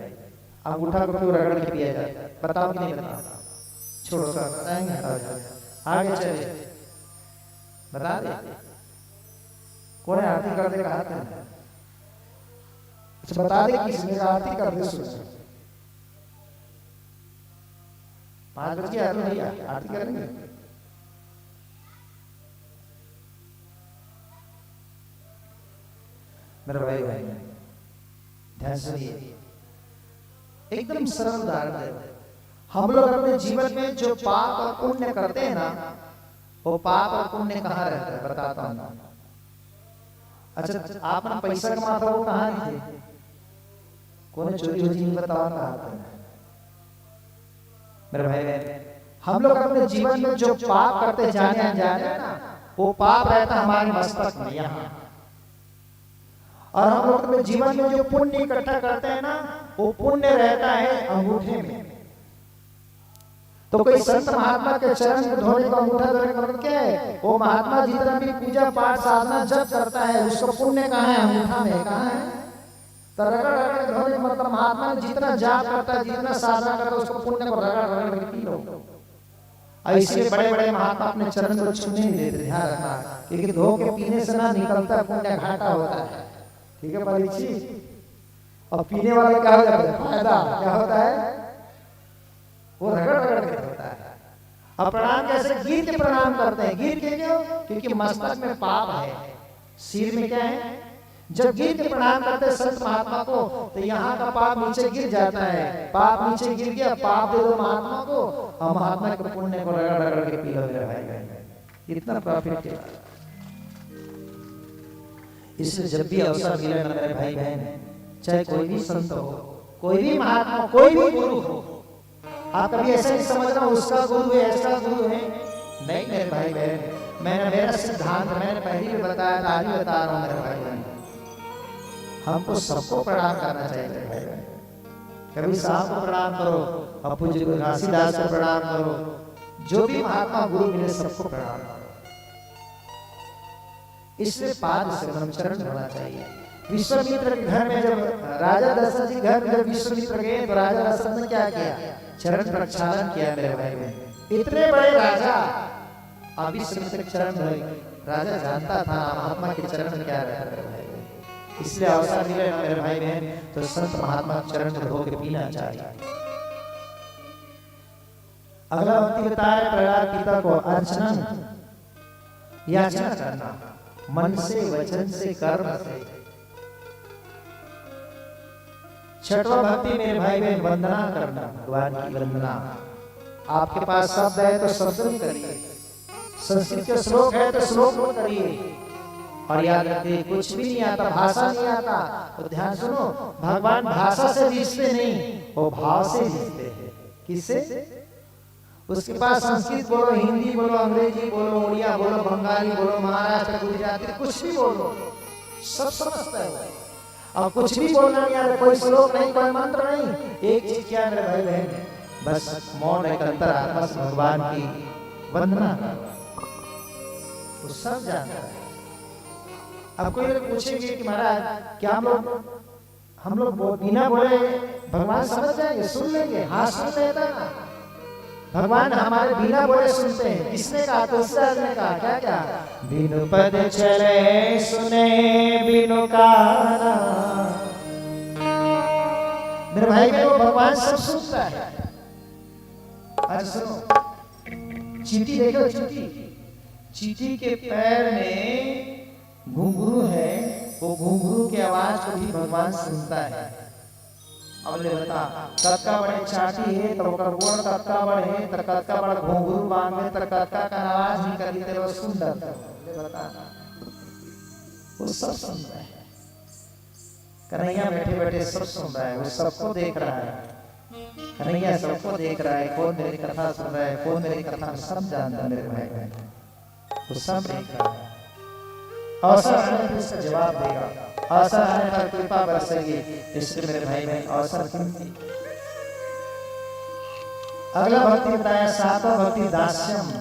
अंगूठा को क्यों रगड़ के पिया जाता है? बताओ कि नहीं बताओ? छोड़ो सर, बताएंगे, आगे चलिए बता दे। कौन आरती कर दे? कहा था अच्छा बता दे किस में आरती कर दे। सुन 5 बजे आरती करेंगे। मेरे भाई ध्यान सुनिए, एकदम सरल उदाहरण है। हम लोग अपने जीवन में जो पाप और पुण्य करते हैं ना, वो पाप और पुण्य कहाँ रहता है बताता हूँ। अच्छा आपने पैसा कमाता वो कहाँ नहीं थे? कौन चोरी हो नहीं बताओ कहाँ था? मेरे भाई हम लोग अपने जीवन में जो पाप करते जाने अनजाने ना, वो पाप रहता हमारे मस्तक में यहाँ, और हम लोग अपने जीवन में जो पुण्य इकट्ठा करते हैं ना, वो पुण्य रहता है अंगूठे में। तो कोई संत महात्मा के चरण को धोने का अंगूठा धोने का मतलब क्या है? वो महात्मा जितना भी पूजा पाठ साधना जप करता है उसको पुण्य कहाँ है? अंगूठा में कहाँ है? तो रगड़ रगड़ धोने का मतलब महात्मा ने जितना जाप करता है जितना साधना करता है उसको पुण्य को रगड़ रगड़ के पी लो। ऐसे बड़े बड़े महात्मा अपने चरण को छूने नहीं देते, ध्यान रखना, क्योंकि धो के पीने से ना निकलता पुण्य घाटा होता है। ठीक है परीक्षित। और पीने वाला क्या हो जाता है? फायदा क्या होता है? वो रगड़ रगड़ के होता है। अब प्रणाम कैसे? गिर के प्रणाम करते हैं। गिर के क्यों? क्योंकि मस्तक में पाप है, सिर में क्या है? जब गिर के प्रणाम करते हैं संत महात्मा को तो यहाँ का पाप नीचे गिर जाता है। पाप नीचे गिर गया, पाप दे दो महात्मा को और महात्मा के पुण्य को रगड़ रगड़ के पी लो मेरे भाई बहन। इतना प्रॉफिट है। इसलिए जब भी अवसर मिले ना मेरे भाई बहन, चाहे कोई भी संत हो, कोई भी महात्मा, कोई भी गुरु हो, आप कभी ऐसा नहीं समझना उसका गुरु है ऐसा गुरु है। नहीं मेरे भाई बहन, मेरा सिद्धांत मैंने पहले भी बताया था, आज भी बता रहा हूँ मेरे भाई बहन, हमको सबको प्रणाम करना चाहिए मेरे भाई बहन। कभी साहब को प्रणाम करो, अपू जी को, घासीदास को प्रणाम करो, जो भी महात्मा गुरु मिले सबको प्रणाम करो। इसलिए पाद सेवन चरण होना चाहिए। विश्वामित्र के घर में जब राजा दशरथ जी घर में जब विश्वामित्र गए तो राजा दशरथ ने क्या किया? चरण प्रक्षालन किया मेरे भाई बहन। इतने बड़े राजा अब विश्वामित्र के चरण धोए। राजा जानता था महात्मा के चरण में क्या रहता है मेरे भाई बहन। इसलिए अवसर मिले मेरे भाई बहन तो संत महात्मा के चरण को धो के पीना चाहिए। अगला भक्ति बताया प्रहलाद पिता को अर्चना याचना करना मन से, वचन से, कर्म से। छठवां भक्ति मेरे भाई बहन वंदना करना, भगवान की वंदना। आपके पास शब्द है तो शब्द भी करिए, संस्कृत के श्लोक है तो श्लोक भी करिए। और याद रखिए कुछ भी नहीं आता, भाषा नहीं आता तो ध्यान सुनो, भगवान भाषा से जीतते नहीं, वो भाव से जीतते हैं। किससे? उसके पास संस्कृत बोलो, हिंदी बोलो, अंग्रेजी बोलो, उड़िया बोलो, बंगाली बोलो, महाराष्ट्र, गुजराती, कुछ भी बोलो, सब समझता है। और कुछ भी बोलना नहीं आता, कोई श्लोक नहीं, कोई मंत्र नहीं। एक चीज क्या मेरे भाई बहन, बस मौन एक अंतरात्मा से भगवान की वंदना करो, तो सब जानता है। अब कोई लोग पूछेंगे कि महाराज क्या हम लोग बिना बोले भगवान समझ जाएंगे, सुन लेंगे? हाँ सुन लेता ना, भगवान हमारे बिना बोले सुनते हैं। किसने कहा? तुलसीदास ने कहा। क्या क्या? बिनु पद चले सुने बिनु काना। मेरे भाई बहन भगवान सब सुनता है। अच्छा सुनो, चींटी देखो, चींटी के पैर में घुंघरू है, वो घुंघरू की आवाज को भी भगवान सुनता है। अब ले बता, कक्का बड़े चाटी है तो ओकर गोड़ कक्का बड़े है, तो कक्का बड़ा घुंघरू बांधे तो कक्का का आवाज निकली तो वो सुन लेता है। ले बता, वो सब सुन रहा है। कन्हैया बैठे बैठे सब सुन रहा है, वो सबको देख रहा है। कन्हैया सबको देख रहा है, कौन मेरी कथा सुन रहा है, कौन मेरी कथा सब जानता है मेरे भाई बहन, वो सब देख रहा है। अवसर आने पर उसका जवाब देगा, अवसर आने पर कृपा बरसेगी। इसलिए मेरे भाई बहन अवसर कीमती। अगला भक्ति बताया सातवां भक्ति दास्यम।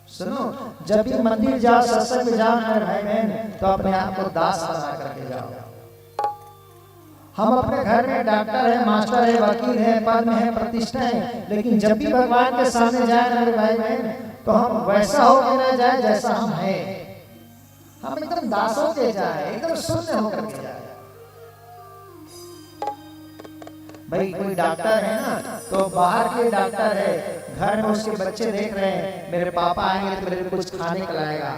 सुनो, जब भी मंदिर जाओ, सत्संग में जाओ मेरे भाई बहन, तो अपने आप को दास बना करके जाओ। हम अपने घर में डॉक्टर है, मास्टर है, वकील है, पद में है, प्रतिष्ठा है, लेकिन जब भी भगवान के सामने जाए मेरे भाई बहन तो हम वैसा होकर न जाए जैसा हम हैं। हम एकदम दासों के जाए, एकदम शून्य होकर के जाए। भाई कोई डॉक्टर है ना तो बाहर के डॉक्टर है, घर में उसके बच्चे देख रहे हैं, मेरे पापा आएंगे तो मेरे को कुछ खाने खिलाएगा।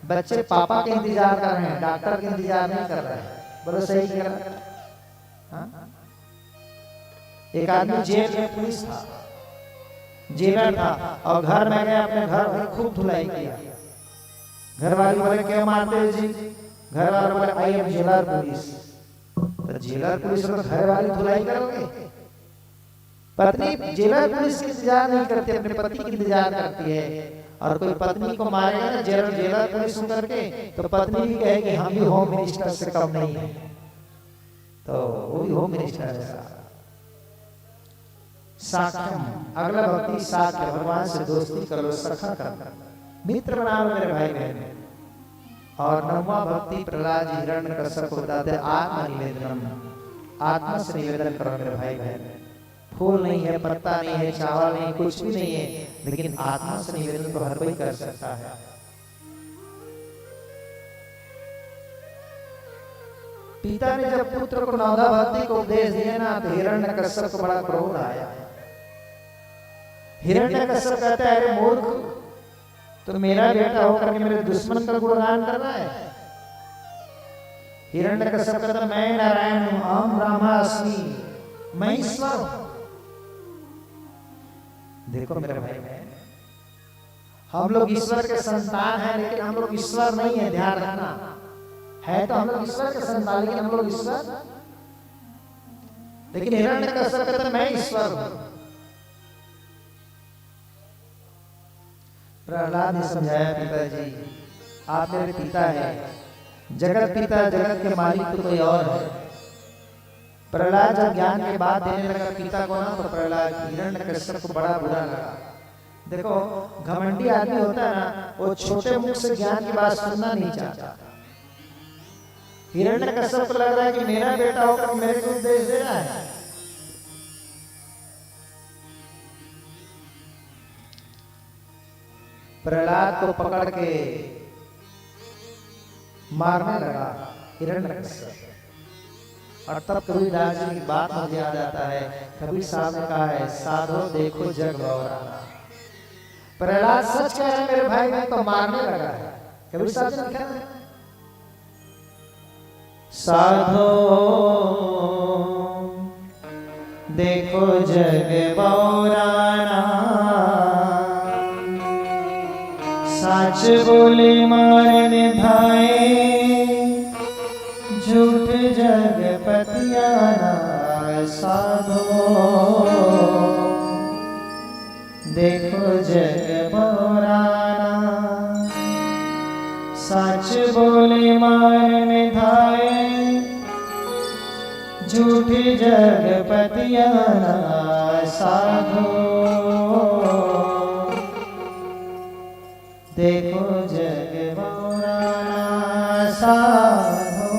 बच्चे पापा के इंतजार कर रहे हैं, डॉक्टर के इंतजार नहीं कर रहे हैं। बोलो सही कर रहे हैं? एक आदमी जेल में पुलिस था, जेलर था, और घर में गया, अपने घर में खूब धुलाई किया। घर वाले बोले क्यों मारते हो जी? घर वाले बोले आई एम जेलर पुलिस। तो जेलर पुलिस को घर वाले धुलाई करोगे? पत्नी जेलर पुलिस की इंतजार नहीं करती, अपने पति की इंतजार करती है। और कोई पत्नी को मारेगा ना जेलर पुलिस करके, तो पत्नी भी कहेगी हम भी होम मिनिस्टर से कम नहीं है, तो वो भी होम मिनिस्टर जैसा। साख्यम, अगला भक्ति साख्य, भगवान से दोस्ती करो, सखा कर मित्र बना लो मेरे भाई बहन। और नौवां भक्ति प्रहलाद जी हिरण्यकश्यप को बताते हैं आत्मा निवेदनम, आत्मा से निवेदन करो मेरे भाई बहन। फूल नहीं है, पत्ता नहीं है, चावल नहीं, कुछ भी नहीं है, लेकिन आत्मा से निवेदन तो हर कोई कर सकता है। पिता ने जब पुत्र को नौदा भक्ति को उपदेश दिया ना, तो हिरण्यकश्यप को बड़ा क्रोध आया। हिरण्यकश्यप कहता है अरे मूर्ख, तो मेरा बेटा होकर के मेरे दुश्मन का गुणगान कर रहा है। हिरण्यकश्यप कहता मैं नारायण हूं, अहम ब्रह्मास्मि, मैं ईश्वर हूं। देखो मेरे भाई बहन, हम लोग ईश्वर के संतान हैं, लेकिन हम लोग ईश्वर नहीं है, ध्यान रखना। है तो हम लोग ईश्वर के संतान, लेकिन हम लोग ईश्वर, लेकिन हिरण्यकश्यप कहता मैं ईश्वर हूं। प्रहलाद ने समझाया पिताजी आप मेरे पिता है, जगत पिता, जगत के मालिक तो कोई और है। प्रहलाद जब ज्ञान की बात देने लगा पिता को ना, तो प्रहलाद हिरण्यकश्यप को बड़ा बुरा लगा। देखो घमंडी आदमी होता है ना, वो छोटे मुख से ज्ञान की बात सुनना नहीं चाहता। हिरण्यकश्यप को लग रहा है कि मेरा बेटा होकर मेरे को उपदेश दे रहा है। प्रहलाद को पकड़ के मारने लगा हिरण्यकश्यप। और तब कबीरदास जी की बात मुझे याद आता है, कबीर साहब ने कहा है साधो देखो जग भवराना। प्रहलाद सच कह रहे हैं मेरे भाई, मैं तो मारने लगा है। कबीर साहब ने लिखा है साधो देखो जग भवराना, सच बोले मारने धाए, झूठ जग पतियाना। साधो देखो जग भवराना, सच बोले मारने धाए, झूठ जग पतियाना। साधो देखो जग भवराना। साधो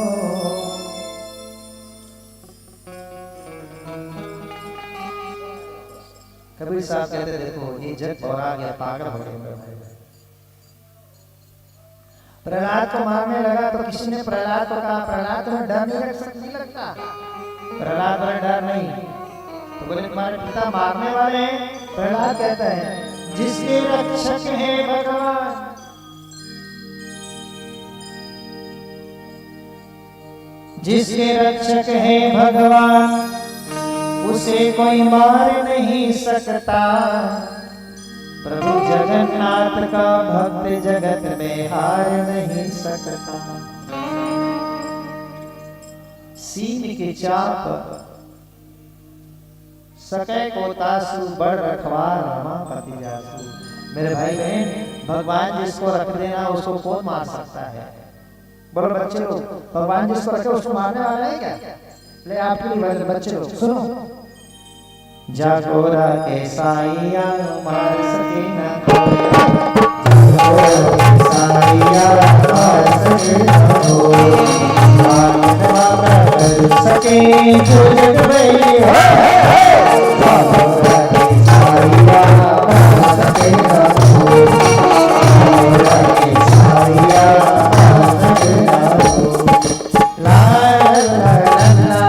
कबीर साहब कहते देखो ये जग भौरा गया, पागल हो गया। प्रहलाद को मारने लगा तो किसी ने प्रहलाद को कहा प्रहलाद तुम्हें डर नहीं लगता? प्रहलाद बोले डर नहीं। तो बोले तुम्हारे पिता मारने वाले हैं? प्रहलाद कहता है जिसके रक्षक है भगवान, जिसके रक्षक है भगवान, उसे कोई मार नहीं सकता। प्रभु जगन्नाथ का भक्त जगत में हार नहीं सकता। सीन के चाप सकै को तासु, बड़ रखवार रमापति जासु। मेरे भाई बहन, भगवान जिसको रख देना उसको कौन मार सकता है? बोलो बच्चे लोग, भगवान जिसको रखे उसको मारने वाला है क्या? ले आपके लिए बच्चे लोग सुनो, जागोरा के साइया मार सके न कोई, जागोरा के साइया मार सके न कोई, मारवा कर सके जो जग में। जागोरा के साइया मार सके न कोई, जागोरा के साइया मार सके न कोई। ला ला ला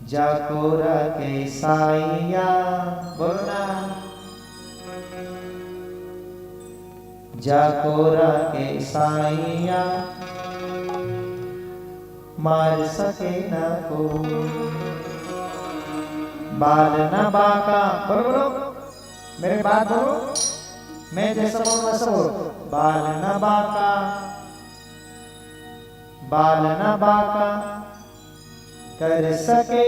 जागोरा के साइया, बोलना जागोरा के साइया मार सके न कोई, बाल न बाका। बोलो बोलो मेरे बात बोलो, मैं जैसा बोलूं वैसा बोलो। बाल न बाका, बाल न बाका, कर सके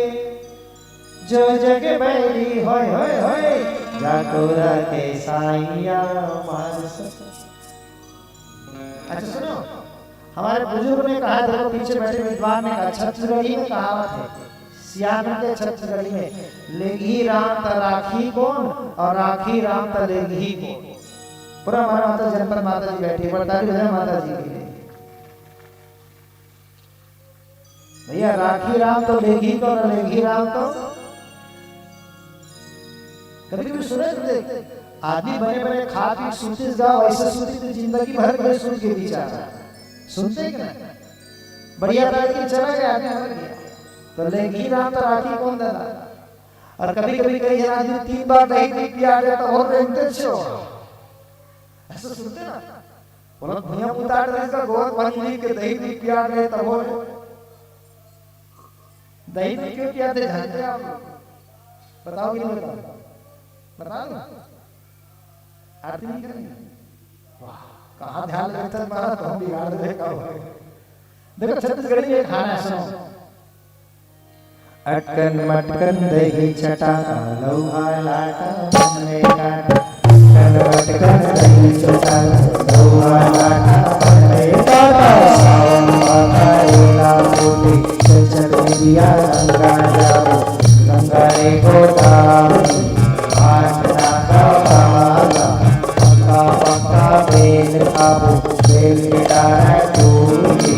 जो जग बैरी होय होय होय जाको रखे साइया मार सके। अच्छा सुनो, हमारे बुजुर्ग ने कहा, देखो पीछे बैठे विद्वान ने कहा, छत्तीसगढ़ी में कहावत है, सियान के छत्तीसगढ़ी में, लेगी राम त राखी कौन और राखी राम त लेगी कौन। पूरा हमारा माता जनपद माता जी बैठी, बड़ताली भजन माता जी के लिए। भैया राखी राम तो लेगी कौन और लेगी राम तो, कभी कभी सुने तुझे आदमी बने बने खा पी सूते जाओ, ऐसे सूती तो जिंदगी भर के सूत के बीच आ रहा, सुनते कि नहीं, बढ़िया बैठ के चला गया आदमी मर गया, तो लेगी राम तो राखी कौन देता। और कभी कभी कई आदमी 3 बार दही पिया गया तो और रेंगते छो, ऐसा सुनते ना, बोला भैया उतार दे इसका गोद पानी के दही पिया गए तब हो, दही क्यों पियाते जानते आप लोग, बताओ कि नहीं बताओ, बताओ आरती नहीं करेंगे, वाह कहाँ ध्यान करते हैं महाराज, तो हम बिगाड़ दे का हो। देखो छत्तीसगढ़ी में खाना है, सुनो, अटकन मटकन दही चटाका लौहा लाटा मन में काटा, अटकन मटकन दही चटाका लौहा लाटा मन में काटा, सावन माता एला पोती चल दिया गंगा जाओ, गंगा रे गोदावरी आठना का बाला, पक्का पक्का बेल खाबो, बेल के डारा टूरी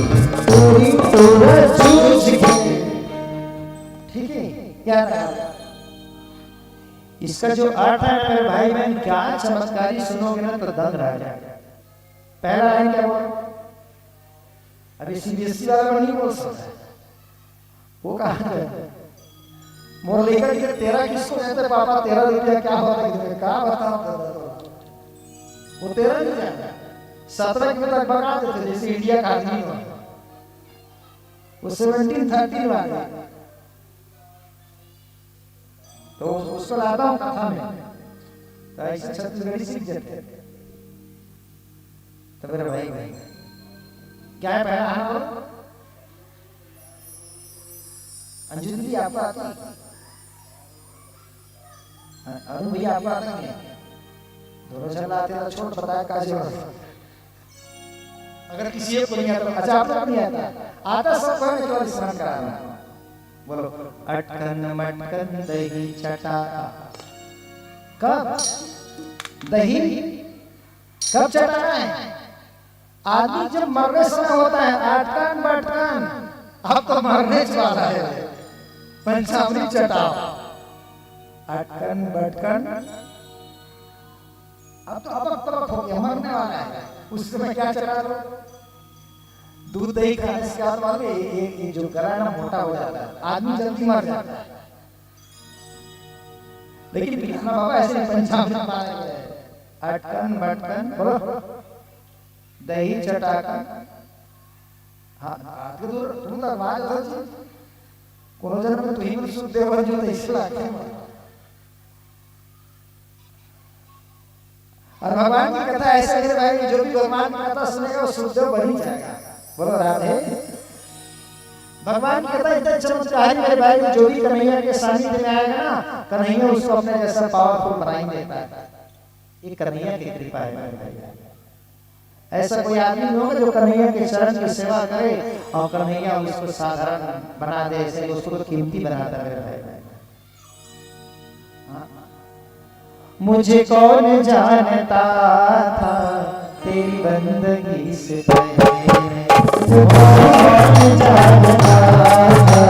टूरी टूरा चूच के, ठीक है याद आया। इसका जो अर्थ है मेरे भाई बहन, क्या चमत्कारी सुनोगे ना तो दंग रह जाएगा। पहला लाइन क्या बोल, अभी सीबीएसई वाला नहीं बोल सकता, वो कहा मोर लेकर के तेरा किसको कहते पापा, 13 रुपया क्या होता है, क्या बताओ, वो 13 नहीं जाता, 17 के तक बना देते, जैसे इंडिया का आदमी हो, वो 17-13 वाले, तो उसको लाता हूँ कथा में, तो ऐसे छत्तीसगढ़ी सीख जाते। तो मेरे भाई क्या है पहला हाथ, अंजुल जी आपको आता है, अरुण भैया आपको आता नहीं, दोनों चल आते हैं, छोड़ बताया काजे वाला, अगर किसी एक को नहीं आता, अच्छा आप लोग नहीं आता सब को मैं केवल स्मरण करा रहा हूं, बोलो अटकन मटकन दही चटाका, कब दही कब चटाना है, आदमी जब मरने समय होता है, अटकन मटकन, अब तो मरने वाला है, पंचामृत चटाओ, अटकन बटकन, अब तो अब हो गया, मरने वाला है, उस समय क्या चटा दो, दूध दही खाने से क्या मालूम है, ये जो गला ना मोटा हो जाता है, आदमी जल्दी मर जाता है, लेकिन कृष्णा बाबा ऐसे पंचामृत माने गए, अटकन बटकन, बोलो दही चटाका, हाँ आगे दूर तुम तो आवाज हो जी, कोनो जन्म में तुही भी सुख देव जो इसला के, और भगवान की कथा ऐसे है भाई, जो भी भगवान की कथा सुनेगा वो सुखदेव बन ही जाएगा, बोलो राधे। भगवान की कथा इतने चमत्कारी मेरे भाई, जो भी कन्हैया के सानिध्य में आएगा ना, कन्हैया उसको अपने जैसा पावरफुल बना ही देता है, ये कन्हैया की कृपा है मेरे भाई। ऐसा कोई आदमी नहीं होगा जो कन्हैया के चरण की सेवा करे और कन्हैया उसको साधारण बना दे, ऐसे उसको कीमती बनाता है मेरे भाई। मुझे कौन जानता था तेरी बंदगी से पहले, कौन जानता था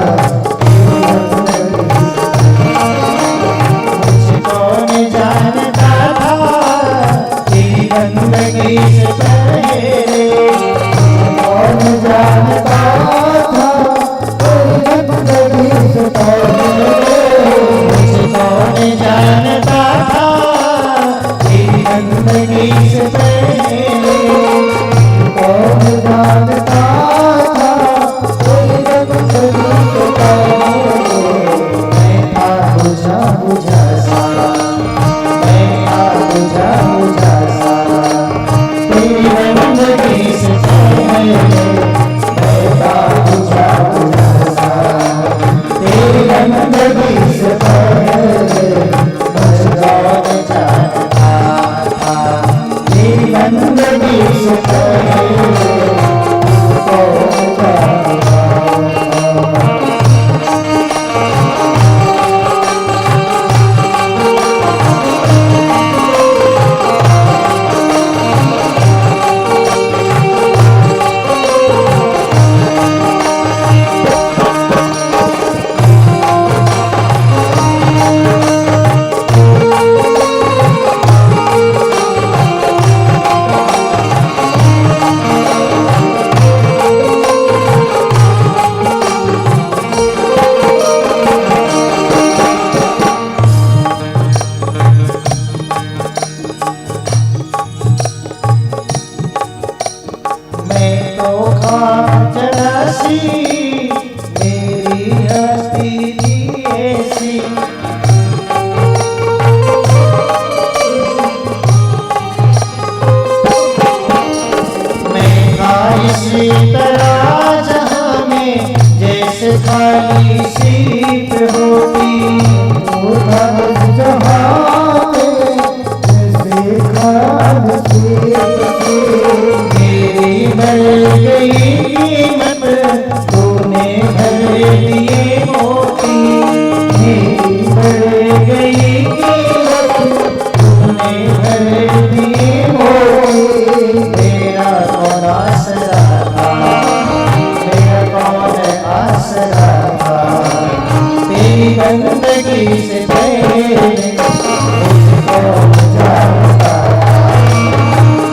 मुझे कौन जानता था तेरी बंदगी से पहले, कौन जानता था तेरी बंदगी से पहले, मुझे कौन जानता था जिंदगी से पहले, कौन जानता था जिंदगी से से पहले मुझको जानता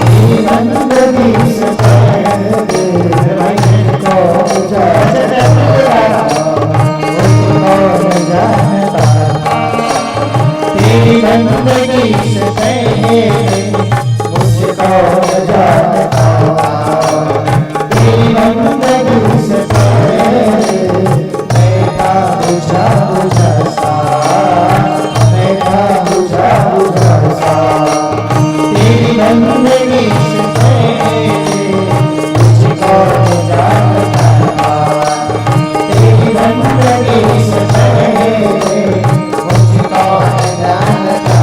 तेरी बंदगी से पहले मुझको जानता तेरी बंदगी से पहले मुझको जानता तेरी बंदगी से पहले मैं था बुझा बुझा सा मैं था बुझा बुझा सा तेरी बंदगी से पहले मुझको जानता तेरी बंदगी से पहले मुझको जानता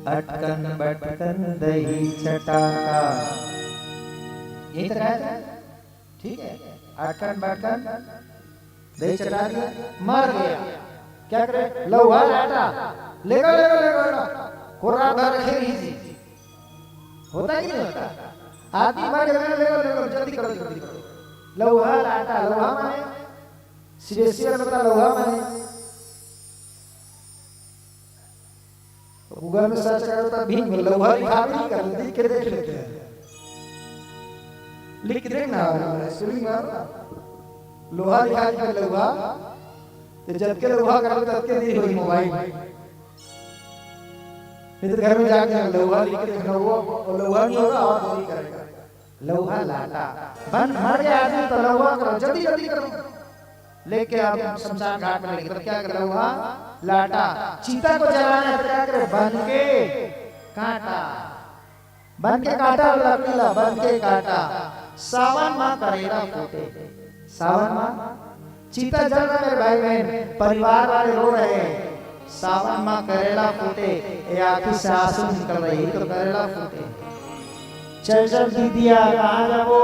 अटकन बटकन दही चटाका ये तो गाया था ठीक है अटकन बटकन दही चटा दिया मर गया क्या करे लौहा लाटा लेगा लेगा लेगा कोरा भर रखे थी होता कि नहीं होता आदमी मर गया लेगा लेगा जल्दी करो लौहा लाटा लौहा माने सीरियसली बता लौहा माने गूगल में सर्च करो तो भीम लौहा लिखा भी नहीं कर लिख के देख लेते हैं लिख के देखना स्पेलिंग मारो लोहा लिखा है लौहा तो जब के लोहा कर लो तब के दी हुई मोबाइल नहीं तो घर में जाके लोहा लिख के देखना वो लोहा नहीं होगा और नहीं करेगा लोहा लाटा बन मर गया आदमी तो लोहा करो जल्दी जल्दी करो लेके आप शमशान घाट में लेके तो क्या कर लोहा लाटा चीता को जलाना है तो क्या करे बन के काटा लकड़ीला बन के काटा सावन माँ करेला फूटे सावन माँ चीता जल रहा मेरे भाई बहन परिवार वाले रो रहे हैं सावन माँ करेला फूटे ये आंखी से आंसू निकल रही तो करेला फूटे चल चल दीदिया कहाँ जाओ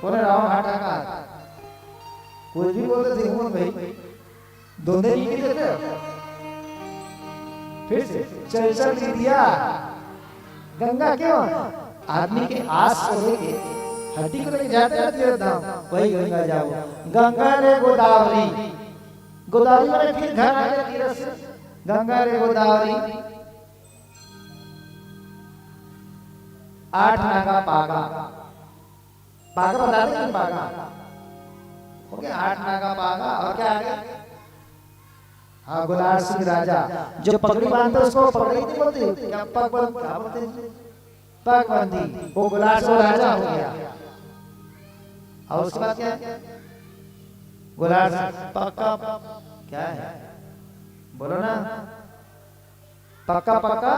बोले राव हाटा का कोई भी बोलते थे उमर भाई दोनों ही नहीं देते फिर से चल चल दीदिया गंगा क्यों आदमी के आस को लेके हड्डी को लेके जाते रहते दाम वही गंगा जाओ गंगा रे गोदावरी गोदावरी में फिर घर आ गए तीरथ से गंगा रे गोदावरी 8 नागा पागा पागा बताते हैं पागा ओके 8 नागा पागा और क्या आ गया हाँ गुलार सिंह राजा जो पगड़ी बांधते उसको पगड़ी नहीं बोलते क्या पगबंद क्या बोलते पगबंदी वो गुलार सिंह राजा हो गया और उसके बाद क्या गुलार पक्का क्या है बोलो ना पक्का पक्का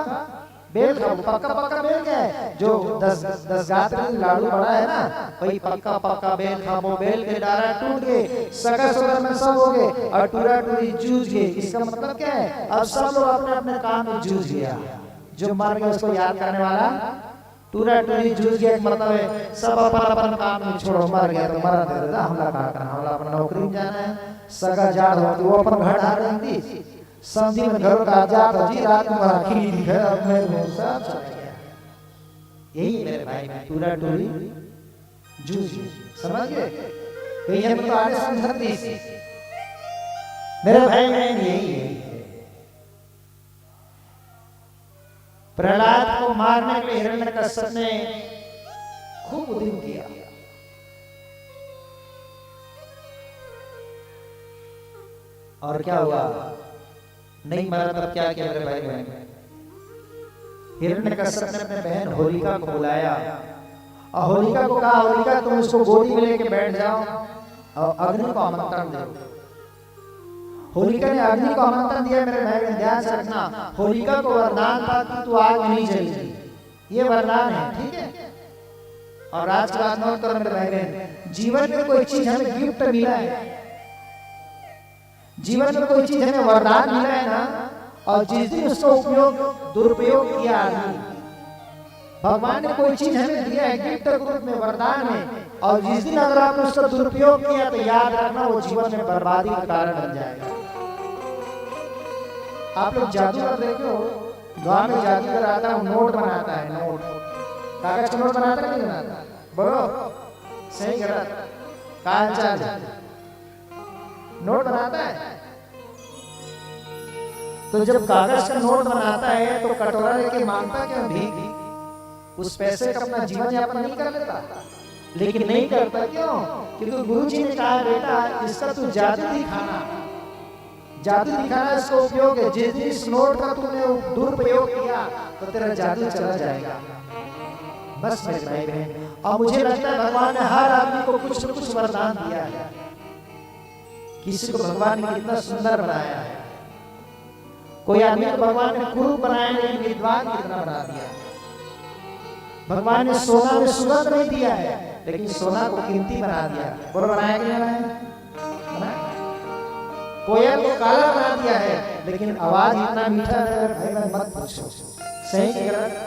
बेल खाओ पक्का पक्का बेल क्या है जो 10 गात्र लाडू बड़ा है ना वही पक्का पक्का बेल खाओ बेल के डारा टूट गए सगा सगा में सब हो गए और टूरा टूरी जूझ गए इसका मतलब क्या है अब सब लोग अपने अपने काम में जूझ गया जो मर गया उसको याद करने वाला टूरा टूरी जूझ गया मतलब है सब अपन अपन काम में छोड़ो मर गया तो मरा दे देता हमला का करना हमला अपना नौकरी में जाना है सगा जाड़ हो वो अपन घर आ रही संधि में घर का आजाद जी रात में आखिरी दिन है अब मैं सब चला गया यही मेरे भाई टूरा टूरी जूझ समझ गए तो ये मतलब आने संधि मेरे भाई बहन यही है प्रहलाद को मारने के लिए हिरण्यकश्यप ने खूब उद्यम किया और क्या हुआ नहीं मारा तब क्या किया मेरे भाई बहन हिरण्यकश्यप ने अपने बहन होलिका को बुलाया और होलिका को कहा होलिका तुम इसको गोदी में लेके बैठ जाओ और अग्नि को आमंत्रण दो होलिका ने अग्नि को आमंत्रण दिया मेरे भाई बहन ध्यान से रखना होलिका को वरदान था कि तू आग में नहीं जलेगी ये वरदान है ठीक है और आज के बाद नोट करो मेरे भाई बहन जीवन में कोई चीज हमें गिफ्ट मिला है जीवन में कोई चीज हमें वरदान मिला है ना और जिस दिन उसका उपयोग दुरुपयोग किया आदमी भगवान ने कोई चीज हमें दिया है गिफ्ट के रूप में वरदान में और जिस दिन अगर आपने उसका दुरुपयोग किया तो याद रखना वो जीवन में बर्बादी का कारण बन जाएगा आप लोग जादूगर देखो गांव में जादूगर आता है नोट बनाता है नोट कागज का नोट बनाता है नहीं बनाता बोलो सही गलत काल चाल नोट बनाता है, तो जब कागज का नोट बनाता है तो कटोरा लेके मांगता क्यों भीख? उस पैसे का अपना जीवन यापन नहीं कर लेता, लेकिन नहीं करता क्यों? क्योंकि गुरुजी ने कहा बेटा इसका तू जादू दिखाना, जादू दिखाना इसका उपयोग है। जिस दिन इस नोट का तुमने दुरुपयोग किया तो तेरा जादू चला जाएगा। बस मेरे भाई बहन, और मुझे लगता है भगवान ने हर आदमी को कुछ न कुछ वरदान दिया है। किसी को भगवान ने कितना सुंदर बनाया है, कोई आदमी को भगवान ने कुरूप बनाया लेकिन विद्वान कितना बना दिया। भगवान ने सोना में सुगंध नहीं दिया है लेकिन सोना को कीमती बना दिया। बोलो बनाया कि नहीं बनाया? कोयल को काला बना दिया है लेकिन आवाज इतना मीठा है भाई मत पूछो। सही कह रहा है?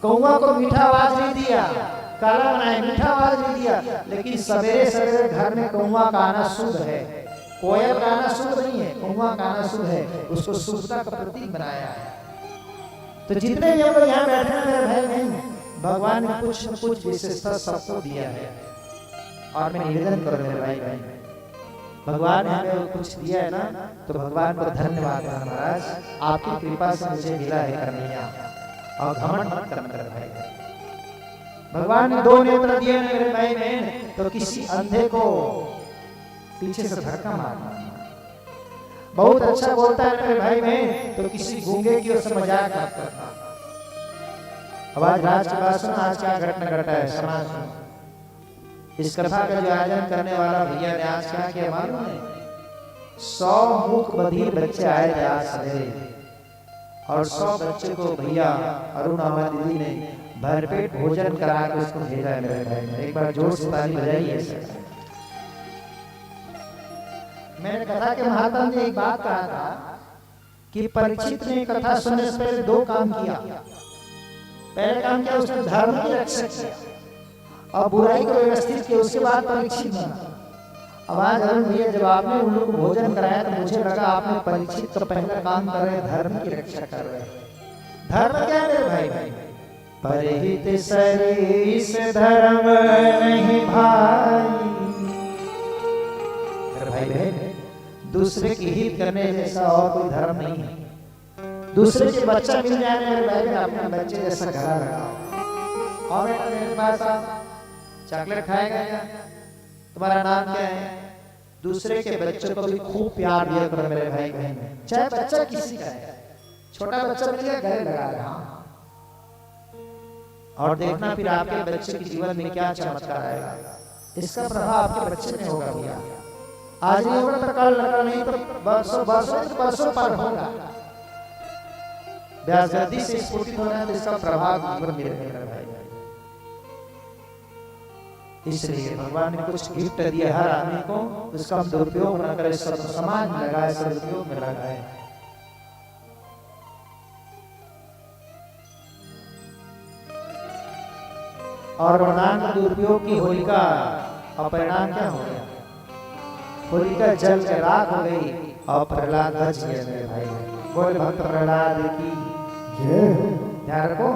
कौवा को मीठा आवाज नहीं दिया, काला बनाया, मीठा आवाज नहीं दिया, लेकिन सवेरे सवेरे घर में कौवा का आना शुभ है। कोयल का आना शुभ नहीं है, कौवा का आना शुभ है। उसको शुभता का प्रतीक बनाया है। तो जितने भी लोग यहाँ बैठे हैं मेरे भाई बहन, भगवान ने कुछ न कुछ विशेषता सबको दिया है। और मैं निवेदन करूं मेरे भाई बहन, भगवान ने हमें कुछ दिया है ना, तो भगवान को धन्यवाद है महाराज, आपकी कृपा से मुझे मिला है कन्हैया। और घमंड मत करना मेरे भाई बहन। भगवान ने 2 नेत्र दिए मेरे भाई बहन, तो किसी अंधे को पीछे से धक्का मारना, बहुत अच्छा बोलता है मेरे भाई बहन, तो किसी गूंगे की ओर से मजाक मत करना। अब आज राज की बात सुनो, आज क्या घटना घटा है समाज में। इस कथा का जो आयोजन करने वाला भैया ने आज क्या किया मालूम है? 100 मूक बधिर बच्चे आए थे आज सवेरे, और 100 बच्चे को भैया अरुण अमर दीदी ने भरपेट भोजन करा के उसको भेजा है मेरे भाई में। एक बार जोर से ताली बजाइए। मैंने कथा के महात्मा ने एक बात कहा था कि परीक्षित ने कथा सुनने से पहले 2 काम किया। पहले काम किया उसने धर्म की रक्षा किया और बुराई को व्यवस्थित किया, उसके बाद परीक्षित बना। अब आज अरुण भैया जब आपने उन लोगों को भोजन कराया तो मुझे लगा आपने परीक्षित का पहला काम कर रहे, धर्म की रक्षा कर रहे। धर्म क्या है मेरे भाई? परिहित सरिस धर्म नहीं भाई। भाई बहन, दूसरे की हित करने जैसा और कोई धर्म नहीं है। दूसरे के बच्चा मिल जाए मेरे भाई बहन, अपने बच्चे जैसा घर रखा। और बेटा मेरे पास चॉकलेट खाएगा क्या? तुम्हारा नाम क्या है? दूसरे के बच्चों को भी खूब प्यार दिया करो मेरे भाई बहन, चाहे बच्चा किसी का है। छोटा बच्चा मिल गया गले लगा रहा, और देखना फिर आपके बच्चे के जीवन में क्या चमत्कार आएगा। इसका प्रभाव आपके बच्चे में होगा भैया। आज नहीं होगा तो कल लगा, नहीं तो बरसों पर होगा। जल्दी से स्फूर्तित होना तो इसका प्रभाव जीवन में रहेगा भाई। इसलिए भगवान ने कुछ गिफ्ट दिया हर आदमी को, उसका हम दुरुपयोग न करें, सब समाज में लगाए, सदुपयोग में लगाए। और वरदान का दुरुपयोग की होलिका, और परिणाम क्या हो गया? होलिका जल के राख हो गई और प्रहलाद बच गया मेरे भाई। बोल भक्त प्रहलाद की जय। ध्यान रखो,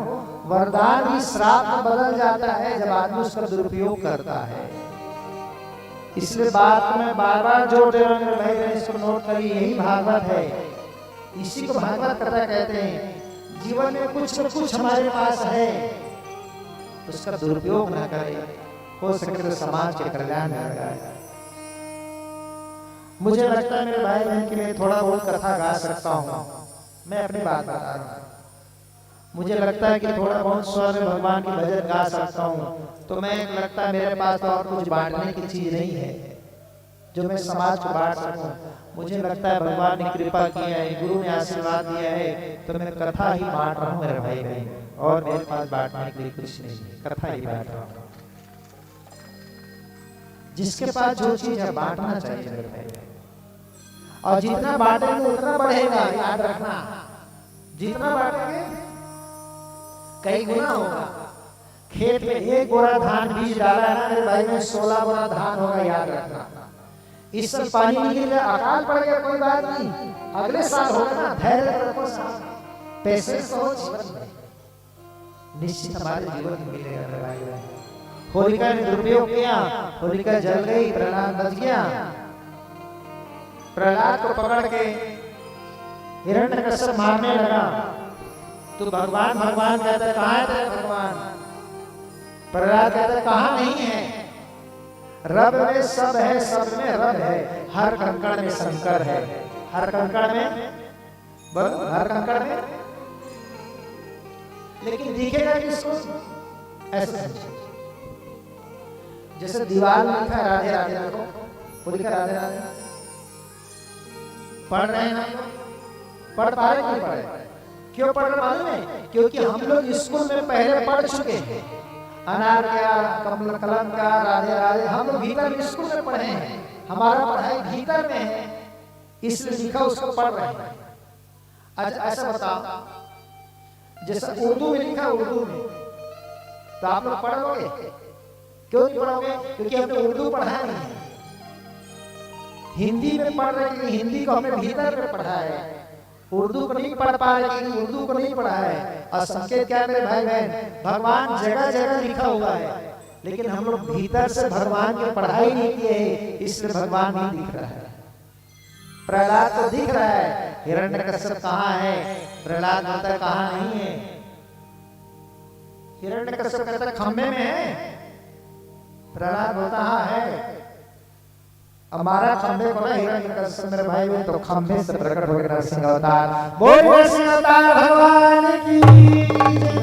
वरदान भी श्राप में बदल जाता है जब आदमी उसका दुरुपयोग करता है। इसलिए बात में बार बार जोड़ दे रहा हूं मेरे भाई बहन, इसको नोट करिए, यही भागवत है। इसी को भागवत कथा कहते हैं। जीवन में कुछ न कुछ हमारे पास है, उसका दुरुपयोग न करें, हो सके तो समाज के कल्याण में लगाए। मुझे लगता है मेरे भाई बहन कि मैं थोड़ा बहुत कथा गा सकता हूँ। मैं अपनी बात बता रहा हूँ। मुझे लगता है कि थोड़ा बहुत स्वर में भगवान की भजन गा सकता हूँ, तो मैं लगता है मेरे पास और कुछ बांटने की चीज नहीं है जो मैं समाज को बांट सकूं। मुझे लगता है भगवान ने कृपा की है, गुरु ने आशीर्वाद दिया है, तो मैं कथा ही बांट रहा हूँ मेरे भाई बहन, और मेरे पास बांटने के लिए कुछ नहीं है, कथा ही बांट रहा हूँ। जिसके पास जो चीज है बांटना चाहिए मेरे भाई, और जितना बांटेंगे उतना बढ़ेगा। याद रखना, जितना बांटेंगे कई गुना होगा। खेत में 1 बोरा धान बीज डाला है ना मेरे भाई में, 16 बोरा धान होगा। याद रखना, इस साल पानी नहीं गिर रहा, अकाल पड़ गया, कोई बात नहीं, अगले साल होगा ना। धैर्य रखो, पैसे सोच निश्चित हमारे जीवन में मिलेगा मेरे भाई। होलिका ने दुरुपयोग किया, होलिका जल गई, प्रहलाद बच गया। प्रहलाद को पकड़ के हिरण्यकश्यप मारने लगा। तो भगवान भगवान कहता, कहाँ है तेरे भगवान? प्रहलाद कहता, कहाँ नहीं है, रब में सब है, सब में रब है, हर कंकड़ में शंकर है, हर कंकड़ में, बोलो हर कंकड़ में। लेकिन दिखेगा किसको? ऐसे समझो, जैसे दीवार में लिखा राधे राधे, देखो वो लिखा राधे राधे, पढ़ रहे हैं ना, पढ़ पा रहे नहीं पढ़ रहे? क्यों पढ़ रहे मालूम है? क्योंकि हम लोग स्कूल में पहले पढ़ चुके हैं, अनार क्या, कमल कलम का, राधे राधे, हम लोग भीतर में स्कूल में पढ़े हैं, हमारा पढ़ाई भीतर में है, इसलिए लिखा उसको पढ़ रहे हैं। अच्छा ऐसा बताओ, जैसे उर्दू में लिखा, उर्दू में तो आप लोग पढ़ोगे? क्यों नहीं पढ़ोगे? क्योंकि हमने उर्दू पढ़ा नहीं है। हिंदी में पढ़ रहे हैं, हिंदी को हमने भीतर में पढ़ा है, उर्दू को नहीं पढ़ पा रहे, उर्दू को नहीं पढ़ा है। और संकेत क्या है मेरे भाई बहन, भगवान जगह जगह लिखा हुआ है, लेकिन हम लोग भीतर से भगवान की पढ़ाई नहीं किए, इसलिए भगवान नहीं दिख रहा है। प्रहलाद तो दिख रहा है, हिरण्यकश्यप कहाँ है? प्रहलाद बोलता है कहाँ नहीं है। हिरण्यकश्यप कहता है खंबे में है, प्रहलाद बोलता हाँ है। हमारा खंबे को ना हिरण्यकश्यप मेरे भाई बहन तो खंबे से प्रकट हो गया नरसिंह अवतार। बोल नरसिंह अवतार भगवान की जय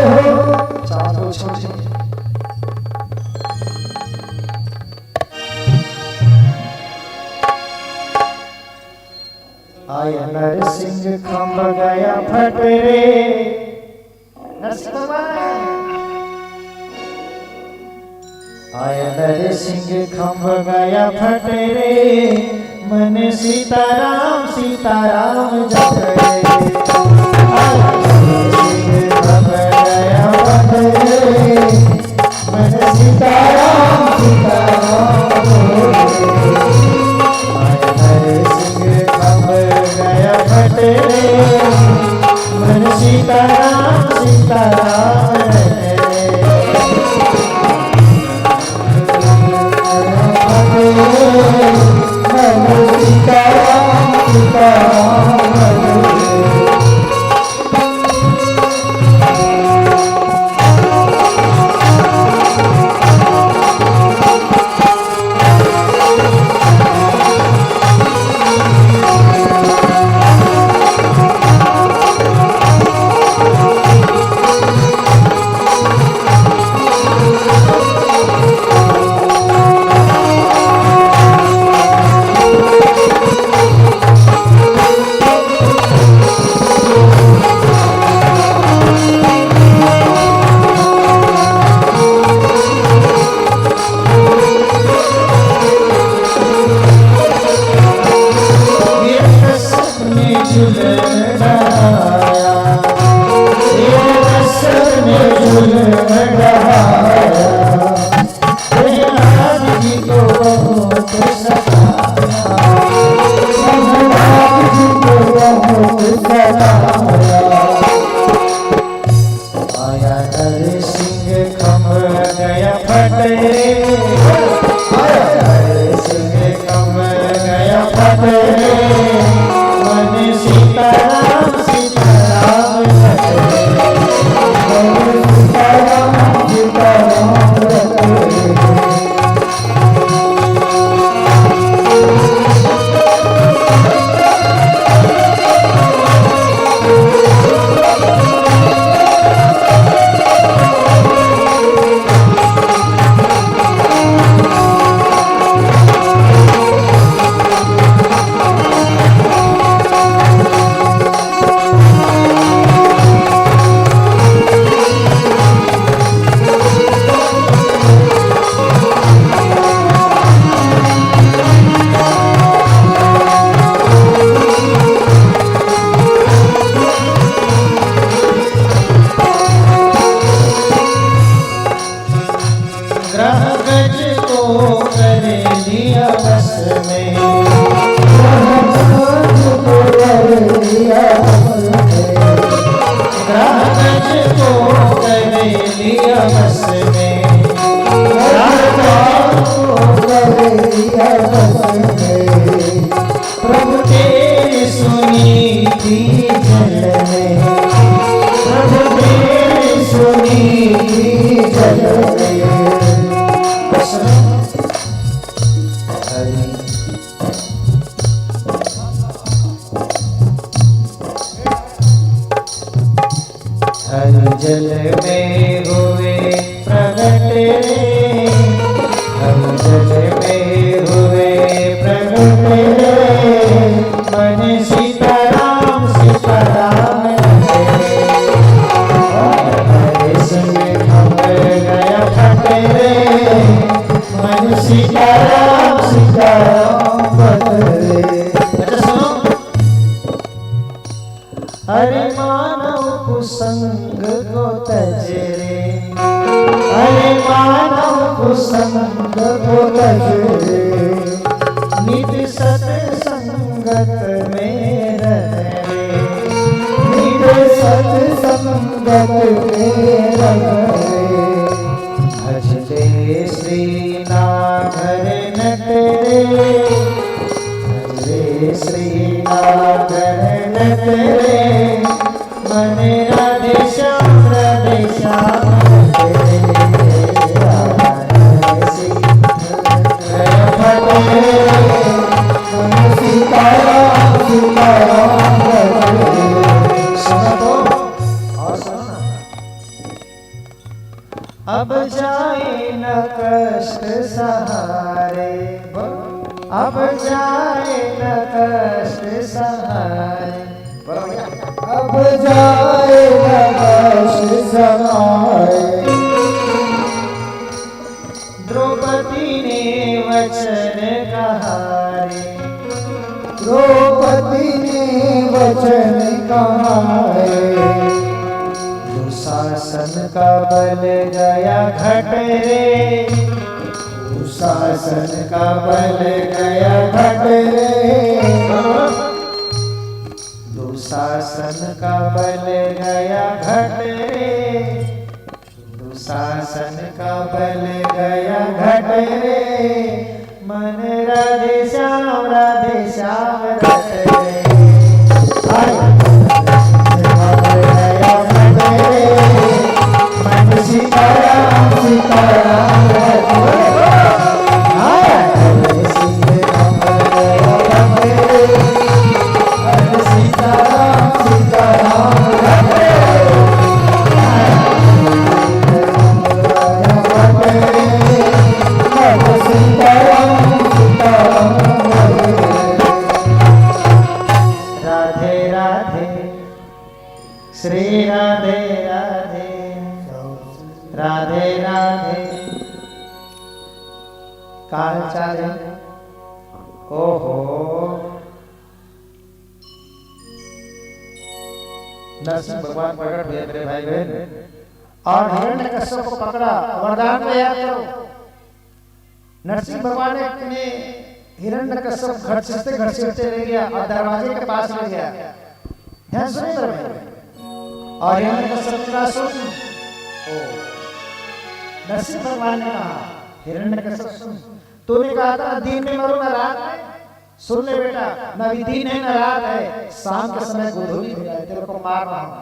हो। चारों छोड़ आया नरसिंह खंभ गया फट रे, नरसिंह भगवान आया नरसिंह खंभ गया फट रे, मन सीताराम सीताराम जप रे। आया नरसिंह खंभ गया फट रे, मन सीताराम सीताराम जप रे। आया नरसिंह खंभ गया फट रे, मन सीताराम सीताराम रे। सीताराम सीताराम बदले। अच्छा सुनो, हरे मानव कुसंग को तज रे, हरे मानव कुसंग को तज रे, नित सत्संगत में रहे, नित सत्संगत में रहे। भजते श्री नागर नट रे, भजते श्री नागर नट रे, मन राधे श्याम रे, राधे सीताराम सीताराम सुनो तो और सुनो। अब जाए न कष्ट सहारे, अब जाए न कष्ट सहारे, अब जाए न कष्ट सहारे। द्रौपदी ने वचन कहा रे, द्रौपदी ने वचन कहा रे, दुशासन का बल गया घट रे, दुशासन का बल गया घट रे, दुशासन का बल गया घट रे, दुशासन का बल गया घट रे, मन राधे श्याम रट रे, मन सीताराम सीताराम रट रे, सीताराम सीताराम रट रे, राधे राधे श्री राधे राधे, राधे राधे। काल चाले ओहो, नरसिंह भगवान प्रकट हुए मेरे भाई बहन, और हिरण्यकश्यप को पकड़ा, वरदान को याद करो। नरसिंह भगवान ने हिरण्यकश्यप घसीटते ले गया और दरवाजे के पास ले गया। ध्यान सुनिए मेरे भाई। और हिरण्यकश्यप का सुन, नरसिंह भगवान ने कहा हिरण्यकश्यप सुन, तूने कहा था दिन में मरो न रात में, सुन ले बेटा, न भी दिन है न रात है, शाम के समय गोधूली हो जाए तेरे को मार रहा हूं।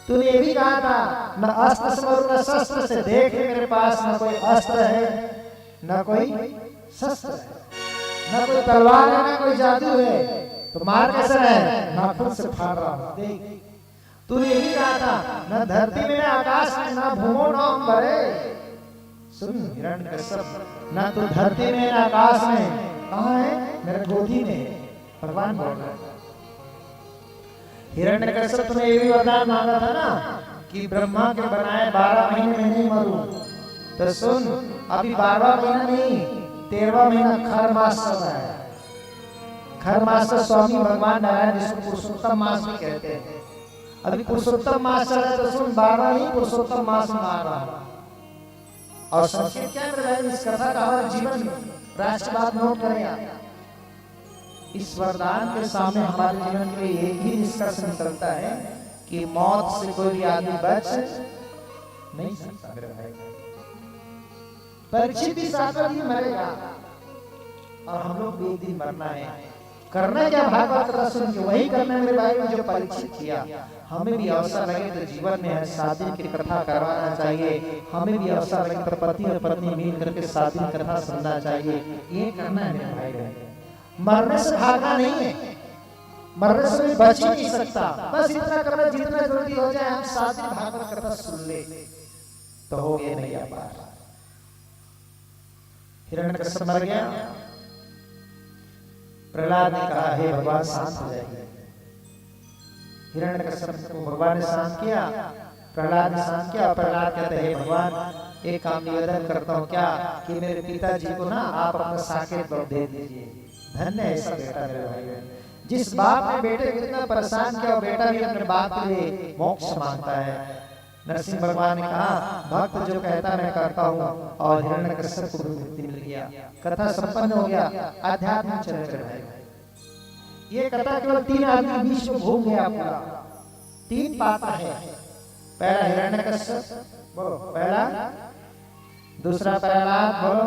तूने ये भी कहा था न अस्त्र से मरो न शस्त्र से, देख मेरे पास न कोई अस्त्र है न कोई शस्त्र है, न कोई तलवार है न कोई जादू है, तो मार कैसे है, नाखून से फाड़ रहा हूं देख। तूने ये भी कहा था न धरती में न आकाश में न भूमो न अंबर है। सुन हिरण्यकश्यप, न तो धरती में न आकाश में, कहाँ है, मेरे गोदी में है, भगवान बोल रहा है। हिरण्यकश्यप ने ये भी वरदान मांगा था ना कि ब्रह्मा के बनाए 12 महीने में नहीं मरूं, तो सुन अभी 12वां महीना नहीं, 13वां महीना खर मास चल रहा है। खर मास का स्वामी भगवान नारायण, जिसको पुरुषोत्तम मास भी कहते हैं। अभी पुरुषोत्तम मास चल रहा है, तो सुन 12वां ही पुरुषोत्तम मास में आ रहा है। और संक्षेप क्या है इस कथा का, हमारे जीवन में राष्ट्रवाद नोट करेगा। इस वरदान के सामने हमारे जीवन के लिए एक ही निष्कर्ष निकलता है कि मौत से कोई भी आदमी बच नहीं सकता मेरे भाई। परीक्षित भी 7वें दिन मरेगा और हम लोग भी एक दिन मरना है। करना क्या, भागवत कथा सुन के वही करना है मेरे भाई, जो परीक्षित किया। हमें भी अवसर लगे तो जीवन में 7 दिन की कथा करवाना चाहिए। हमें भी अवसर लगे तो पति और पत्नी मिल करके 7 दिन कथा सुनना चाहिए। ये करना है मेरे भाई बहन। मरने से भागना नहीं है, मरने से बच ही नहीं सकता। बस इतना करना जितना जल्दी हो जाए, हम 7 दिन भागवत कथा सुन ले तो हो गया नहीं पार। हिरण्यकश्यप मर गया। प्रहलाद ने कहा हे भगवान शांत हो जाइए। हिरण्यकश्यप को भगवान ने शांत किया, प्रहलाद ने शांत किया। प्रहलाद कहते हे भगवान एक काम निवेदन करता हूँ क्या कि मेरे पिताजी को ना आप अपना साकेत दे दीजिए। धन्य है ऐसा बेटा मेरे भाई बहन। जिस बाप ने बेटे को इतना परेशान किया, बेटा भी अपने बाप के लिए मोक्ष मांगता है। नरसिंह भगवान ने कहा भक्त जो कहता मैं करता हूँ, और हिरण्यकश्यप को मुक्ति मिल गया। कथा संपन्न हो गया। अध्यात्म चले मेरे भाई। ये कथा केवल 3 आदमी बीच में घूम गया पूरा। 3 पात्र है। पहला हिरण्यकश्यप, बोलो पहला, दूसरा प्रहलाद, बोलो,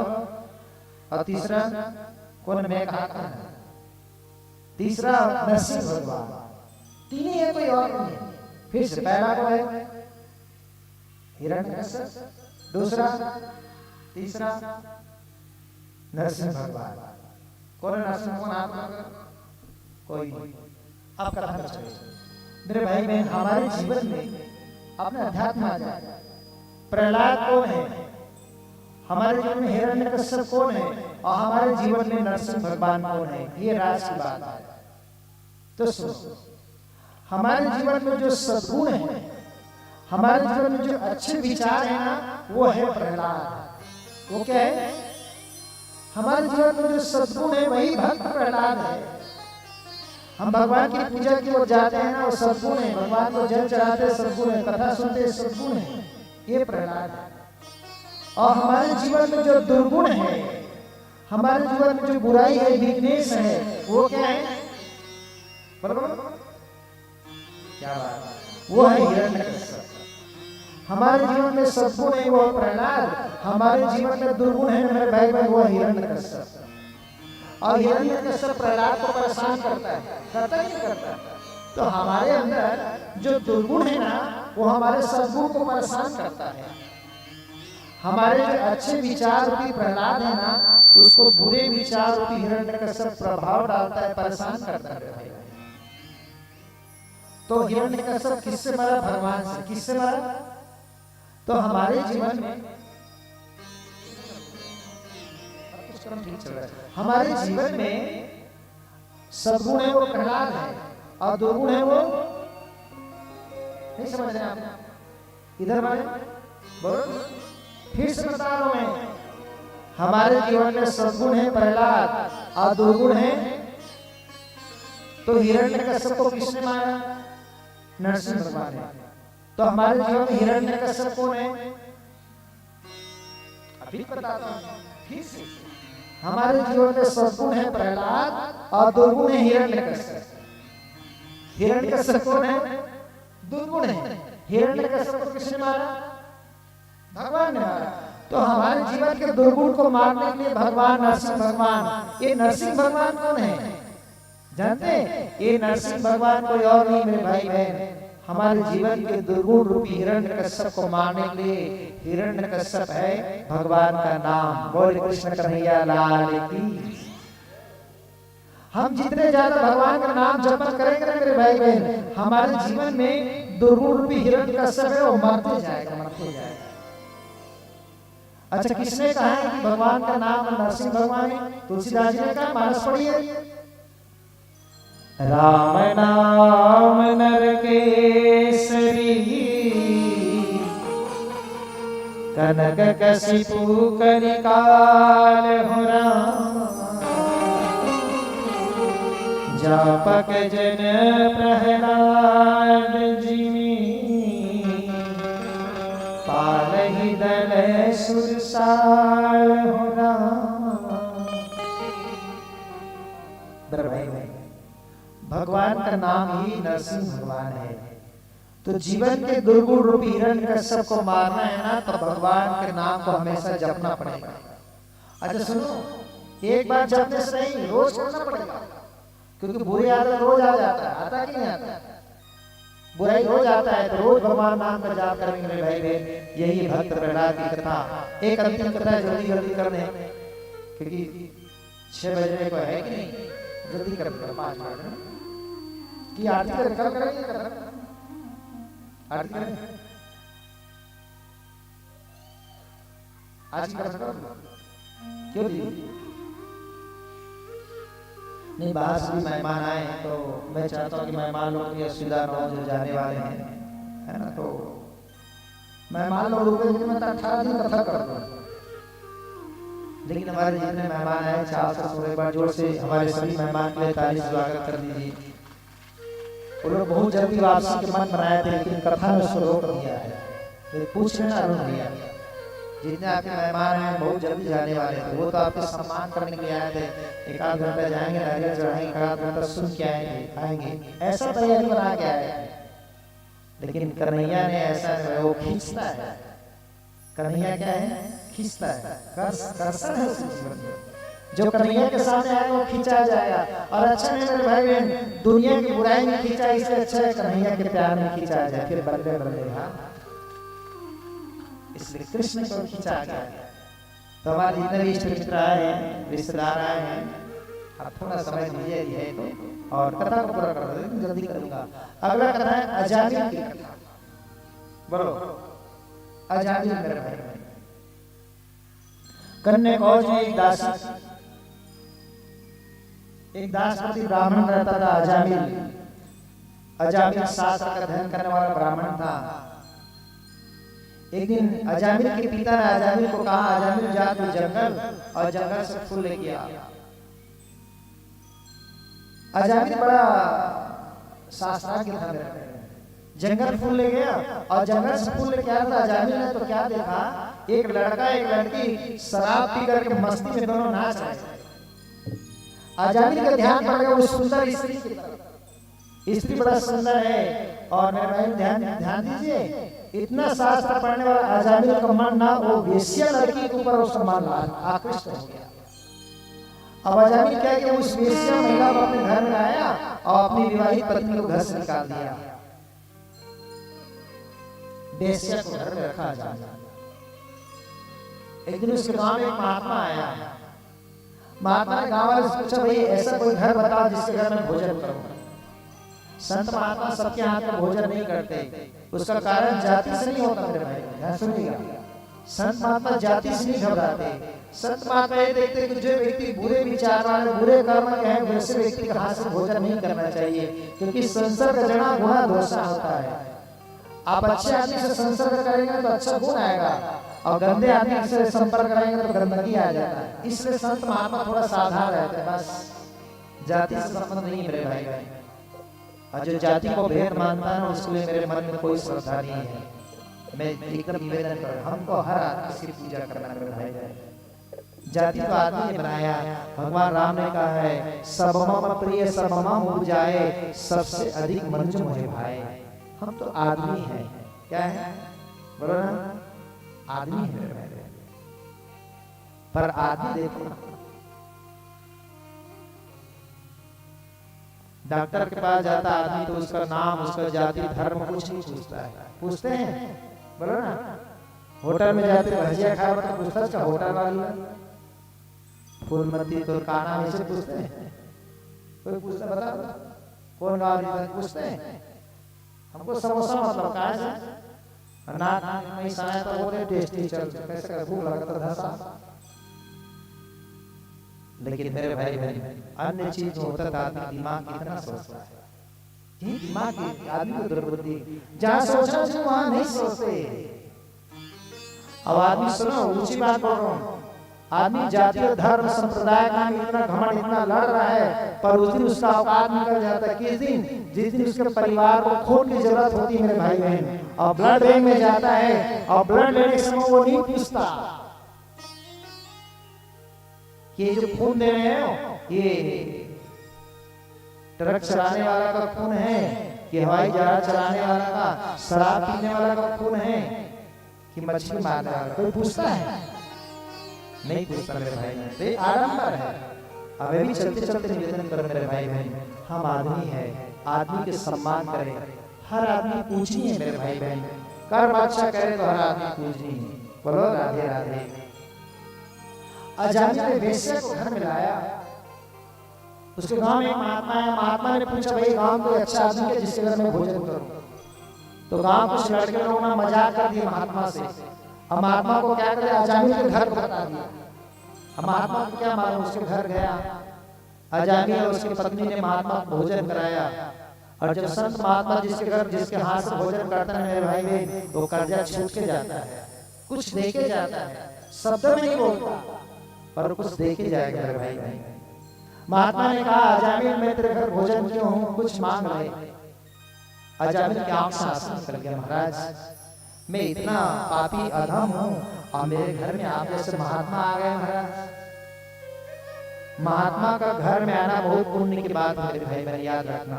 और तीसरा कौन, मैं कहा तीसरा नरसिंह भगवान। 3 ही है, कोई और नहीं है। फिर से पहला को है हिरण्यकश्यप, दूसरा, तीसरा नरसिंह भगवान। कौन नरसिंह भगवान? आप कोई नहीं। अब कथा में चले मेरे भाई बहन। हमारे जीवन में अपने अध्यात्म आ जाए। प्रहलाद कौन है? हमारे जीवन में हिरण्यकश्यप कौन है? और हमारे जीवन में नरसिंह भगवान कौन है? ये राज की बात है। तो सुनो, हमारे जीवन में जो सद्गुण है, हमारे जीवन में जो अच्छे विचार है ना, वो है प्रहलाद। वो क्या है? हमारे जीवन में जो सद्गुण है वही भक्त प्रहलाद है। हम भगवान की पूजा की ओर जाते हैं ना, वो सद्गुण है। भगवान को जल चढ़ाते सद्गुण है, कथा सुनते सद्गुण है, ये प्रहलाद है। और हमारे जीवन में जो दुर्गुण है, हमारे जीवन में जो बुराई है, वीकनेस है, वो क्या है? बराबर क्या बात? वो है हिरण्यकश्यप। हमारे जीवन में सद्गुण है वो प्रहलाद, हमारे जीवन में दुर्गुण है मेरे भाई बहन वो हिरण्यकश्यप। और हिरण्यकश्यप प्रहलाद को परेशान करता है, करता नहीं करता? तो हमारे अंदर जो दुर्गुण है ना, वो हमारे सद्गुण को परेशान करता है। हमारे जो अच्छे विचार रूपी प्रहलाद है ना, उसको बुरे विचार रूपी हिरण्यकश्यप प्रभाव डालता है, परेशान करता है। तो हिरण्यकश्यप किससे मरा? भगवान से। किससे मरा? तो हमारे जीवन में हमारे जीवन में सद्गुण है वो प्रहलाद है, और दुर्गुण है वो नहीं समझ रहे आप? इधर वाले बोलो, फिर से बता रहा हूं मैं। हमारे जीवन में सद्गुण है प्रहलाद, और दुर्गुण है, तो हिरण्यकश्यप को किसने मारा? नरसिंह भगवान ने। तो हमारे जीवन में हिरण्यकश्यप कौन है? अभी बताता हूं फिर से। हमारे जीवन में सद्गुण है प्रहलाद, और दुर्गुण है हिरण्यकश्यप। हिरण्यकश्यप कौन है? दुर्गुण है। हिरण्यकश्यप को किसने मारा? भगवान ने मारा। तो हमारे जीवन के दुर्गुण को मारने के लिए भगवान नरसिंह भगवान। ये नरसिंह भगवान कौन है जानते हैं? ये नरसिंह भगवान कोई और नहीं मेरे भाई बहन, हमारे जीवन के दुर्गुण रूपी हिरण्यकश्यप को मारने के लिए हिरण्यकश्यप है भगवान का नाम। बोल कृष्ण कन्हैया लाल की। हम जितने ज्यादा भगवान का नाम जप करेंगे ना मेरे भाई बहन, हमारे जीवन में दुर्गुण रूपी हिरण्यकश्यप है वो मरते जाएगा, मरते जाएगा। अच्छा, किसने कहा है कि भगवान का नाम नरसिंह भगवान है? तुलसीदास जी ने कहा, मानस पढ़िए। राम नाम नरकेसरी, कनक कशिपु कलिकाल हो राम। जापक जन प्रहलाद जिमी, पालहि दल सुरसाल हो राम। भाई भगवान का नाम ही नरसिंह भगवान है। तो जीवन के दुर्गुण रूपी हिरण्यकश्यप को मारना है ना, तो भगवान के नाम को हमेशा जपना पड़ेगा। अच्छा सुनो, एक बार जपने से नहीं, रोज करना पड़ेगा। क्योंकि बुरी आदत रोज आ जाता है, आता कि नहीं आता? बुराई रोज आता है, तो रोज भगवान नाम का जाप करेंगे मेरे भाई बहन। यही भक्त प्रहलाद की कथा। एक अंतिम कथा जल्दी जल्दी कर दें, क्योंकि 6 बजे को है कि नहीं, जल्दी कर दो 5 मिनट की आरती करें। कल करेंगे, कर आरती करें आज कर सकते क्यों दीदी? नहीं, बाहर से भी मेहमान आए हैं, तो मैं चाहता हूँ कि मेहमान लोग की असुविधा न हो, जो जाने वाले हैं, है ना। तो मेहमान लोग रुके थे, मैं 18 दिन कथा कर दूं। लेकिन हमारे जितने मेहमान आए, 400 एक बार जोर से हमारे सभी मेहमान के लिए ताली से स्वागत कर दीजिए। वो लोग बहुत जल्दी वापसी के मन बनाए थे, लेकिन कथा में उसको रोक दिया है। तो पूछ लेना अरुण भैया, जितने आपके मेहमान हैं बहुत जल्दी जाने वाले थे, वो तो आपके सम्मान करने के लिए आए थे। एक आध घंटा जाएंगे, नारियल चढ़ाएंगे, एक आध घंटा सुन के आएंगे, ऐसा तैयारी बना के आए थे। लेकिन कन्हैया ने ऐसा नहीं, वो खींचता है। कन्हैया क्या है? खींचता है, कर्षण है उसके जीवन में। जो कन्हैया के सामने आएगा वो खींचा जाएगा। और अच्छा नहीं मेरे भाई बहन, दुनिया की बुराई में खींचा, इससे अच्छा है कन्हैया के प्यार में खींचा जाए, फिर बल्ले बल्ले। हाँ, इसलिए कृष्ण को खींचा गया। तो हमारे जितने भी इष्ट मित्र आए हैं, रिश्तेदार आए हैं, आप थोड़ा समय दीजिए है तो, और कथा को पूरा कर दो, जल्दी करूंगा। अगला कथा है अजामिल की कथा। बोलो अजामिल मेरे भाई बहन। कन्या कौज में एक दासपति ब्राह्मण रहता था, अजामिल। अजामिल शास्त्र का अध्ययन करने वाला ब्राह्मण था। एक दिन अजामिल के पिता ने अजामिल को कहा, अजामिल जा तू जंगल और जंगल से फूल लेके आ। अजामिल बड़ा शास्त्राज्ञ था, जंगल फूल ले गया और जंगल से फूल लेके आया था। अजामिल ने तो क्या देखा, एक लड़का एक लड़की शराब पी करके मस्ती में दोनों नाच रहे। अजामिल का ध्यान पड़ गया उस सुंदर स्त्री की तरफ। स्त्री बड़ा सुंदर है, और मेरे भाई ध्यान दीजिए, इतना शास्त्र पढ़ने वाला अजामिल का मन ना वो वेश्या लड़की के ऊपर उसका मन आकृष्ट हो गया। अब अजामिल क्या कि उस वेश्या महिला को अपने घर में लाया और अपनी विवाहित पत्नी को घर से निकाल दिया। वेश्या को घर में रखा अजामिल। एक दिन उसके गांव में एक महात्मा आया। महात्मा ने गांव वाले से पूछा, भाई ऐसा कोई घर बताओ जिसके घर में भोजन करूं। संत महात्मा सबके हाथ में भोजन नहीं करते। उसका कारण जाति से नहीं होता मेरे भाई, ध्यान सुनिएगा। संत महात्मा जाति से नहीं घबराते। संत महात्मा ये देखते कि जो व्यक्ति बुरे विचार वाले, बुरे कर्म के हैं, वैसे व्यक्ति के हाथ से भोजन नहीं करना चाहिए, क्योंकि संसर्ग जना गुणा दोषा होता है। आप अच्छे आदमी से संसर्ग करेंगे तो अच्छा गुण आएगा, और गंदे आदमी से संपर्क करेंगे तो गंदगी आ जाता है। इसलिए संत महात्मा थोड़ा सावधान रहते हैं। बस जाति से संबंध नहीं मेरे भाई भाई। और जो जाति को भेद मानता है उसके लिए मेरे मन में कोई श्रद्धा नहीं है। मैं एकदम निवेदन कर रहा हूं, हमको हर आदमी की पूजा करना मेरे भाई भाई। जाति को आदमी ने बनाया। भगवान राम ने कहा है, सबमम प्रिय सबमम उपजाए, सबसे अधिक मंजू मोहे भाई। हम तो आदमी हैं। क्या है? बोलो ना, आदमी है मेरे भाई। पर आदमी देखो ना, डॉक्टर के पास जाता आदमी तो उसका नाम, उसका जाति, धर्म कुछ नहीं पूछता है। पूछते हैं? बोलो ना। होटल में जाते भजिया खाए तो पूछता है होटल वाली फूलमती तो का नाम ऐसे पूछते हैं? कोई पूछता बता कौन गाँव पूछते हैं? हमको समोसा मतलब कहा है ना नहीं सुनाया तो बोले टेस्टी चल कैसे भूख लगा था धसा। लेकिन मेरे भाई बहन, अन्य चीज होता था आदमी दिमाग कितना सोचता है। ये दिमाग की आदमी को दुर्बुद्धि, जहाँ सोचना चाहिए वहाँ नहीं सोचते। अब आदमी सुनो, ऊंची बात बोल रहा हूँ, आदमी जाति और धर्म संप्रदाय का इतना घमंड, इतना लड़ रहा है, पर उस दिन उसका औकात निकल जाता है। किस दिन? जिस दिन उसके परिवार को खून की जरूरत होती है मेरे भाई बहन, और ब्लड बैंक में जाता है, और ब्लड लेने के समय वो नहीं पूछता कि जो खून दे रहे हो ये ट्रक चलाने वाला का खून है कि हवाई जहाज चलाने वाला का, शराब पीने वाला का खून है कि मछली मारने वाला? कोई पूछता है? नहीं पूछता मेरे भाई बहन। तो आडंबर है। हमें भी चलते चलते निवेदन करो मेरे भाई बहन, हम आदमी है, आदमी के सम्मान करें। हर आदमी पूजनीय है मेरे भाई बहन। कर्म अच्छा करे तो हर आदमी पूजनीय है। बोलो राधे राधे। अजामिल ने वेश्या को घर में लाया। उसके गांव में एक महात्मा है। महात्मा ने पूछा, भाई गांव कोई अच्छा आदमी है जिसके घर में भोजन करूं? तो गांव कुछ लड़के लोगों ने मजाक कर दिया महात्मा से। अब महात्मा को क्या करे, अजामिल के घर को बता दिया। अब महात्मा को क्या मालूम, उसके घर गया अजामिल और उसकी पत्नी ने महात्मा को भोजन कराया। और जब संत महात्मा जिसके घर जिसके हाथ से भोजन करता है मेरे भाई बहन, वो कर्जा छूट के जाता है, कुछ दे के जाता है, शब्द में नहीं बोलता पर कुछ दे के जाएगा मेरे भाई बहन। महात्मा ने कहा अजामिल मैं तेरे घर भोजन क्यों हूँ, कुछ मांग रहे। अजामिल की आंख से आंसू निकल गया, महाराज मैं इतना पापी अधम हूँ और मेरे घर में आप जैसे महात्मा आ गए। महाराज महात्मा का घर में आना बहुत पुण्य की बात है मेरे भाई बहन, याद रखना।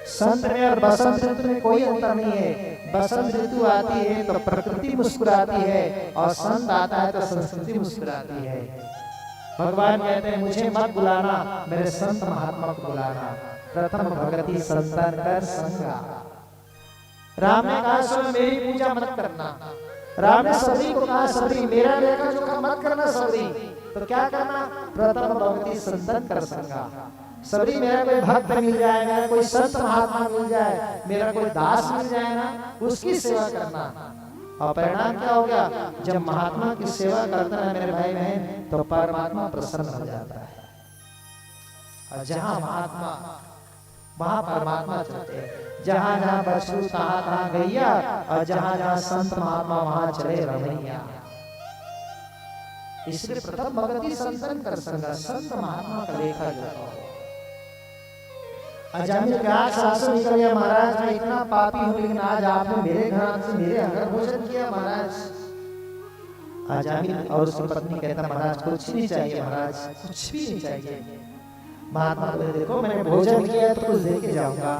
संत में और बसंत ऋतु में कोई अंतर नहीं है। बसंत ऋतु आती है तो प्रकृति मुस्कुराती है और संत आता है तो संस्कृति मुस्कुराती है। भगवान कहते हैं मुझे मत बुलाना, मेरे संत महात्मा को बुलाना। प्रथम भगति संतन कर संगा। राम ने कहा सुन मेरी पूजा मत करना। राम ने सबरी को कहा सबरी मेरा लेखा जोखा मत करना सबरी, तो क्या करना, प्रथम भगति संतन कर संगा। सबरी मेरा कोई भक्त मिल जाए, मेरा कोई संत महात्मा मिल जाए, मेरा कोई दास मिल जाए ना, उसकी सेवा करना। और परिणाम क्या हो गया, जब महात्मा की सेवा करता है मेरे भाई बहन तो परमात्मा प्रसन्न हो जाता है। और जहां महात्मा वहां परमात्मा चलते हैं। जहां जहां बछरू तहां तहां गैया, और जहां जहां संत महात्मा वहां चले रमैया। इसलिए प्रथम भगति संतन कर संगा, संत महात्मा का लेखा जोखा। अजामिल के आंख से आंसू निकल गया, महाराज मैं इतना पापी हूँ लेकिन आज आपने मेरे घर से मेरे घर भोजन किया महाराज। अजामिल और उसकी पत्नी कहता महाराज कुछ नहीं चाहिए, महाराज कुछ भी नहीं चाहिए। महात्मा बोले देखो मैंने भोजन किया तो कुछ दे के जाऊंगा।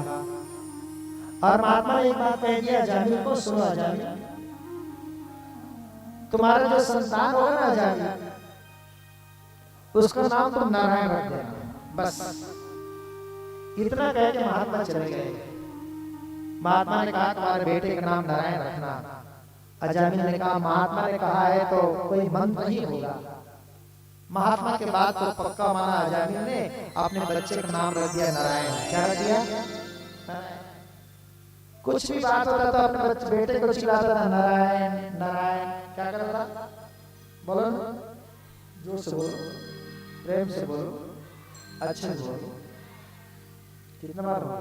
और महात्मा ने एक बात कह दिया अजामिल को, सुनो अजामिल तुम्हारा जो संतान होगा ना अजामिल, उसका नाम तुम नारायण रख देना। बस इतना कह के महात्मा चले गए। महात्मा ने कहा तुम्हारे बेटे का नाम नारायण रखना। अजामिल ने कहा महात्मा ने कहा है तो कोई मंत्र नहीं होगा। महात्मा के बाद तो पक्का माना अजामिल ने, अपने बच्चे का नाम रख दिया नारायण। क्या रख दिया, कुछ भी बात होता था अपने बेटे को चिल्लाता था नारायण नारायण। क्या करता था, बोलो जोर से बोलो, प्रेम से बोलो, अच्छे से बोलो। कितना बार हुआ,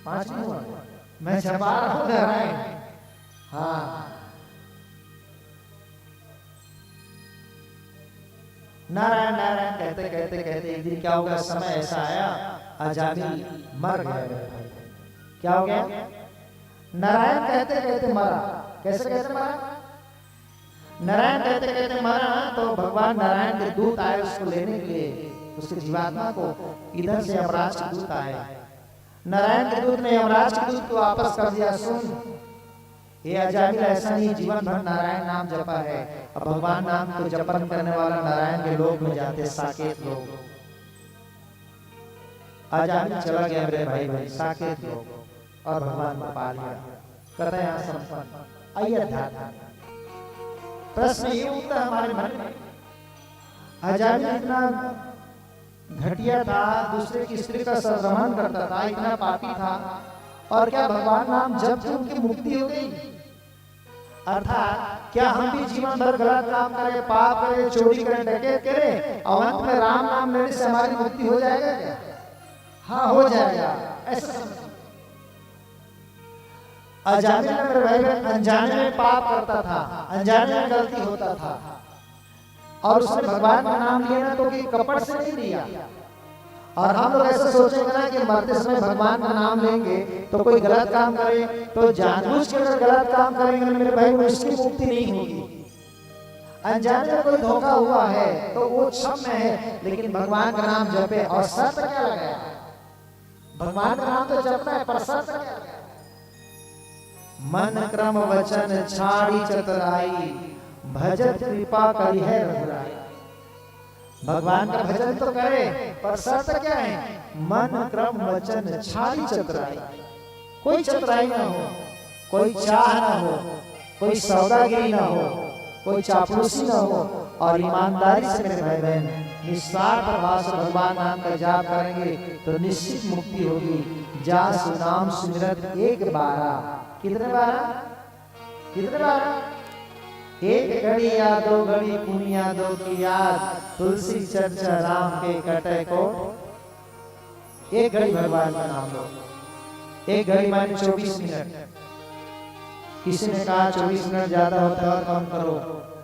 5 नहीं हुआ, मैं छपा रहा हूं नारायण। हाँ नारायण नारायण कहते कहते कहते एक दिन क्या हो गया, समय ऐसा आया अजामिल मर गया। क्या हो गया, नारायण कहते कहते मरा। कैसे कहते मरा, नारायण कहते कहते मरा तो भगवान नारायण के दूत आए उसको लेने के लिए, उसके जीवात्मा को। इधर से यमराज के दूत आए। नारायण के दूत ने यमराज के दूत को वापस कर दिया, सुन ये अजामिल ऐसा नहीं जीवन भर नारायण नाम जपा है। अब भगवान नाम को जपन करने वाला नारायण के लोक में जाते साकेत लोग। अजामिल चला गया मेरे भाई भाई साकेत लोग और भगवान को पा लिया। कहते हैं संपन्न अयोध्या। प्रश्न ये उठता हमारे मन में, अजामिल इतना घटिया था, दूसरे की स्त्री का संरमण करता था, इतना पापी था, और क्या भगवान नाम जब से उनकी मुक्ति हो गई? अर्थात क्या हम भी जीवन भर गलत काम करें, पाप करें, चोरी करें, डकैत करें, और अंत में राम नाम लेने से हमारी मुक्ति हो जाएगा क्या? हाँ हो जाएगा। ऐसा अजामिल में मेरे भाई अनजाने में पाप करता था, अनजाने में गलती होता था, और उसने भगवान का नाम लिया ना तो कि कपट से नहीं लिया। और हम लोग ऐसा सोचेंगे ना कि मरते समय भगवान का नाम लेंगे तो कोई गलत काम करे तो जानबूझ के अगर गलत काम करेंगे मेरे भाई उसकी मुक्ति नहीं होगी। अनजाने में कोई धोखा हुआ है तो वो क्षम्य है, लेकिन भगवान का नाम जपे। और शर्त क्या लगाया, भगवान का नाम तो जपना है पर शर्त क्या लगाया, मन क्रम वचन छाड़ी चतुराई, भजत कृपा करी है रघुराई। भगवान का भजन तो करे पर शर्त क्या है, मन क्रम वचन छाड़ी चतुराई। कोई चतुराई ना हो, कोई चाह ना हो, कोई सौदागिरी ना हो, कोई चापलूसी ना हो, और ईमानदारी से मेरे भाई बहन निस्वार्थ भाव से भगवान नाम का जाप करेंगे तो निश्चित मुक्ति होगी। जा सुनाम सुमिरत एक बारा, कितने बारा, कितने बारा, एक घड़ी या 2 घड़ी पुनिया 2 की याद, तुलसी चर्चा राम के कटे को। एक घड़ी भगवान का नाम लो। एक घड़ी माने 24 मिनट। किसी ने कहा 24 मिनट ज्यादा होता है और कम करो,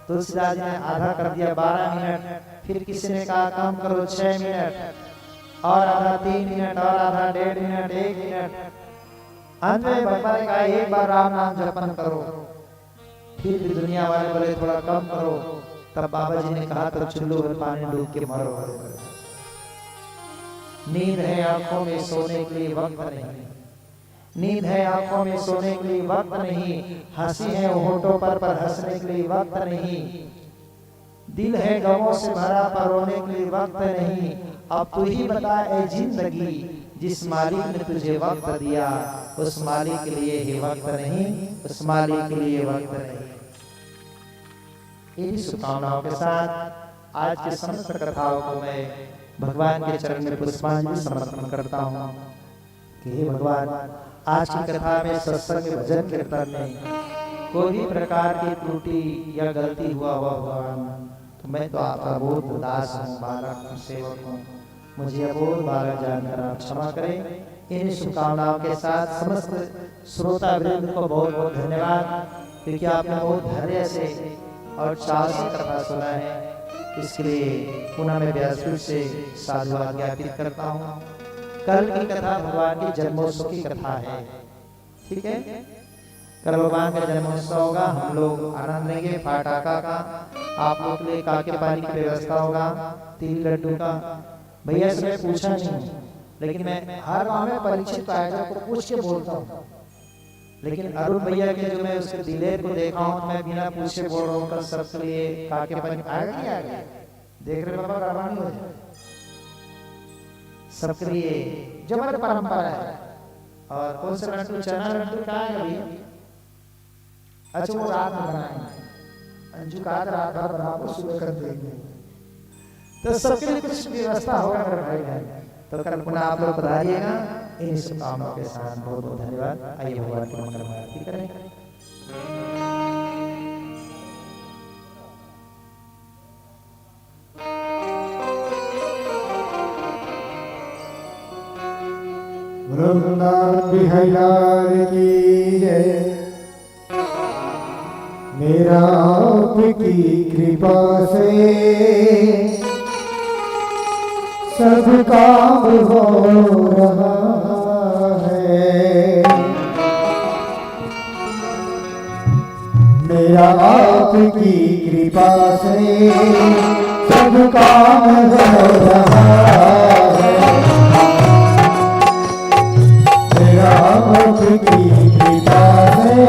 तुलसीदास ने आधा कर दिया 12 मिनट। फिर किसी ने कहा कम करो 6 मिनट और आधा 3 मिनट और आधा 1.5 मिनट 1 मिनट। अंत में भगवान ने कहा एक बार राम नाम जपन करो। फिर भी दुनिया वाले बोले थोड़ा कम करो। तब बाबा जी ने कहा तब चुल्लू में पानी डूब के मरो। नींद है आंखों में सोने के लिए वक्त नहीं, नींद है आंखों में सोने के लिए वक्त नहीं, हंसी है होठों पर हंसने के लिए वक्त नहीं, दिल है गमों से भरा पर रोने के लिए वक्त नहीं। अब तू ही बता ए जिंदगी, जिस मालिक ने तुझे वक्त दिया उस मालिक के लिए ही वक्त नहीं, उस मालिक के लिए वक्त नहीं। इन्हीं शुभकामनाओं के साथ आज के समस्त कथाओं को मैं भगवान के चरण में पुष्पांजलि समर्पण करता हूँ कि हे भगवान, आज की कथा में सत्संग में भजन कीर्तन में कोई भी प्रकार की त्रुटि या गलती हुआ भगवान, तो मैं तो आपका बहुत उदास हूँ, बालक हूँ, सेवक हूँ, मुझे अबोध बालक जानकर आप क्षमा करें। इन शुभकामनाओं के साथ समस्त श्रोता वृंद को बहुत बहुत धन्यवाद, क्योंकि आपने बहुत धैर्य से और चाव से कथा सुना है। इसके लिए पुनः मैं व्यासपीठ से साधुवाद ज्ञापित करता हूँ। कल की कथा भगवान की जन्मोत्सव की कथा है, ठीक है। कल भगवान का जन्मोत्सव होगा, हम लोग आनंद लेंगे फाटाका का, आप लोग के लिए काके पानी की व्यवस्था होगा, तिल लड्डू का। भैया से मैं पूछा नहीं, लेकिन मैं हर गाँव में परिचित आयोजक को पूछ के बोलता हूँ, लेकिन अरुण भैया के जो मैं उसके दिलेर को देखा हूँ, मैं बिना पूछे बोल रहा हूँ कल सबके लिए काके पानी आएगा नहीं आएगा, देख रहे बाबा रवानी हो जाए सबके लिए जो हमारी परंपरा है। और कौन सा लड्डू, चना लड्डू का है अभी, अच्छा वो रात में बनाएंगे, अंजू का रात भर बना सुबह कर देंगे, तो सबके लिए कुछ व्यवस्था होगा मेरे भाई भाई। तो कल पुनः आप लोग पधारिएगा। इन शुभकामनाओं के साथ बहुत बहुत धन्यवाद। आइए भगवान की मंगल आरती करें। वृंदावन बिहार की जय, मेरा आपकी कृपा से सब काम हो रहा है। मेरा आपकी कृपा से सब काम हो रहा है। मेरा आपकी कृपा से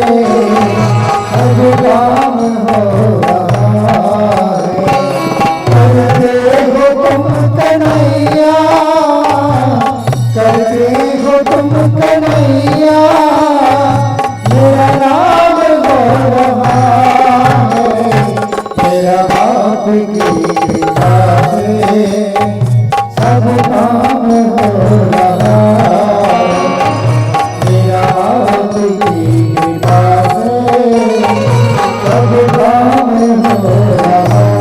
सब काम हो रहा है। करते हो तुम कन्हैया, करते हो तुम कन्हैया, मेरा नाम हो रहा है। मेरा आपकी कृपा से सब काम हो रहा है। मेरा आपकी कृपा से सब काम हो रहा है।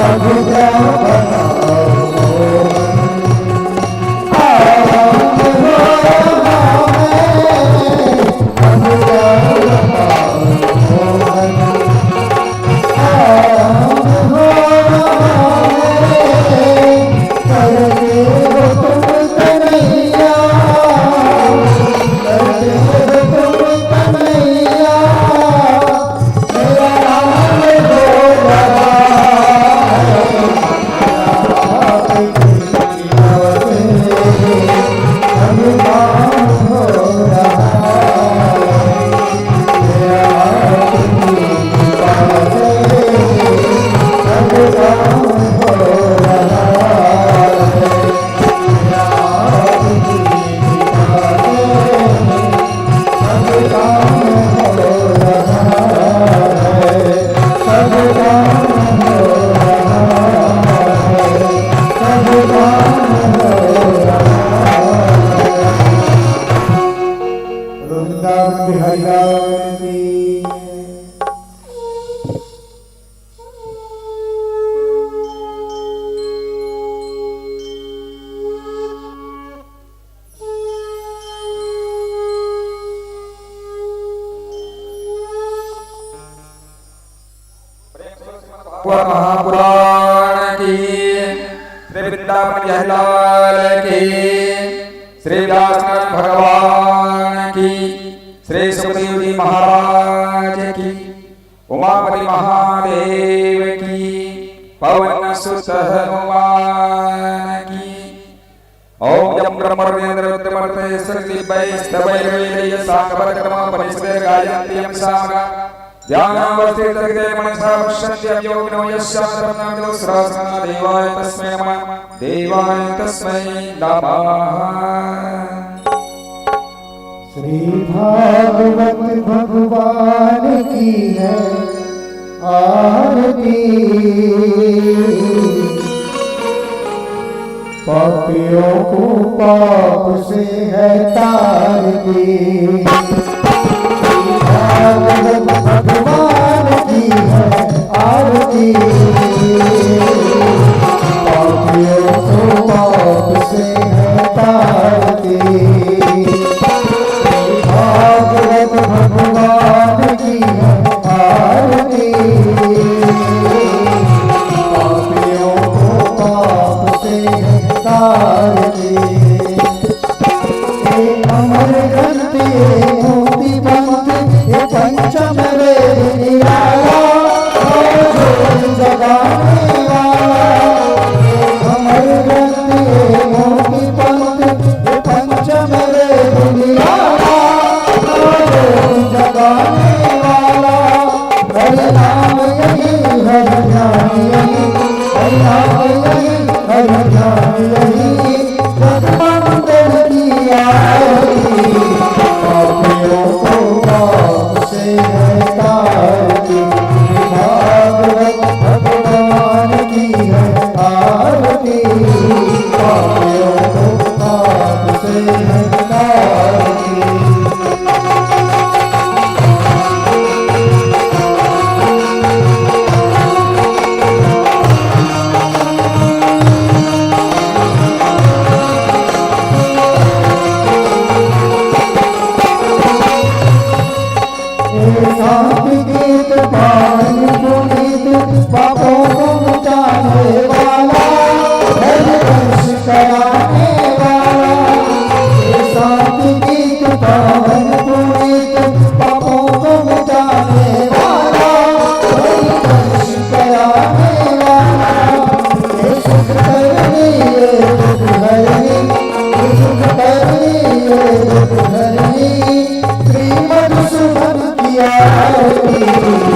अब मुद्रा बनाओ आराम हो रहा है मुद्रा बनाओ मोहन आराम हो रहा है करते हो तुम कन्हैया करते हो तुम कन्हैया मेरा नाम हो रहा वृंदावन बिहारी लाल की महापुराण की श्री वृंदावन बिहारी लाल की श्री व्यासनाथ भगवान की श्री सुखदेव जी महाराज की उमापति महादेव की पवन सुत हनुमान की ओम जम ब्रह्मर्देन्द्रमर्ते सृति वैष्णवैर्वेदय साकवरक्रमोपनिषदे गायन्ति यं सामगा ध्यानावस्थितकृते मनसा पश्यन्त्यं योगिनो यस्यान्तरं सहस्रनाम देवाय तस्मै नमः। श्री भागवत भगवान की है आरती पापियों को पाप से है तारती भागवत भगवान की है आरती पापियों को पाप से है तारती भागवत भगवान की है आरती पापियों को पाप से है तारती अमर ग्रंथ मोती पंथ ये पंचम वेद निराला जगाने वाला अमर ग्रंथ मोती पंथ ये पंचम वेद निराला जगाने वाला हरि नाम यही हरि ध्यान यही हरि नाम यही हरि ध्यान यही सतमंगल की आरती पापियों को पाप से है तारती भागवत भगवान की है आरती पापियों को पाप से है तारती शांति गीत पावन पुनीत पापों को मिटाने वाला हरि वंश कराने वाला शांति गीत पावन पुनीत पापों को मिटाने वाला हरि वंश कराने वाला ये सुख करनी ये दुख हरनी ये सुख करनी ये दुख हरनी श्री मधुसूदन की आरती